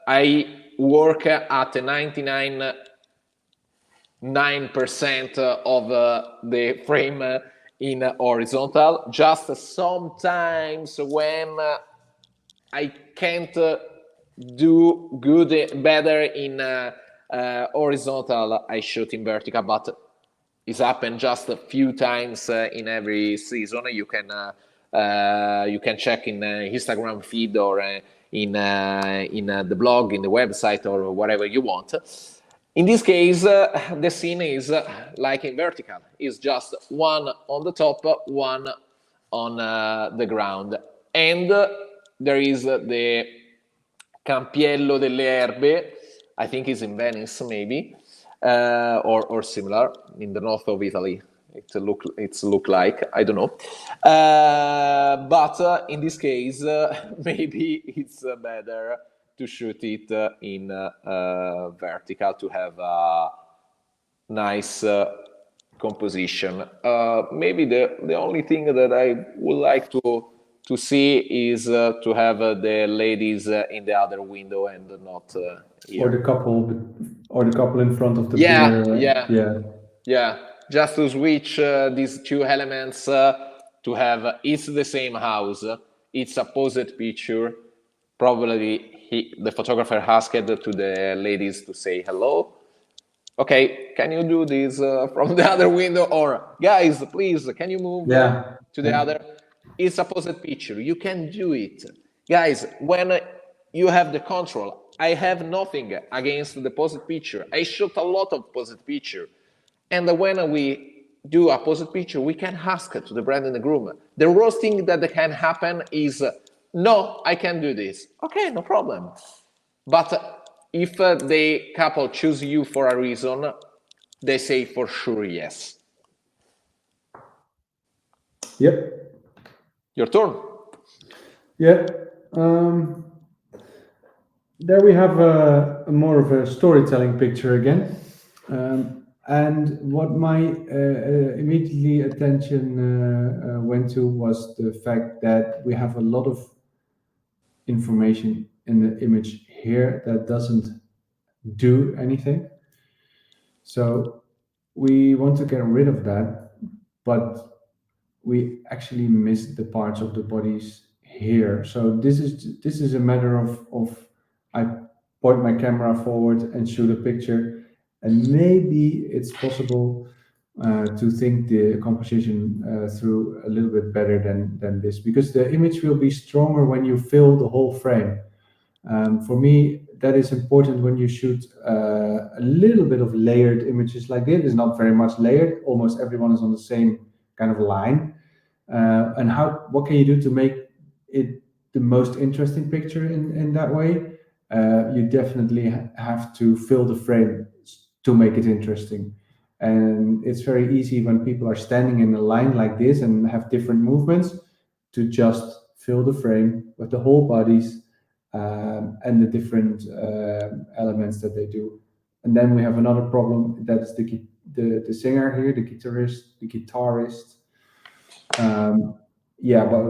I work at 99.9% of the frame in horizontal. Just sometimes when I can't do better in horizontal, I shoot in vertical, but it's happened just a few times in every season. You can check in Instagram feed or in the blog, in the website, or whatever you want. In this case, the scene is like in vertical. It's just one on the top, one on the ground, and there is the Campiello delle Erbe. I think it's in Venice, maybe. Or similar in the north of Italy. It's look like, I don't know. But in this case, maybe it's better to shoot it in vertical to have a nice composition. Maybe the only thing that I would like to see is to have the ladies in the other window and not here. Or the couple in front of the mirror. Yeah. Just to switch these two elements to have it's the same house. It's a posed picture. Probably the photographer asked to the ladies to say hello. Okay, can you do this from the other window? Or guys, please, can you move to the other? It's a posed picture. You can do it. Guys, when you have the control, I have nothing against the posed picture. I shoot a lot of posed picture. And when we do a posed picture, we can ask to the bride and the groom. The worst thing that can happen is, no, I can't do this. Okay, no problem. But if the couple choose you for a reason, they say for sure yes. Yep. Your turn. Yeah. There we have a more of a storytelling picture again. And what my immediately attention went to was the fact that we have a lot of information in the image here that doesn't do anything. So we want to get rid of that, but we actually miss the parts of the bodies here. So this is a matter of I point my camera forward and shoot a picture, and maybe it's possible to think the composition through a little bit better than this, because the image will be stronger when you fill the whole frame. For me, that is important when you shoot a little bit of layered images like this. It's not very much layered. Almost everyone is on the same kind of line. And what can you do to make it the most interesting picture in that way? You definitely have to fill the frame to make it interesting. And it's very easy when people are standing in a line like this and have different movements to just fill the frame with the whole bodies and the different elements that they do. And then we have another problem, that is the singer here, the guitarist. But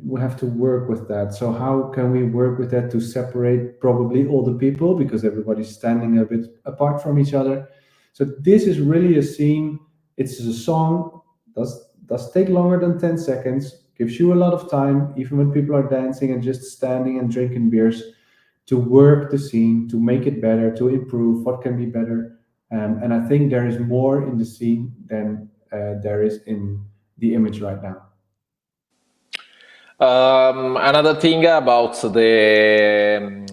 we have to work with that. So how can we work with that to separate probably all the people, because everybody's standing a bit apart from each other? So this is really a scene. It's a song, does take longer than 10 seconds, gives you a lot of time, even when people are dancing and just standing and drinking beers, to work the scene, to make it better, to improve what can be better. And I think there is more in the scene than there is in the image right now. Another thing about the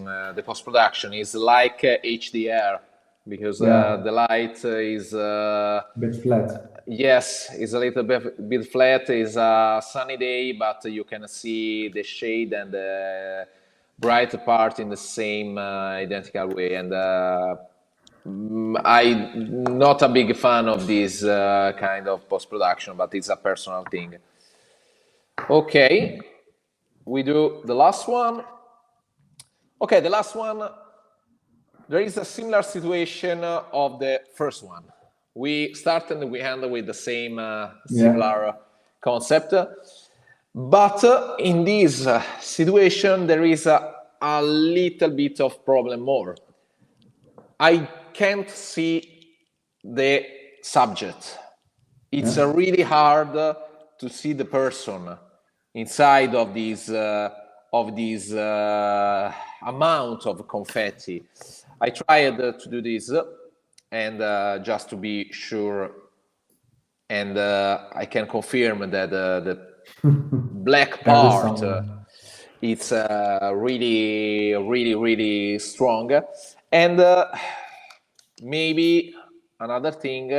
post-production is like HDR, because the light is a bit flat. Yes, it's a little bit flat. It's a sunny day, but you can see the shade and the bright part in the same identical way. And I'm not a big fan of this kind of post-production, but it's a personal thing. Okay, we do the last one. Okay, the last one, there is a similar situation of the first one. We start and we end with the same similar concept. But in this situation, there is a little bit of problem more. I can't see the subject. It's really hard to see the person inside of this amount of confetti. I tried to do this, and just to be sure, and I can confirm that the black part it's really strong. And maybe another thing,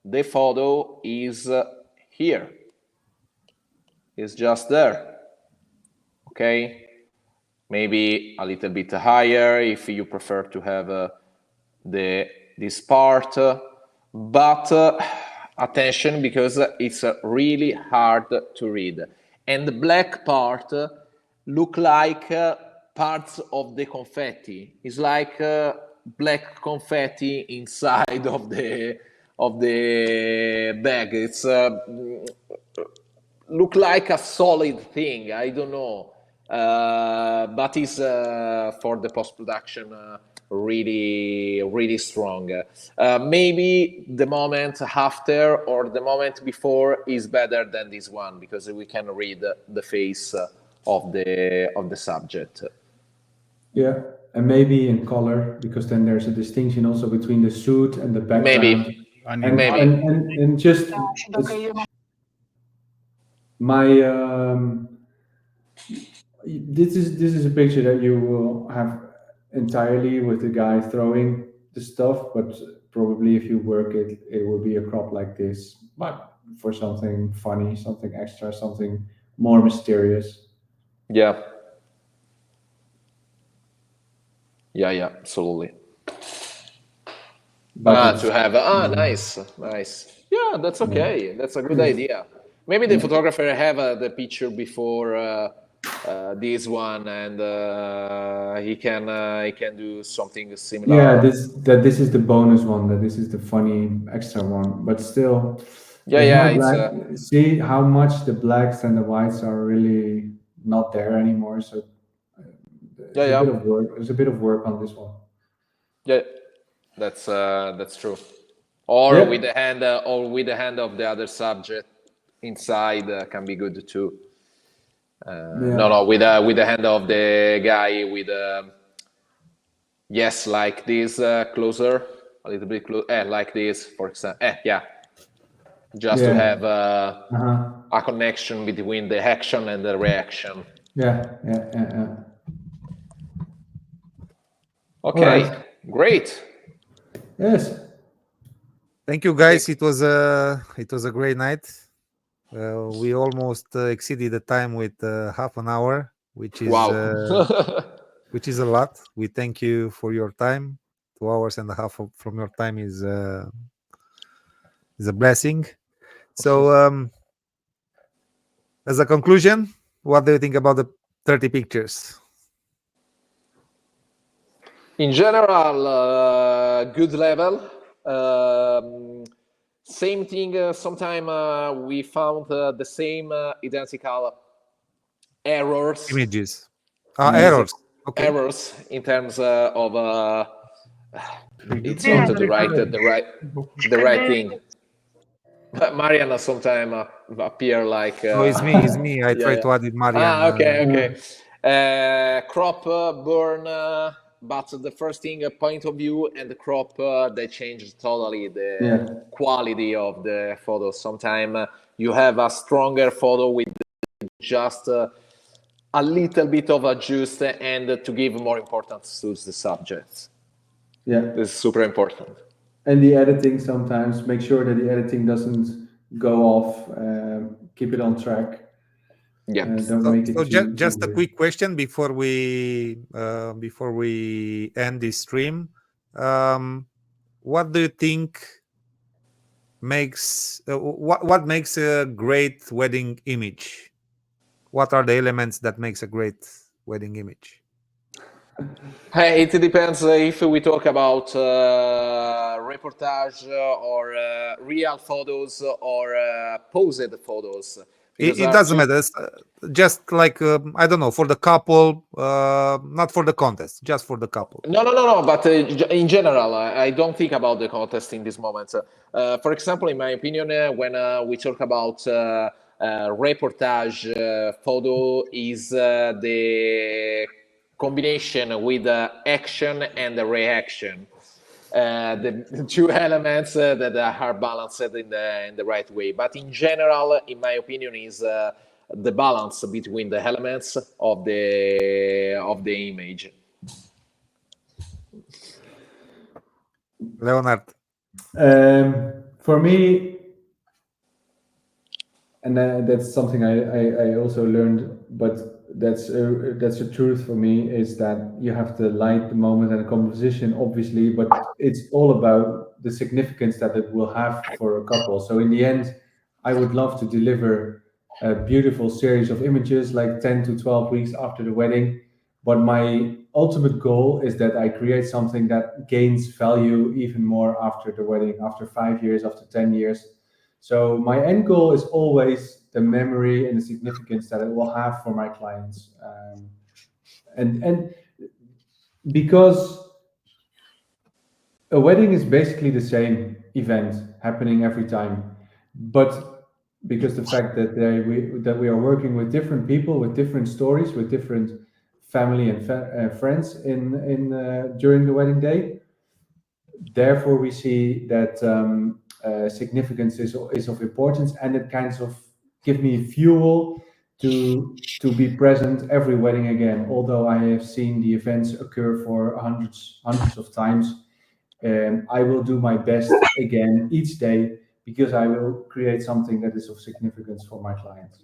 the photo is here. It's just there. Okay, maybe a little bit higher if you prefer to have this part, but attention, because it's really hard to read, and the black part look like parts of the confetti. It's like black confetti inside of the bag. It's look like a solid thing. I don't know, but it's for the post-production really strong. Maybe the moment after or the moment before is better than this one, because we can read the face of the subject. Yeah, and maybe in color, because then there's a distinction also between the suit and the background. Maybe. And just my this is a picture that you will have entirely with the guy throwing the stuff, but probably if you work it, it will be a crop like this, but for something funny, something extra, something more mysterious. Yeah, absolutely. But to have nice. Yeah, that's okay. Yeah. That's a good idea. Maybe the photographer have the picture before this one, and he can do something similar. Yeah, this is the bonus one. That this is the funny extra one. But still, it's see how much the blacks and the whites are really not there anymore. So there's a bit of work. There's a bit of work on this one. Yeah, that's true. Or with the hand, of the other subject inside can be good too. No, with the hand of the guy with like this, closer, a little bit closer, like this, for example. Just to have a connection between the action and the reaction. Yeah. Okay, right. Great. Yes. Thank you, guys. It was a great night. We almost exceeded the time with half an hour, which is wow. which is a lot. We thank you for your time. It 2.5 hours from your time is a blessing. So, as a conclusion, what do you think about the 30 pictures? In general, good level. Same thing. Sometimes we found the same identical errors. Images. Errors. Okay. Errors in terms of it's not the right thing. Mariana sometimes appear like. It's me. I try to add it, Mariana. Okay. Crop, burn, but the first thing, point of view, and the crop, they change totally the quality of the photo. Sometimes you have a stronger photo with just a little bit of adjust and to give more importance to the subjects. Yeah, this is super important. And the editing, sometimes make sure that the editing doesn't go off. Keep it on track. Yeah. Don't make it just a quick question before we end this stream. What do you think makes what makes a great wedding image? What are the elements that makes a great wedding image? It depends if we talk about reportage or real photos or posed photos. It doesn't matter. It's just like I don't know, for the couple, not for the contest, just for the couple. No. But in general, I don't think about the contest in this moment. For example, in my opinion, when we talk about reportage photo, is the combination with action and the reaction. The two elements that are balanced in the right way. But in general, in my opinion, is the balance between the elements of the image. Leonard. For me, and that's something I also learned, but that's a truth for me, is that you have to light the moment and the composition, obviously, but it's all about the significance that it will have for a couple. So in the end, I would love to deliver a beautiful series of images like 10 to 12 weeks after the wedding, but my ultimate goal is that I create something that gains value even more after the wedding, after 5 years, after 10 years. So my end goal is always the memory and the significance that it will have for my clients. And because a wedding is basically the same event happening every time, but because the fact that we are working with different people, with different stories, with different family and friends in during the wedding day, therefore we see that significance is of importance, and it kind of give me fuel to be present every wedding again. Although I have seen the events occur for hundreds of times, I will do my best again each day, because I will create something that is of significance for my clients.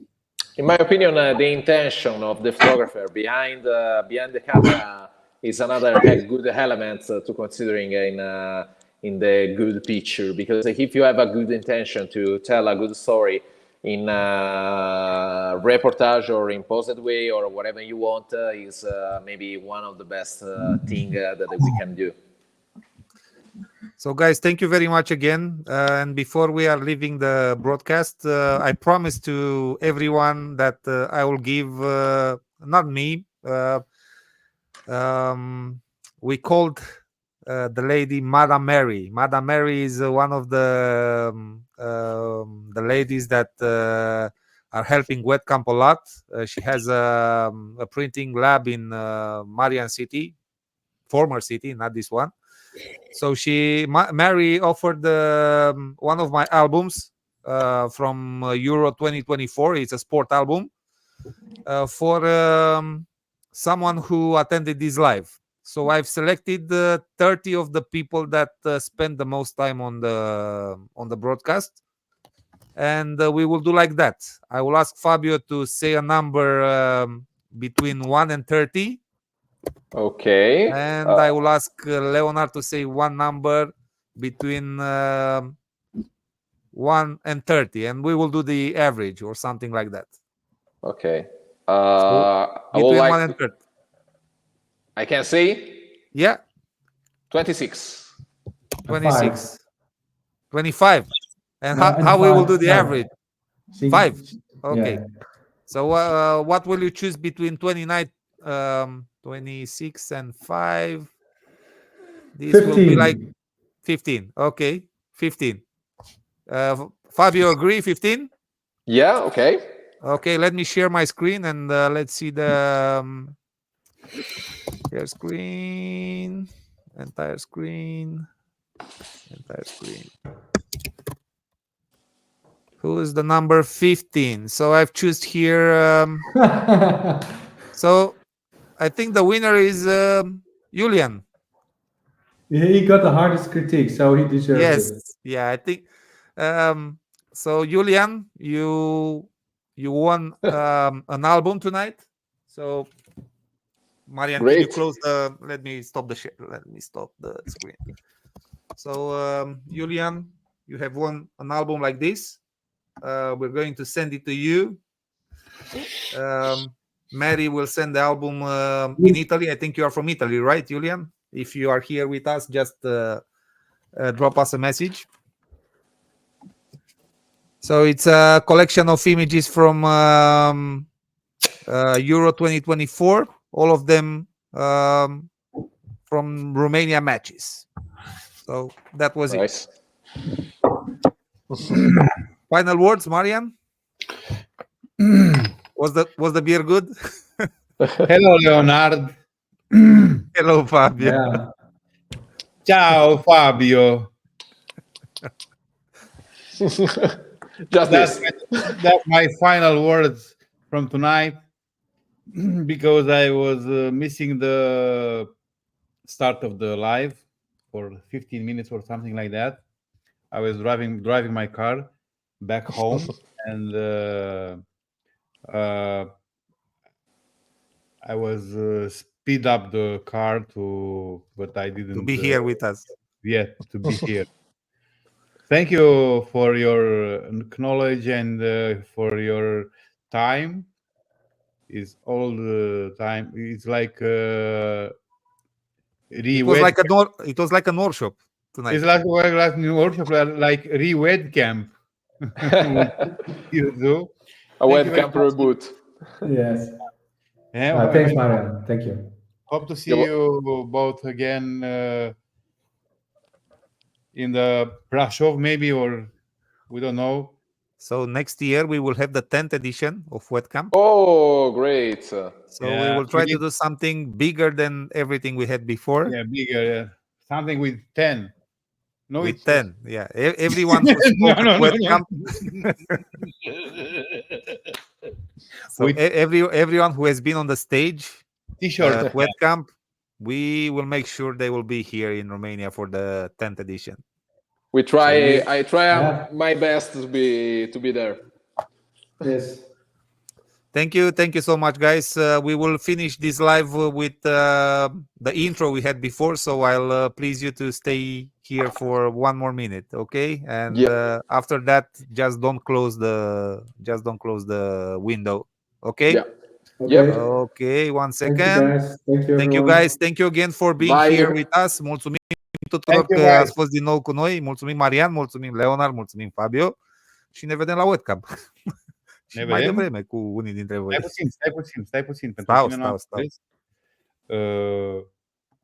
In my opinion, the intention of the photographer behind the camera is another good element to considering in the good picture. Because if you have a good intention to tell a good story in reportage or in posted way or whatever you want, is maybe one of the best thing that we can do. So guys, thank you very much again. And before we are leaving the broadcast, I promise to everyone that I will give, not me, we called the lady Madame Mary. Madame Mary is one of the ladies that are helping Weddcamp a lot. She has a printing lab in Marian City, former city, not this one. So Mary offered one of my albums from Euro 2024. It's a sport album for someone who attended this live. So I've selected 30 of the people that spend the most time on the broadcast, and we will do like that. I will ask Fabio to say a number between 1 and 30, Okay. And I will ask Leonard to say one number between 1 and 30, and we will do the average or something like that. Okay. So, I would between like 1 and 30. I can say Yeah. 26. 26. 25. And No, how we will five, do the five. average? See, 5. Okay. yeah. So what will you choose between 29, 26 and 5? This 15. will be like 15. Okay. 15. Fabio, agree? 15? Yeah, okay. Okay, let me share my screen and let's see the share screen, entire screen. Who is the number 15? So I've chosen here. So I think the winner is Julian. He got the hardest critique, so he deserves it. Yes. Yeah, I think. So Julian, you won an album tonight. So Marian, can you Great. close the? Let me stop the share. Let me stop the screen. So Julian, you have won an album like this. We're going to send it to you. Mary will send the album in Italy. I think you are from Italy, right, Julian? If you are here with us, just drop us a message. So it's a collection of images from Euro 2024, all of them from Romania matches. So that was Nice. it. Final words, Marian? Was the beer good? Hello, Leonard. Hello, Fabio. Yeah. Ciao, Fabio. That's That's my final words from tonight, because I was missing the start of the live for 15 minutes or something like that. I was driving my car back home, and I was speed up the car but I didn't To be here with us. yet to be here. Thank you for your knowledge and for your time. Is all the time. It's like It was like an workshop tonight. It's like new workshop, like Weddcamp. You do a Weddcamp reboot. Yes. Yeah, Thanks, Marian. Thank you. hope to see you both again in the Brashov, maybe, or we don't know. So next year we will have the 10th edition of Weddcamp. Oh, great. So Yeah, we will try we to do something bigger than everything we had before. Yeah, bigger. Yeah. Something with 10. No, With it's 10. Yeah. Everyone who spoke at Weddcamp. So everyone who has been on the stage T-shirt. at Weddcamp, we will make sure they will be here in Romania for the 10th edition. I try Yeah. my best to be there. Yes. Thank you so much, guys. We will finish this live with the intro we had before, so I'll please you to stay here for one more minute, okay? And after that, just don't close the window, okay? Yeah. Okay. Yep. Okay, 1 Thank second. you, guys. Thank you, Thank you, everyone. guys. Thank you again for being Bye. here with us. Mulțumim tuturor Thank you, că guys. ați fost din nou cu noi. Mulțumim, Marian, mulțumim, Leonard, mulțumim, Fabio. Și ne vedem la Weddcamp. Și Ne mai vedem? devreme cu unii dintre voi. Stai puțin. Pentru Stau. cine n-a înțeles,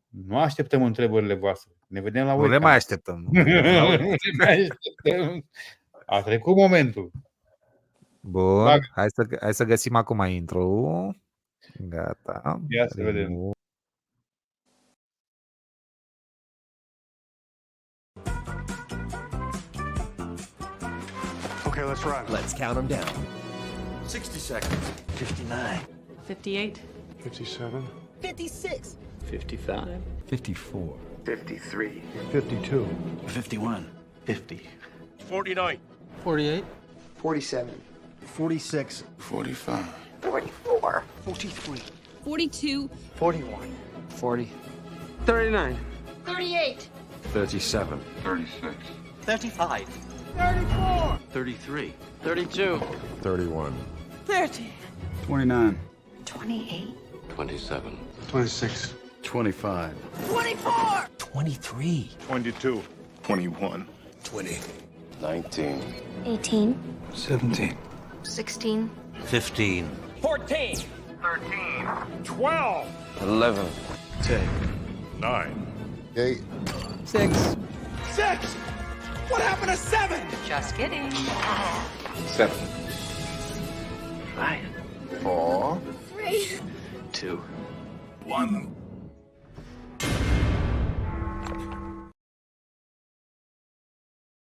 nu așteptăm întrebările voastre. Ne vedem la Nu le Weddcamp. mai așteptăm. Nu le mai așteptăm. A trecut momentul. Bun, hai să găsim acum intro. Gata. Ia să vedem. Okay, let's run. Let's count them down. 60 seconds. 59. 58. 57. 56. 55. 54. 53. 52. 51. 50. 49. 48. 47. 46. 45. 44. 43. 42. 41. 40. 39. 38. 37. 36. 35. 34. 33. 32. 31. 30. 29. 28. 27. 26. 25. 24. 23. 22. 21. 20. 19. 18. 17. 16. 15. 14. 13. 12. 11. 10. 9. 8. 6. 6. What happened to 7? Just kidding. 7. 5. 4. 3. 2. 1.